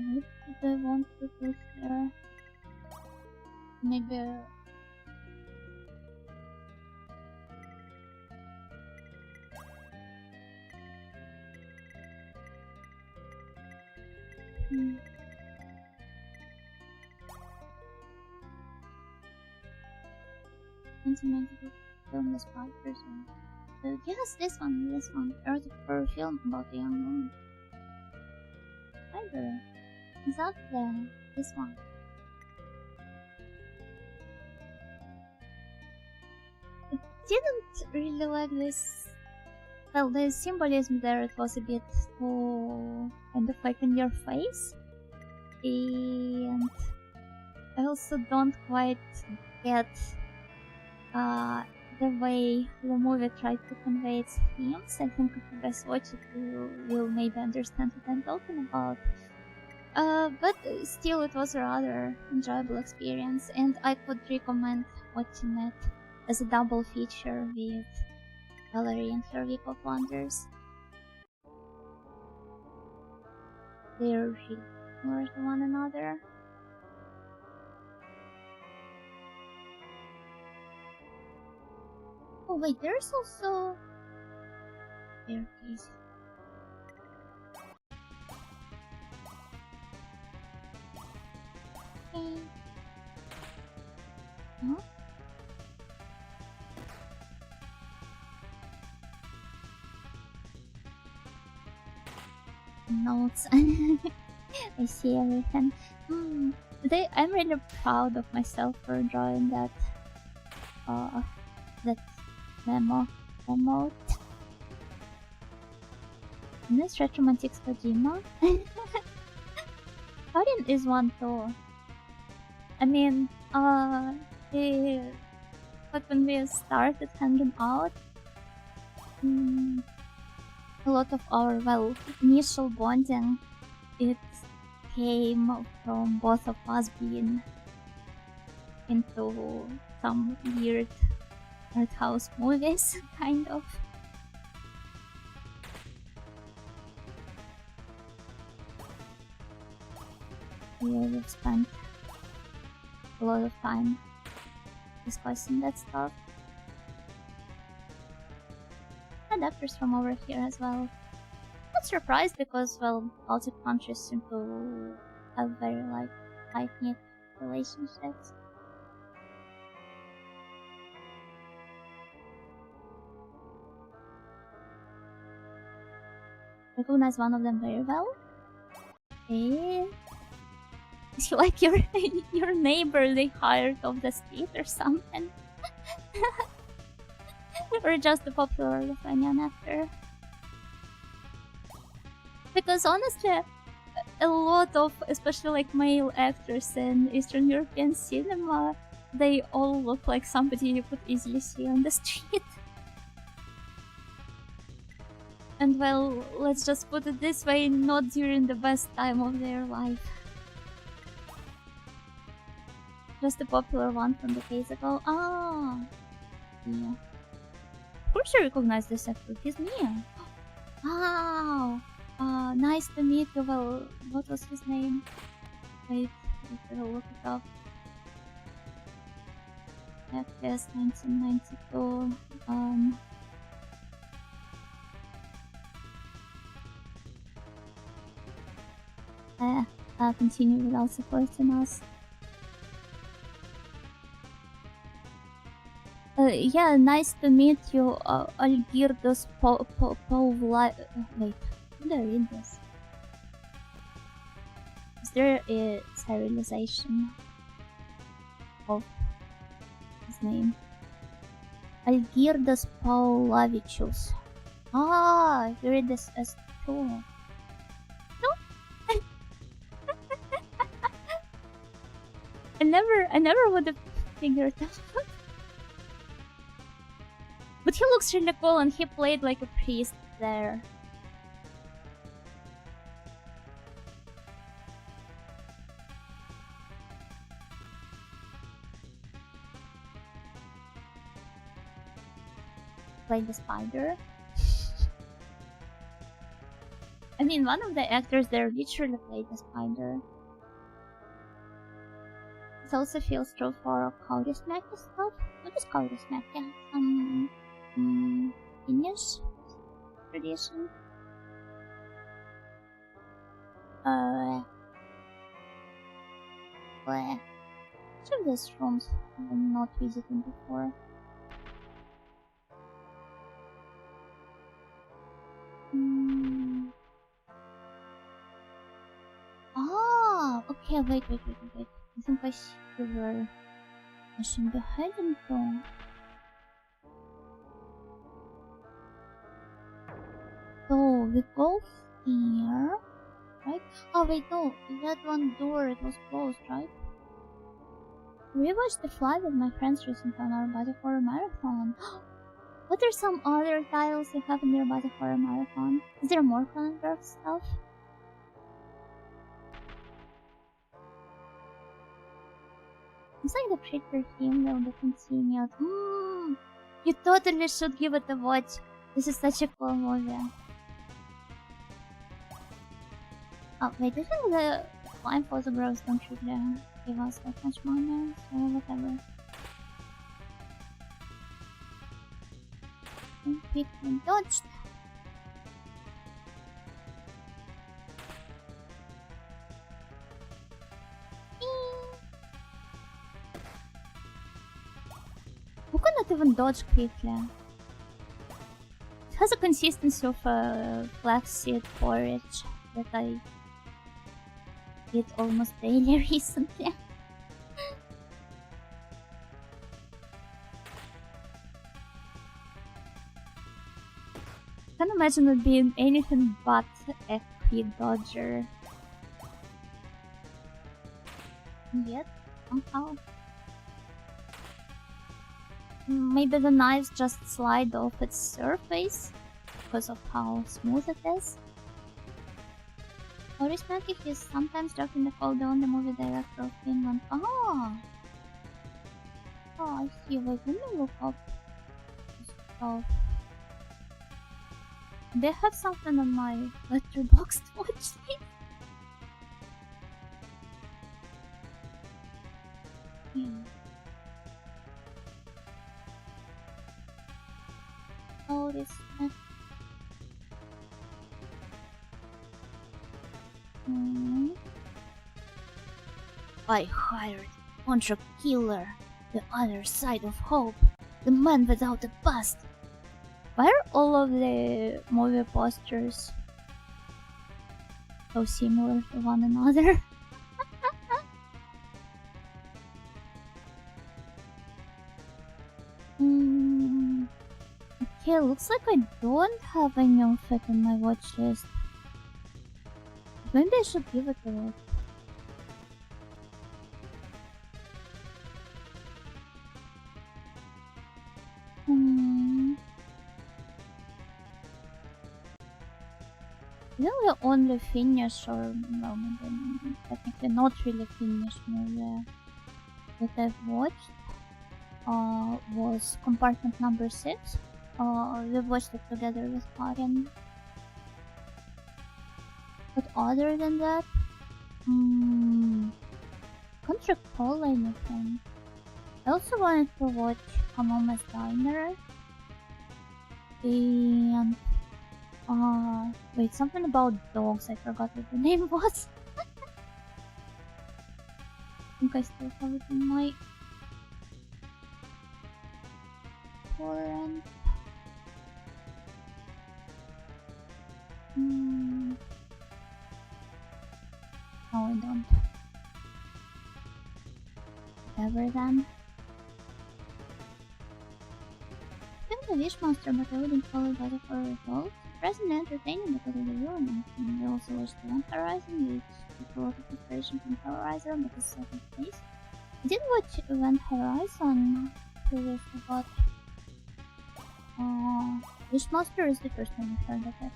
What did I want to put there? Maybe Film the spiders. Yes, this one. I wrote a film about a young woman. Spider. Exactly. This one. I didn't really like this. Well, the symbolism there, it was a bit too kind of like in your face. And I also don't quite get the way the movie tried to convey its themes. I think if you guys watch it, you will maybe understand what I'm talking about. But still, it was a rather enjoyable experience, and I could recommend watching it as a double feature with Valerie and her Week of Wonders. They're really similar to one another. Oh wait, there's also staircase. Okay. Huh? Notes. I see everything. Today I'm really proud of myself for drawing that memo emote. This Retromantic Kojima. Karin is one too. I mean, but when we started hanging out, a lot of our, well, initial bonding, it came from both of us being into some weird art house movies, kind of. Yeah, we've spent a lot of time discussing that stuff. Adapters from over here as well. Not surprised because, well, Baltic countries seem to have very, like, tight-knit relationships. Recognize one of them very well. Eh? Is he like your neighbor they hired off the street or something? Or just a popular Lithuanian actor? Because honestly, a lot of, especially like male actors in Eastern European cinema, they all look like somebody you could easily see on the street. And well, let's just put it this way, not during the best time of their life. Just a popular one from the days ago. Ah, yeah. Of course you recognize this actor, he's Mia. Wow. Nice to meet you. Well, what was his name? Wait, I will look it up. FPS 1992. Continue without supporting us. Yeah, nice to meet you, Algirdos Pavla. Wait, how do I read this? Is there a serialization of his name? Algirdos Pavlavichus. Ah, I read this as two. No? I never would have figured that out. But he looks really cool and he played like a priest there. Played the spider. I mean, one of the actors there literally played the spider. It also feels true for Kaurismäki stuff. What is Kaurismäki? Finnish tradition. Bleh. Which of these rooms have I not visited before? Ah, okay, wait. I think I see where I should be heading to. So we go here, right? Oh wait, no, that one door, it was closed, right? We watched The Fly with my friends recently on our Body Horror Marathon. What are some other titles you have in your Body Horror Marathon? Is there more Cronenberg stuff? It's like the Creature theme will be continued. You totally should give it a watch. This is such a cool movie. Oh wait, I think the blind photographs don't really give us that much money, so whatever. Pick and dodged. Who cannot even dodge quickly? It has a consistency of a flaxseed porridge that I eat almost daily recently. Can't imagine it being anything but a quick dodger. Yet, somehow. Maybe the knives just slide off its surface because of how smooth it is. Charismatic is sometimes joking called the only movie director of Finland. Oh, I see. Wait, let me look up stuff. They have something on my letterboxd watch list. Oh, this. I hired contract killer, the other side of hope, the man without a past. Why are all of the movie posters so similar to one another? Okay, looks like I don't have any of it on my watch list. Maybe I should give it a look. Then we only finished, or well, maybe technically not really finished movie that I've watched was Compartment Number 6. We watched it together with Karin. But other than that, can't recall anything. I also wanted to watch Kamome's Diner. And wait, something about dogs. I forgot what the name was. I think I still have it in my torrent. No, I don't. Whatever then. I think the Wish Monster, but I wouldn't call it better for results. Surprisingly entertaining because of the villain. We also watched Event Horizon, which took a lot of inspiration from Hellraiser, but is set in space. I did watch Event Horizon previously, but Wish Monster is the first time I heard of it.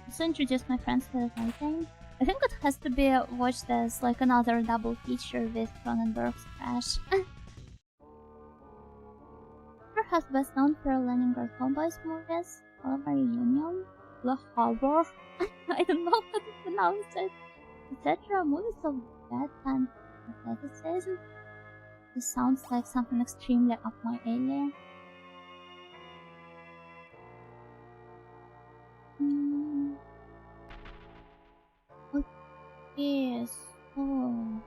Also introduced my friends to the writing. I think it has to be watched as like another double feature with Cronenberg's Crash. Perhaps best known for Leningrad Cowboys movies, Harbor Union, The Harbor, I don't know how to pronounce it, etc. Movies of that and athleticism. This sounds like something extremely up my alley. What is... Oh...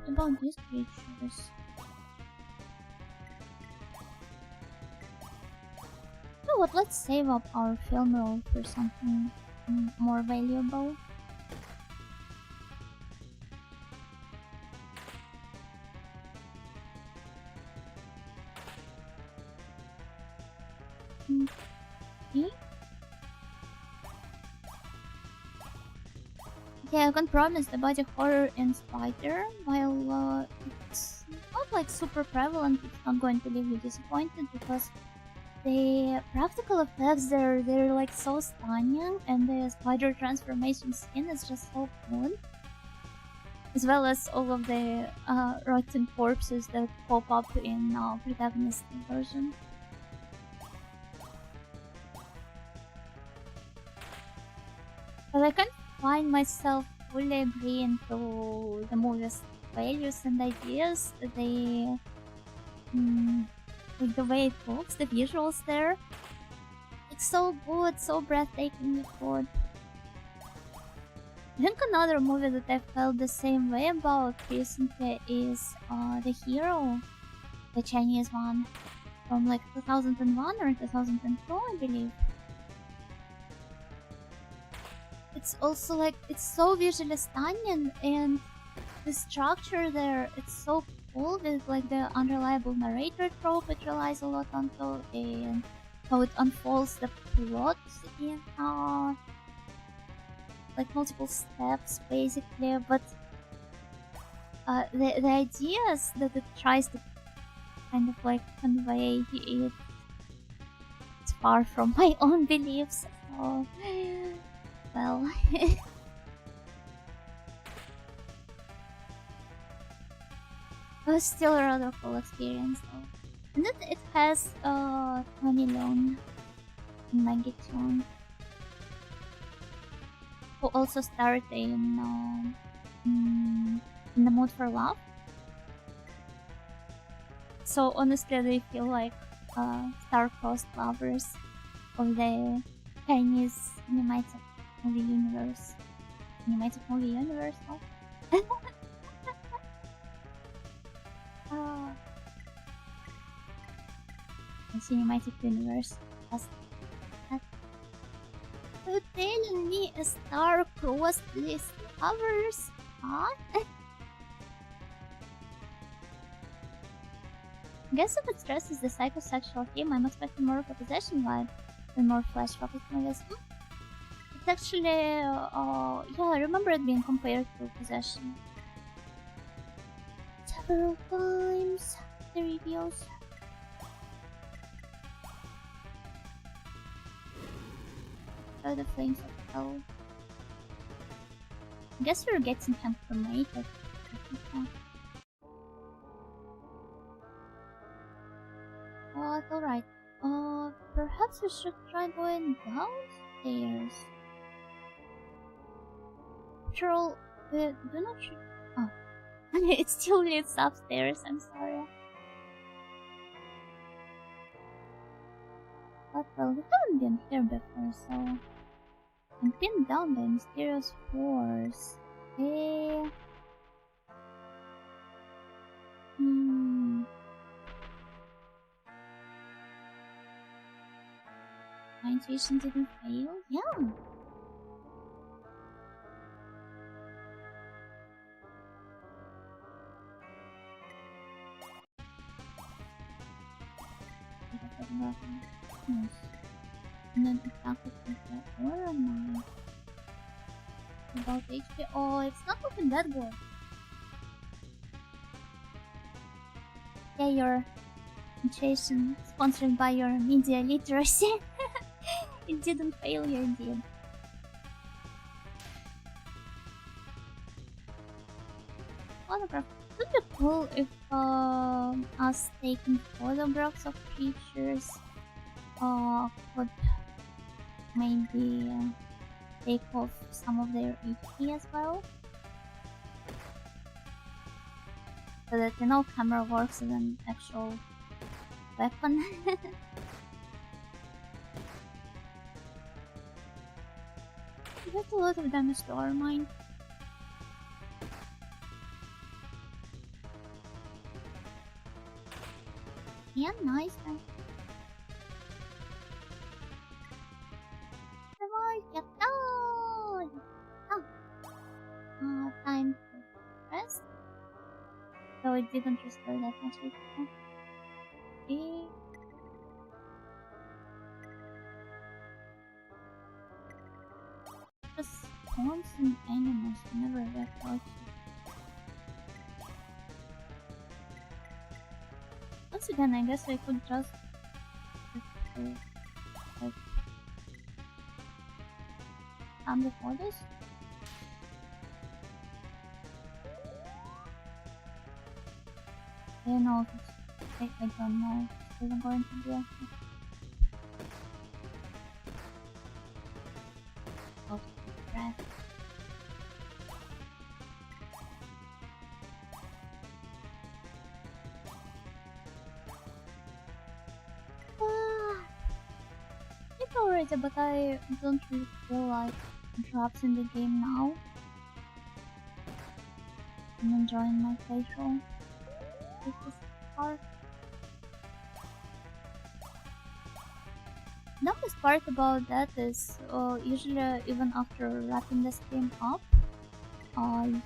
about these creatures? You know what? Let's save up our film roll for something more valuable. Okay. Yeah, I can promise the body horror in Spider, while it's not like super prevalent, it's not going to leave you disappointed because the practical effects they're like so stunning, and the spider transformation skin is just so cool, as well as all of the rotten corpses that pop up in protagonist version. But I can't find myself fully agreeing to the movie's values and ideas. Like the way it looks, the visuals there. It's so good, so breathtakingly good. I think another movie that I felt the same way about recently is The Hero, the Chinese one from like 2001 or 2002, I believe. It's also like, it's so visually stunning, and the structure there, it's so cool with like the unreliable narrator trope it relies a lot onto, and how it unfolds the plot in like multiple steps basically, but the ideas that it tries to kind of like convey, it's far from my own beliefs, so well. It was still a rather cool experience though. And then it has Tony Lone in Megatron, who also starred in The Mood for Love. So honestly, they feel like star-crossed lovers of the Chinese animated movie universe. Animated movie universe, oh. The cinematic universe. You telling me a star-crossed these lovers? Huh? Guess if it stresses the psychosexual theme, I'm expecting more of a possession vibe than more flesh-focused movies. It's actually, yeah, I remember it being compared to Possession several times. The reviews. Oh, the flames of hell. I guess we're getting confirmated. But alright. Perhaps we should try going downstairs. Troll, do not shoot. Oh. It still leads upstairs, I'm sorry. But well, we haven't been here before, so I'm pinned down by mysterious force. Eh. My intuition didn't fail? Yeah. And then exactly where am I? About HP? Oh, it's not looking that good. Yeah, your intuition sponsored by your media literacy. It didn't fail you indeed. Photograph. It would be cool if us taking photographs of creatures could maybe take off some of their HP as well. So that, you know, camera works as an actual weapon. There's a lot of damage to our mind. Yeah, nice. Come on, get down! Time to rest. So it didn't restore that much. Okay. Just constant animals never get out. Once again, I guess I could just like the photos. I don't know if it's I don't know if it's going to be okay. Oh, crap. It's alright, but I don't really feel like interrupting the game now. I'm enjoying my facial with this part. The best part about that is usually even after wrapping this game up, I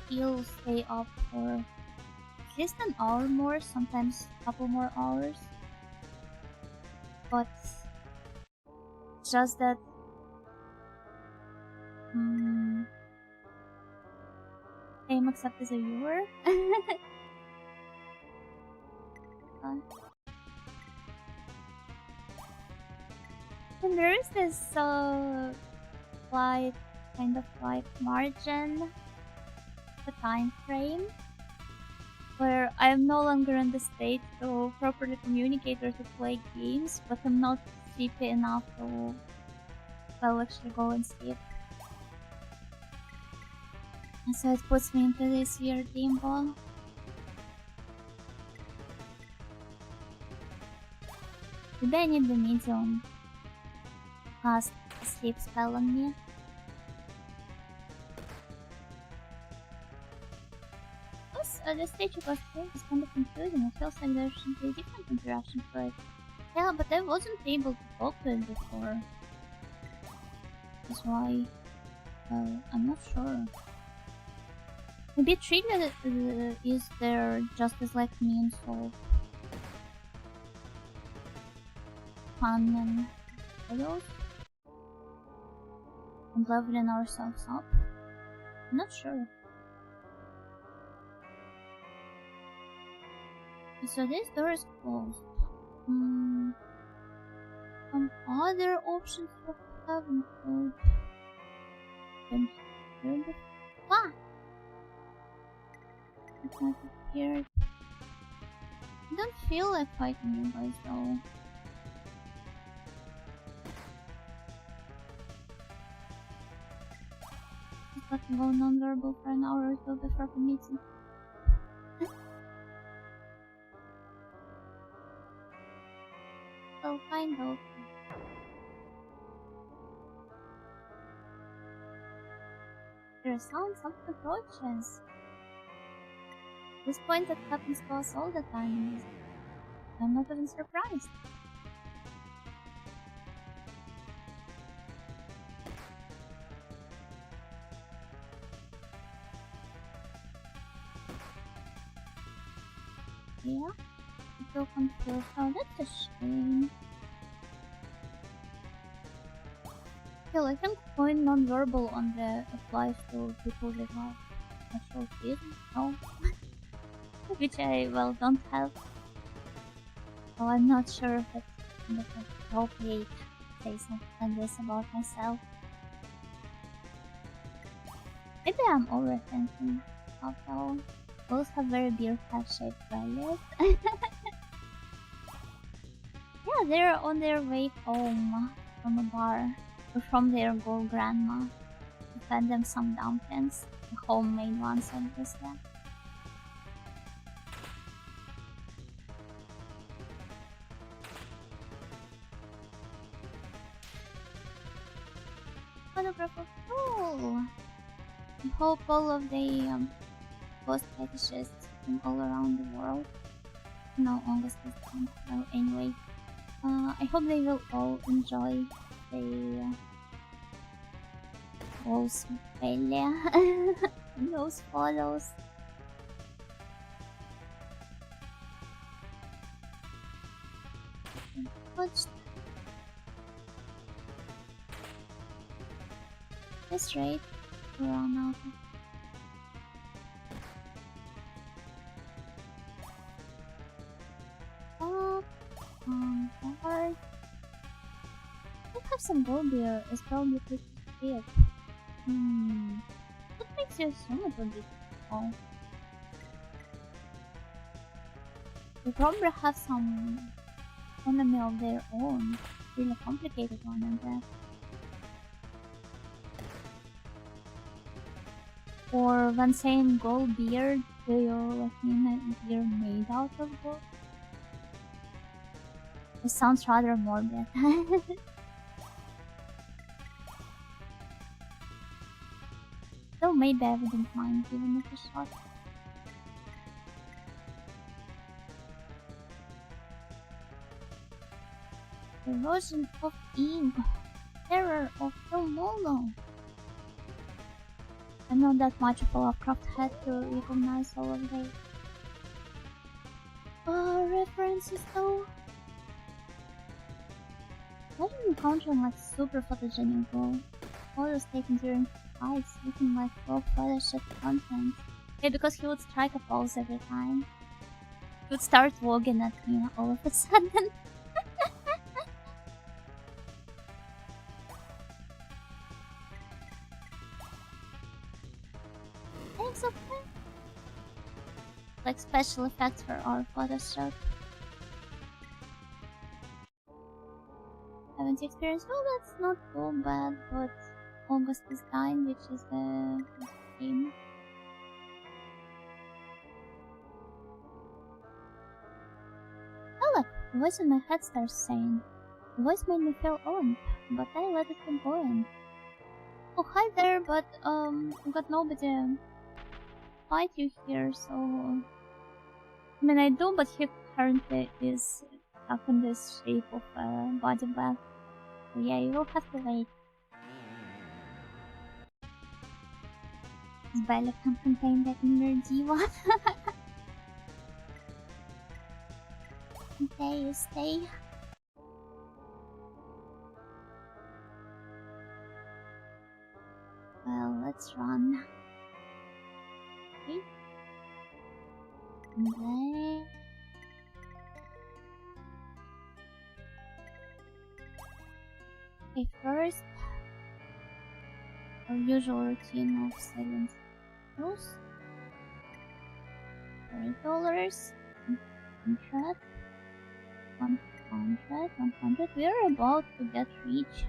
still stay up for at least an hour more, sometimes a couple more hours. But it's just that I'm accepted as a viewer. And there is this slight kind of like margin, the time frame, where I am no longer in the state to properly communicate or to play games, but I'm not sleepy enough to actually go and sleep. And so it puts me into this weird limbo. Today I need the medium to cast a sleep spell on me. The stage of last game is kind of confusing. It feels like there should be a different interaction for it. Yeah, but I wasn't able to talk to it before. That's why, well, I'm not sure. Maybe it really is there just as like me and so fun and photos and leveling ourselves up. I'm not sure. So this door is closed. Some other options we have include it's not appeared. I don't feel like fighting you guys though. Just let me go non-verbal for an hour or so before committing. Well, kind of. There are sounds of approaches. At this point that happens to us all the time. I'm not even surprised. Yeah, I feel confused. Oh, that's a shame. Still, I think going non-verbal on the applies to people that have special skills. No. Which I, well, don't have. So I'm not sure if it's kind of appropriate to say something like this about myself. Maybe I'm overthinking. Although, both have very beer cat-shaped bellies. Yeah, they're on their way home from a bar. Or from their old grandma. To fed them some dumplings. The homemade ones, obviously. Photograph of cool. I hope all of the post fetishists from all around the world No, August is done. Well, anyway, I hope they will all enjoy the Rose failure in those photos. Watch this rate run out of hard. I have some gold beer. It's probably pretty cheap. What makes you assume it would be small? They probably have some economy of their own. Really complicated one, and that. Or when saying gold beer, do you like mean a beer made out of gold? It sounds rather morbid. Still, maybe I wouldn't mind giving it a shot. Erosion of ink. Terror of Tomolo. I'm not that much of a Lovecraft head to recognize all of the references though. Imagine encountering like super photogenic gold. Photos taken during fights looking like raw Photoshop content. Yeah, because he would strike a pose every time. He would start walking at me all of a sudden. Thanks, okay. Like special effects for our Photoshop. Haven't experienced, well, that's not too bad, but August is dying, which is the game. Oh look, the voice in my head starts saying. The voice made me feel owned, but I let it keep going. Oh, hi there, but I've got nobody to fight you here, so... I mean, I do, but he currently is stuck in this shape of a body bag. So yeah, you will have to wait. His belly can contain the inner diva. Okay, you stay. Well, let's run. Okay. And then... Okay, first... our usual routine of saving those. $30, 100, 100, 100. We are about to get rich.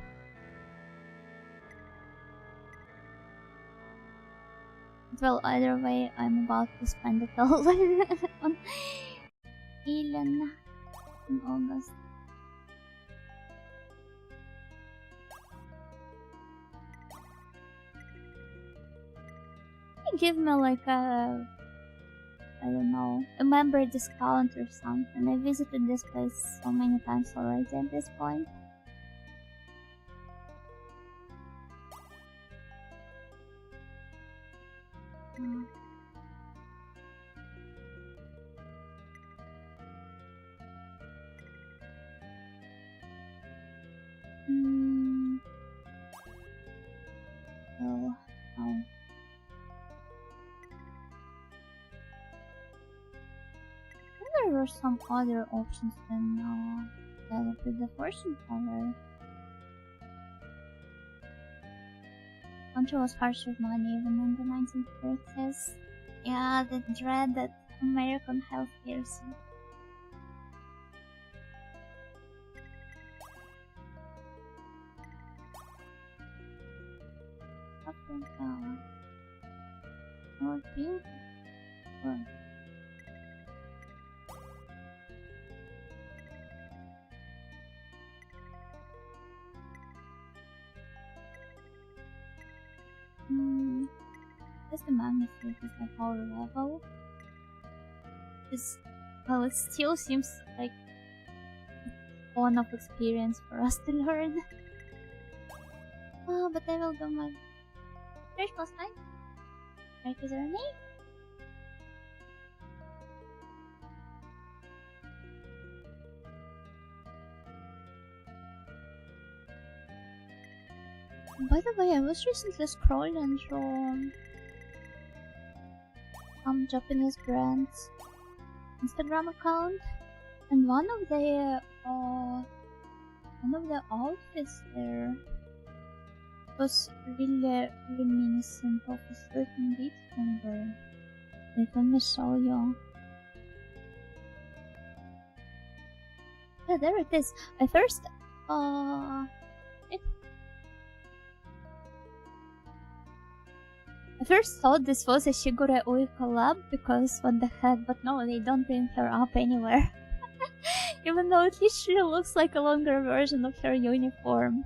Well, either way, I'm about to spend it all on Alien in August. Give me like a, I don't know, a member discount or something. I visited this place so many times already at this point. Oh, no. There were some other options than with the fortune teller. Country was harsh with money even in the 1930s. Yeah, the dreaded American healthcare system. Okay, more beautiful. Just the magnitude is the whole level. Is Well, it still seems like a ton of experience for us to learn. Oh, but I will do my first plus 9. Right, is there a name? By the way, I was recently scrolling through some Japanese brands' Instagram account, and one of the outfits there was really reminiscent of a certain beat number. Let me show you. Yeah, there it is. I first I first thought this was a Shigure Oi collab because what the heck, but no, they don't bring her up anywhere. Even though it literally looks like a longer version of her uniform.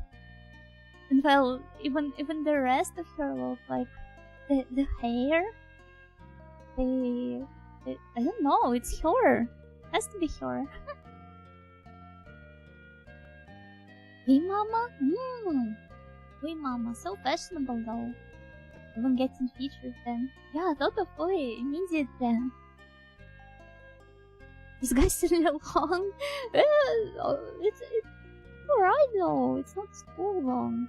And well, even the rest of her look, like the hair, I don't know, it's her. Has to be her. Hey mama? Hey mama, so fashionable though. Even getting featured then. Yeah, I thought of Oi immediately. This guy's really long. It's alright though, it's not so long.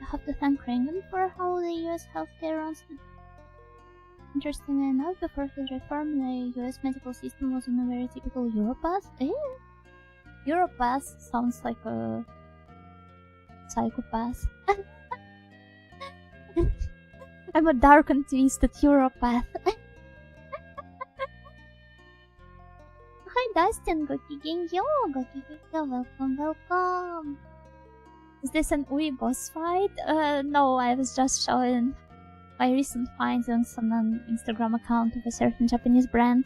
I have to thank Reagan for how the US healthcare runs. Interesting enough, before his reform, the US medical system was on a very typical Europath. Europath sounds like a psychopath. I'm a dark and twisted Europath. Hi Dustin, Gokigenyo, welcome. Is this an Ui boss fight? No, I was just showing my recent findings on an Instagram account of a certain Japanese brand.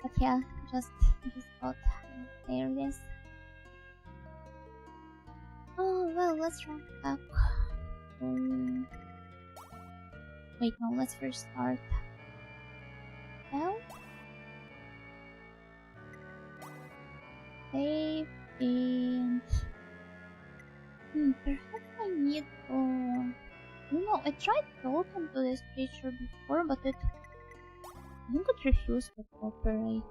But yeah, just thought there it is. Oh well, let's rank up. Wait, no, let's first start. Well, save and perhaps I need to. You know, I tried talking to this creature before, but I think it refused to cooperate.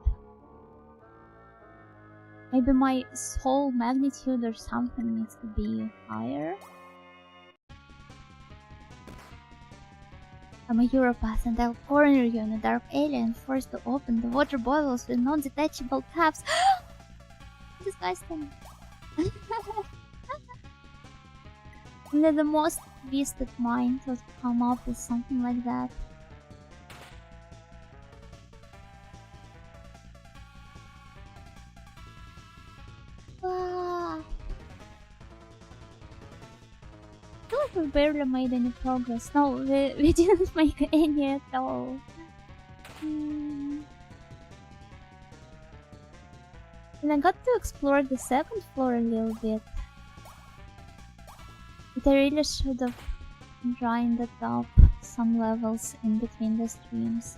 Maybe my soul magnitude or something needs to be higher. I'm a Europath and I'll corner you in a dark alien forced to open the water bottles with non-detachable taps. This guy's thing. Only the most twisted mind would come up with something like that. I feel like we barely made any progress. No, we didn't make any at all. And I got to explore the second floor a little bit. But I really should have grinded up some levels in between the streams.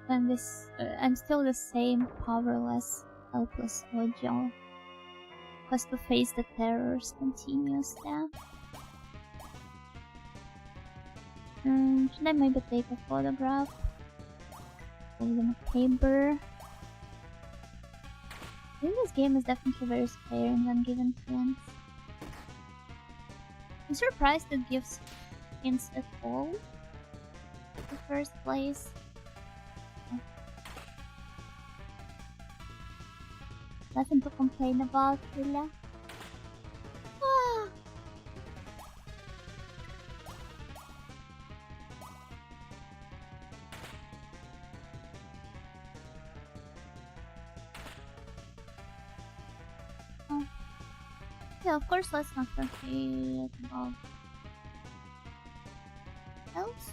And this, I'm still the same powerless, helpless audio. Has to face the terrors continuously. Should I maybe take a photograph of the macabre? I think this game is definitely very sparing when given hints. I'm surprised it gives hints at all in the first place. Nothing to complain about, really. Yeah, of course, let's not forget about else.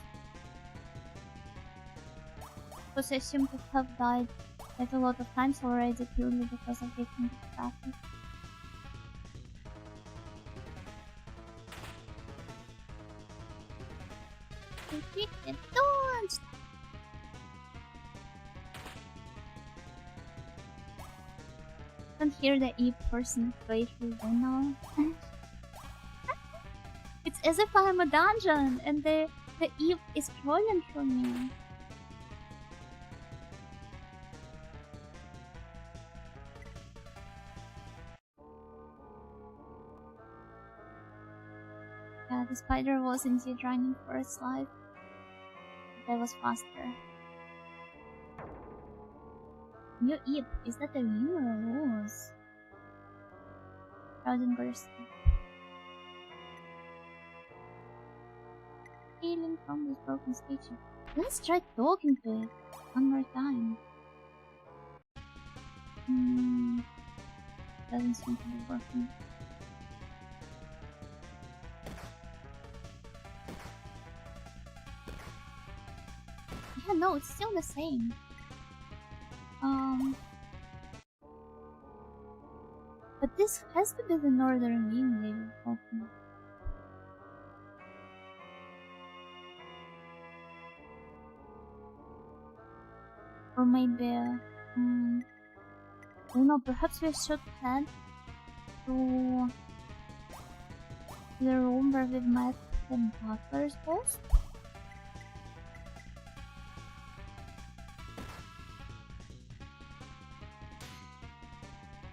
Because I seem to have died quite a lot of times already purely because of getting distracted. Don't! I can hear the E person playthrough right now. It's as if I'm a dungeon and the E is trolling for me. Yeah, the spider was indeed running for its life. That was faster. New Eve, is that a win or a lose? Crowding burst. Healing from this broken statue. Let's try talking to it one more time. Doesn't seem to be working. Yeah, no, it's still the same. But this has to be the northern wing they were talking. Or maybe, I don't know, perhaps we should head to the room where we met the butler's ghost?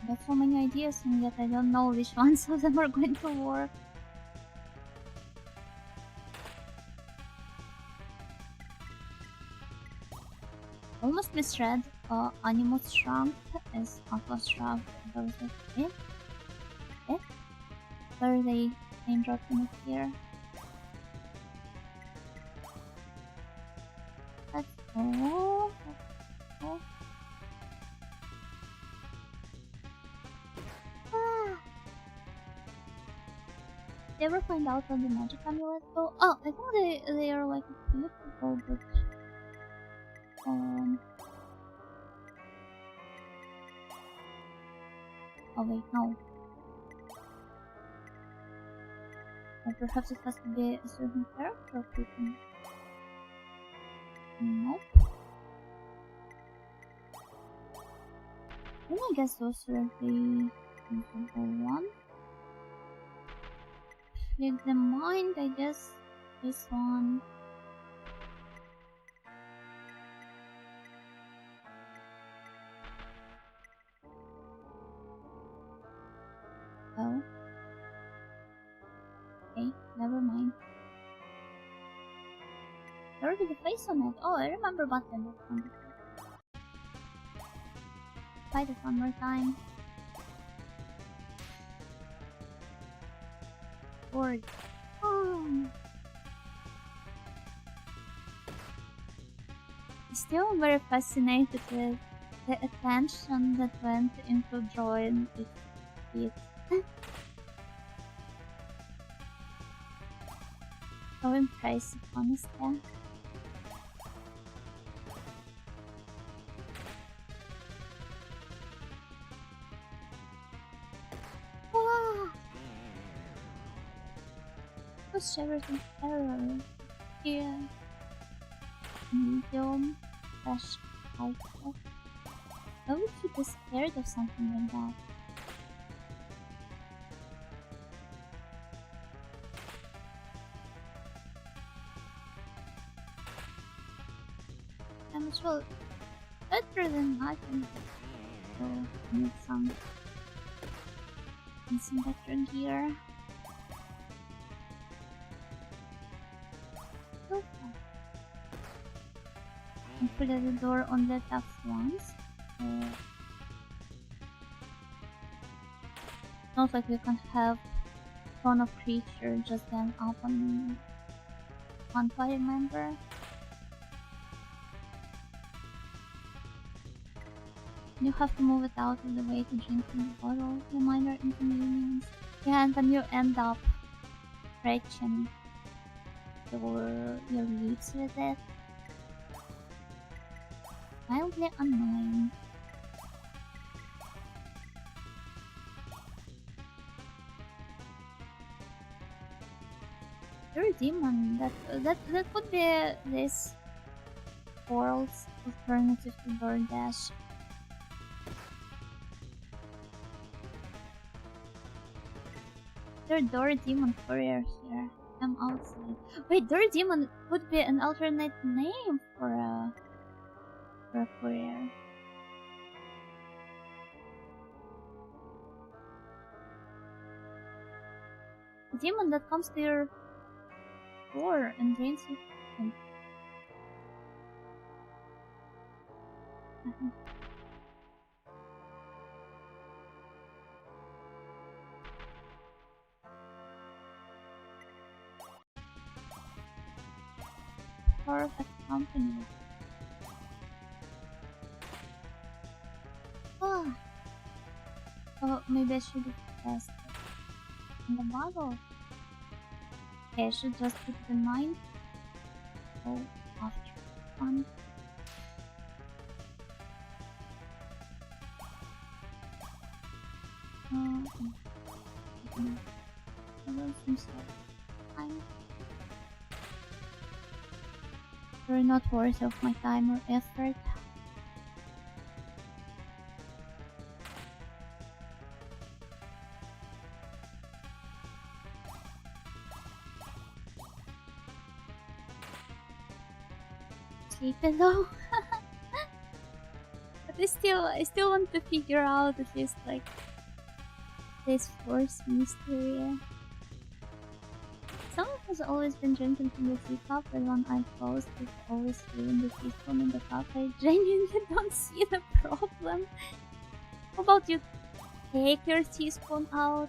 I have so many ideas and yet I don't know which ones of them are going to work. Almost misread Animus Shrunk as Atlas Shrunk. That was like, eh? Where are they name dropping it here? Let's go. Did you ever find out on the magic amulet though? Oh, I think they are like beautiful, but oh wait, no. Or perhaps it has to be a certain character who can. Nope. Then I guess those are the usable ones. With the mind, I guess this one. Oh. Okay, never mind. There is a face on it. Oh, I remember button that one. Fight it one more time. Board. Oh. I'm still very fascinated with the attention that went into drawing its feet. So impressive, honestly. What's everything error? Here. Medium. Fresh hyper. Why would you be scared of something like that? I'm sure better than nothing. So need some better gear. And put the door on the top once. Not like we can have ton of creature just then up on fire member. You have to move it out of the way to drink from the bottle. The minor inconvenience. Yeah, and then you end up stretching your lips with it. Mildly annoying. You're a demon. That could be this world's alternative to DoorDash. They're Door Demon Courier here. I'm outside. Wait, Door Demon could be an alternate name for a courier. A demon that comes to your door and drains you. Perfect company. Oh, maybe I should have pressed in the bottle. Okay, I should just keep it in mind. Oh, after fun. I don't think so. You're not worth of my time or effort. Sleepy though. But I still want to figure out at least like this force mystery. Someone has always been drinking from the teacup, with one eye closed, with always feeling the teaspoon in the cup. I genuinely don't see the problem. How about you take your teaspoon out?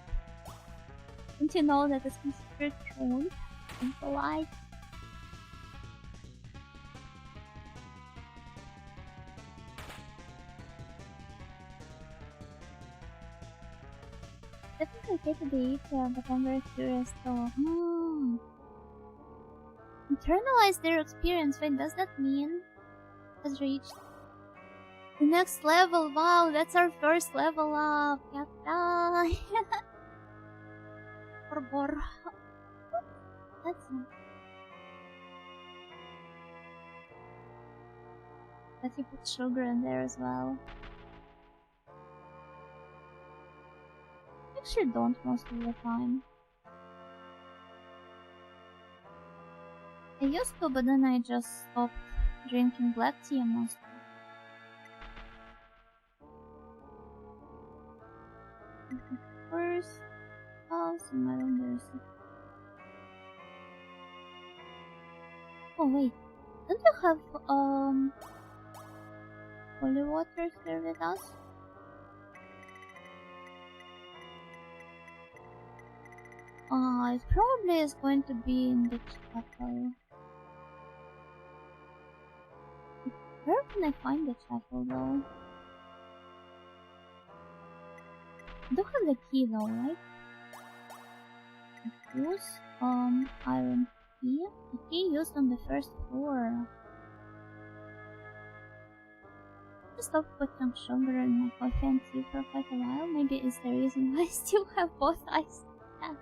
Don't you know that it's considered rude and polite? I think I'll take the eat, but I'm very curious though. Internalize their experience. Wait, does that mean has reached the next level? Wow, that's our first level up. Yatta! Borbor. That's not. But you put sugar in there as well. Actually don't most of the time. I used to, but then I just stopped drinking black tea mostly. First house in my room there's oh wait, don't you have holy water here with us? It probably is going to be in the chapel. Where can I find the chapel though? I don't have the key though, right? Use iron key. The key used on the first floor. I stopped putting sugar in my coffee and tea for quite a while. Maybe it's the reason why I still have both eyes. Yeah.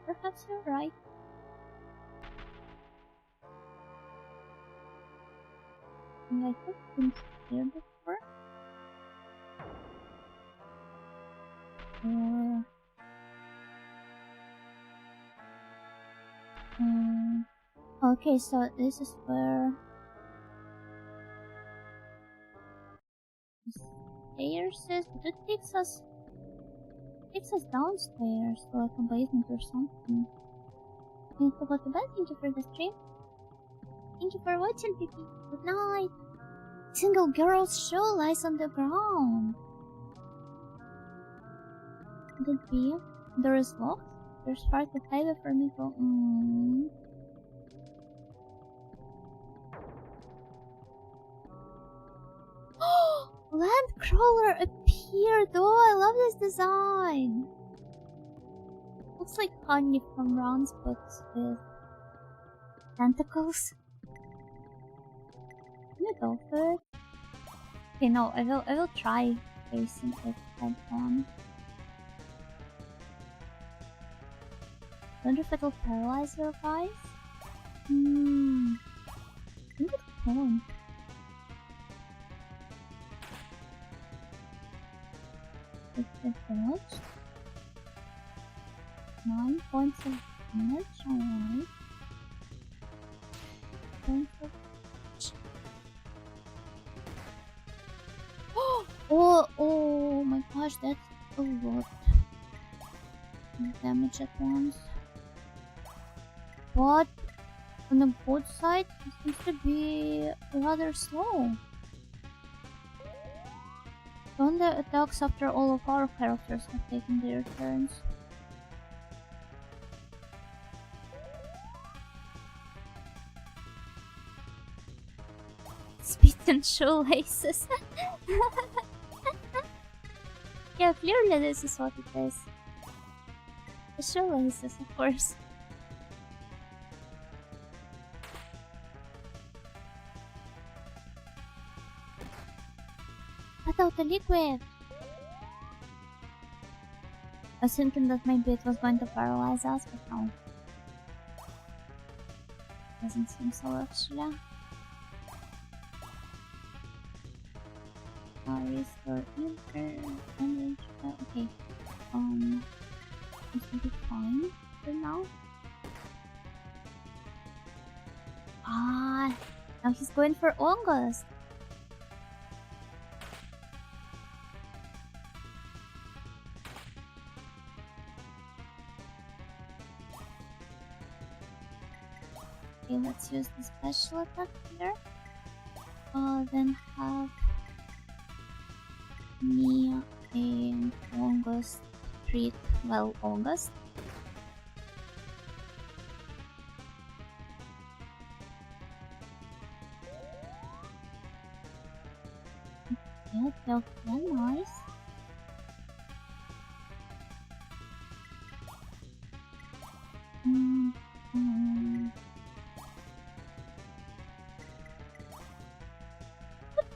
Perhaps you're right. And I put things here before. Or okay, so this is where the stairs is, but it takes us downstairs to like a basement or something. Need to go to bed. Thank you for the stream. Thank you for watching, Pippi. Good night. Single girl's shoe lies on the ground. Could it be? Door is locked. There's far too heavy for me to. Landcrawler appeared! Oh, I love this design! Looks like honey from rounds, but with tentacles. Can I go for it? Okay, no, I will try placing it head on. Wonder if it'll paralyze your guys? I think it won't. It dodged. 9 points of damage, alright. Points of... Oh my gosh, that's a lot of damage at once. But on the good side, it seems to be rather slow. Thunder attacks after all of our characters have taken their turns. Spit and shoelaces. Yeah, clearly this is what it is. The shoelaces, of course. Cut out the liquid! I was thinking that maybe it was going to paralyze us, but no. Doesn't seem so actually. Restore energy. Okay. This will be fine for now. Now he's going for August. Okay, let's use the special attack here. Then have me and August treat well August. Yeah, it felt very nice.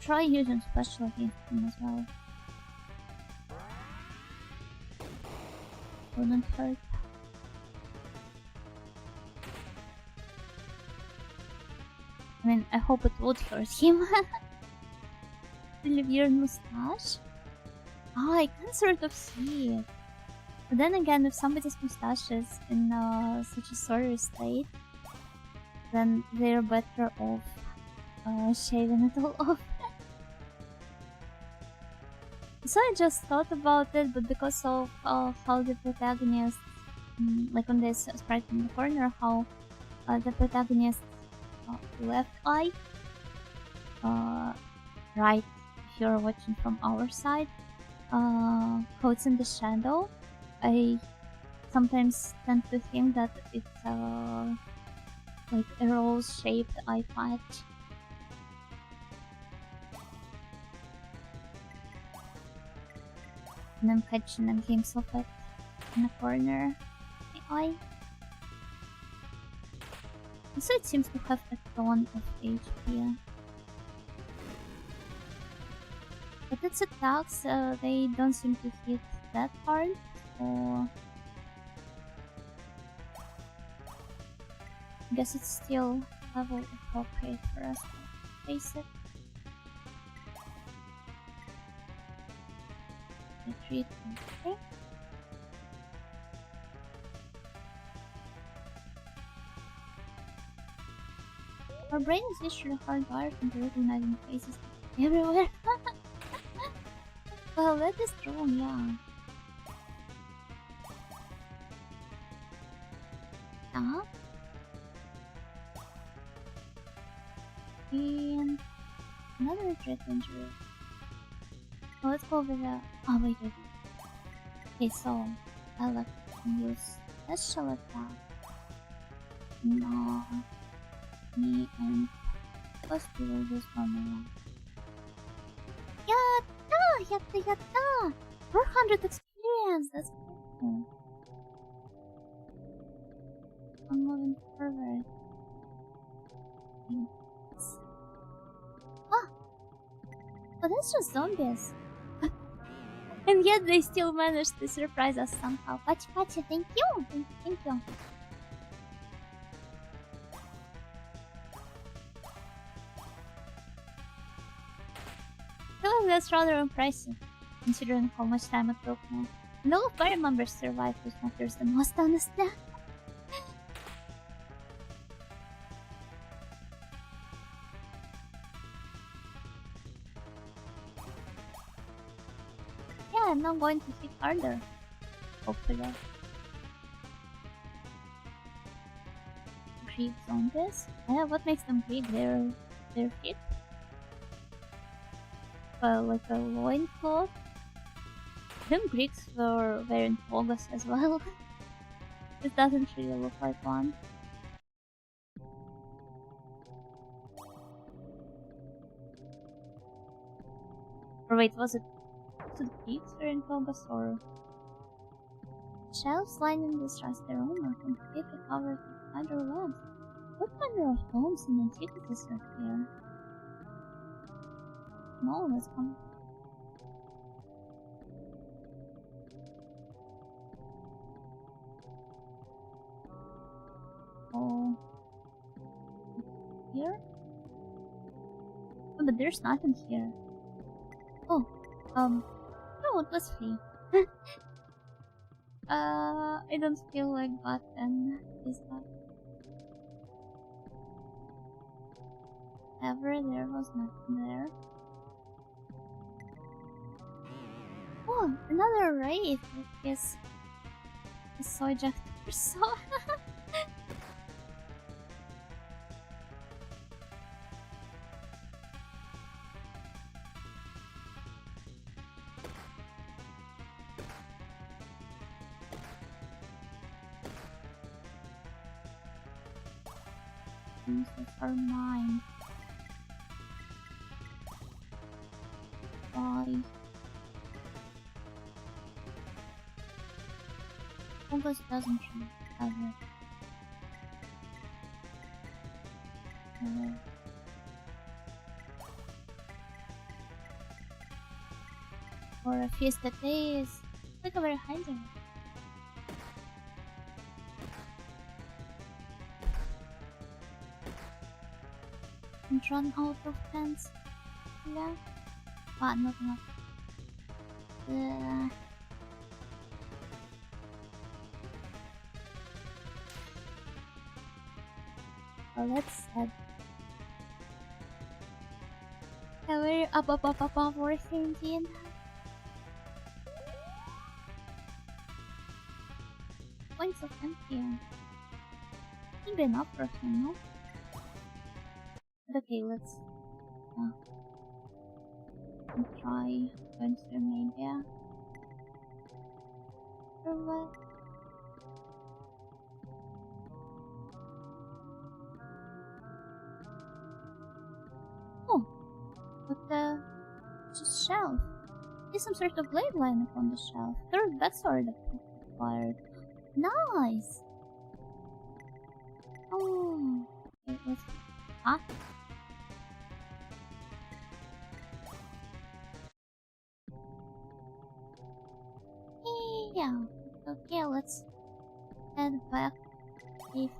Try using special against him as well. Wouldn't hurt. I mean, I hope it would hurt him. The weird mustache? I can sort of see it. But then again, if somebody's mustache is in such a sorry state, then they're better off shaving it all off. So I just thought about it, but because of how the protagonist, like on this sprite in the corner, how the protagonist's left eye, right, if you're watching from our side, how it's in the shadow, I sometimes tend to think that it's like a rose-shaped eye patch. And I'm catching a glimpse of it in the corner of my eye. Also, it seems to have a ton of HP. But its attacks, they don't seem to hit that hard, so I guess it's still level appropriate for us to face it. Retreat, okay. Our brain is usually hardwired into recognizing faces everywhere. Well, that is true, yeah. And another retreat injury. So let's go over the... Oh, wait. Okay, so Alex can use special attack. No. Me and first we will use normal. Yatta! 400 experience! That's cool. I'm moving forward. Thanks. But that's just zombies. And yet they still managed to surprise us somehow. Pachi Pachi, thank you! Thank you. I feel like that's rather impressive, considering how much time it took me. And all of party members survived, which matters the most, honestly. Yeah, I'm not going to hit harder. Hopefully. Greek zombies? Yeah, what makes them Greek? Their feet? Like a loincloth? Them Greeks were wearing togas as well. This doesn't really look like one. Or wait, was it Greeks wearing togas or... Shelves lining this rusty room are completely covered with hydro lamps. What manner of homes and antiquities are here? No, let's come. Oh. Here? Oh, but there's nothing here. Oh, no, it was free. I don't feel like button is that. Ever there was nothing there. Oh, another wraith with his soy jacked torso. These are mine. Why? August doesn't have it. Or a fiesta days. Look over hiding. And run out of pens. Yeah. Ah, not enough. Well, let's head. Yeah, we're up, we're 17. Points of empty. Maybe enough for him, no? But okay, let's try going to the main, yeah. Oh, but just shelf. There's some sort of blade lining on the shelf. Third backsword acquired. Nice! Oh, it was hot. Yeah, okay, let's head back. If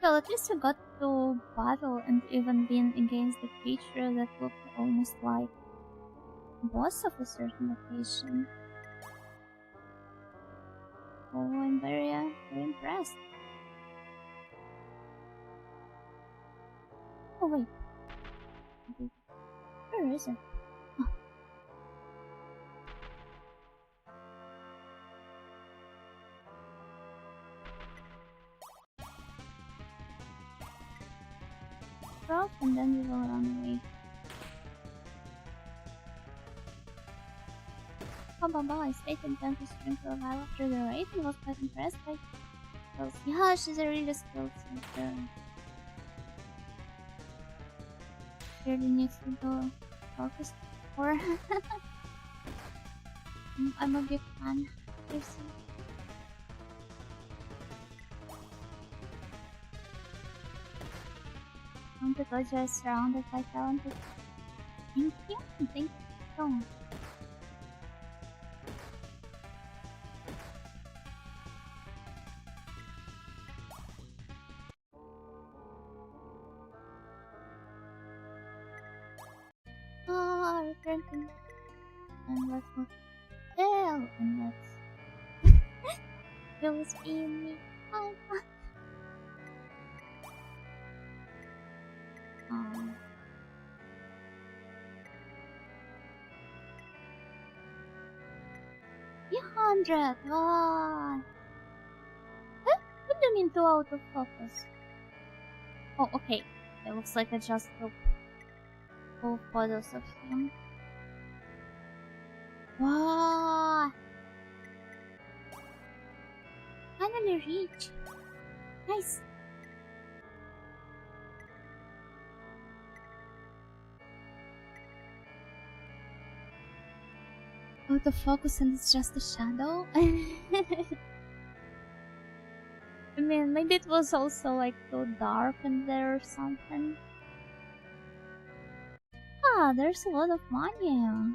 well, at least we got to battle and even win against the creature that looked almost like boss of a certain location. Oh, I'm very impressed. Oh wait, where is it? Oh. Drop and then we will run away. I stayed intent to stream for a while after the raid and was quite impressed by skills. Yeah, she's a really skilled sister. Really needs to go focus before. I'm a big fan. Person. Because you're surrounded by talented. Thank you. Thank you so much. Return to and let's go hell and let's those in me. Um 300. What do you mean 2 out of focus? Oh, okay. It looks like I just took 2 photos of him. Wow! Finally reached. Nice. Out of focus and it's just a shadow. I mean, maybe it was also like too dark in there or something. Ah, there's a lot of money.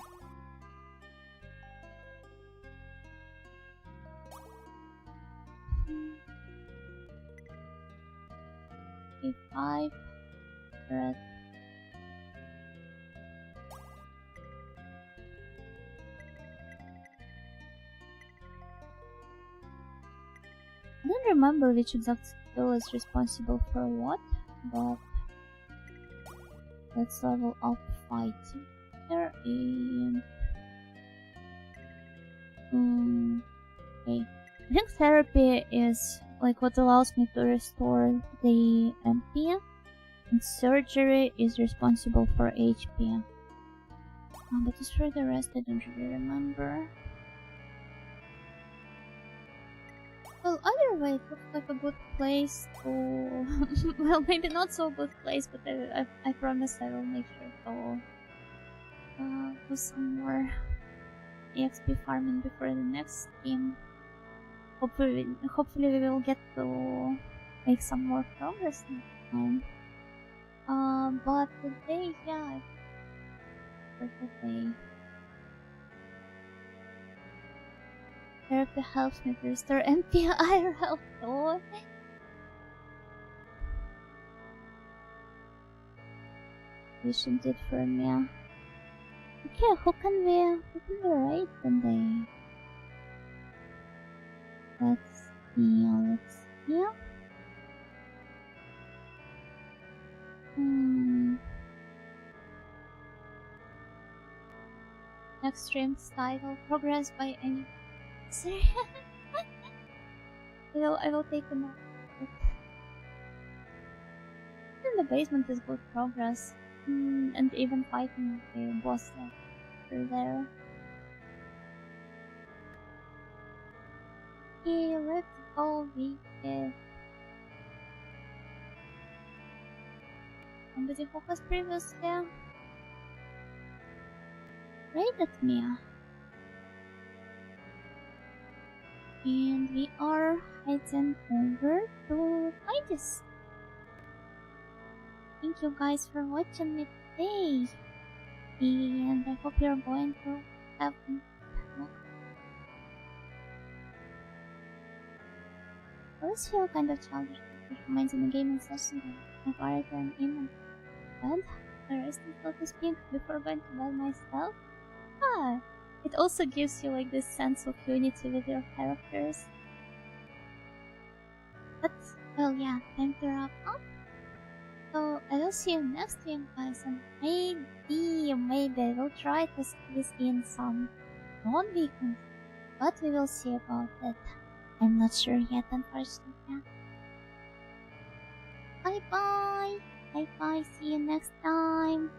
Okay, 500. I don't remember which exact skill is responsible for what, but let's level up fighting here and okay. I think therapy is like what allows me to restore the MP, and surgery is responsible for HP. But as for the rest, I don't really remember. Well, either way, it looks like a good place to... well, maybe not so good place, but I promise I will make sure to do some more EXP farming before the next game. Hopefully we will get to make some more progress next time. But today, yeah, for today. Therapy helps me to restore MP IRL too. Vision did for me. Okay, who can we rate today? Let's see. Next stream's title, progress by any... I will take a note. In the basement is good progress. And even fighting the boss through there. Okay, let's go with it. Somebody focus previously. Rated me. And we are heading over to Titus. Thank you guys for watching me today. And I hope you're going to have first feel kind of childish performance in the gaming session of art and in bed. The rest is so to speak before going to bed myself. It also gives you like this sense of unity with your characters. But well, yeah, time to wrap up. So I will see you next time, guys, and maybe I will try to squeeze in some non-weekends, but we will see about it. I'm not sure yet, unfortunately. Bye bye! Bye bye, see you next time!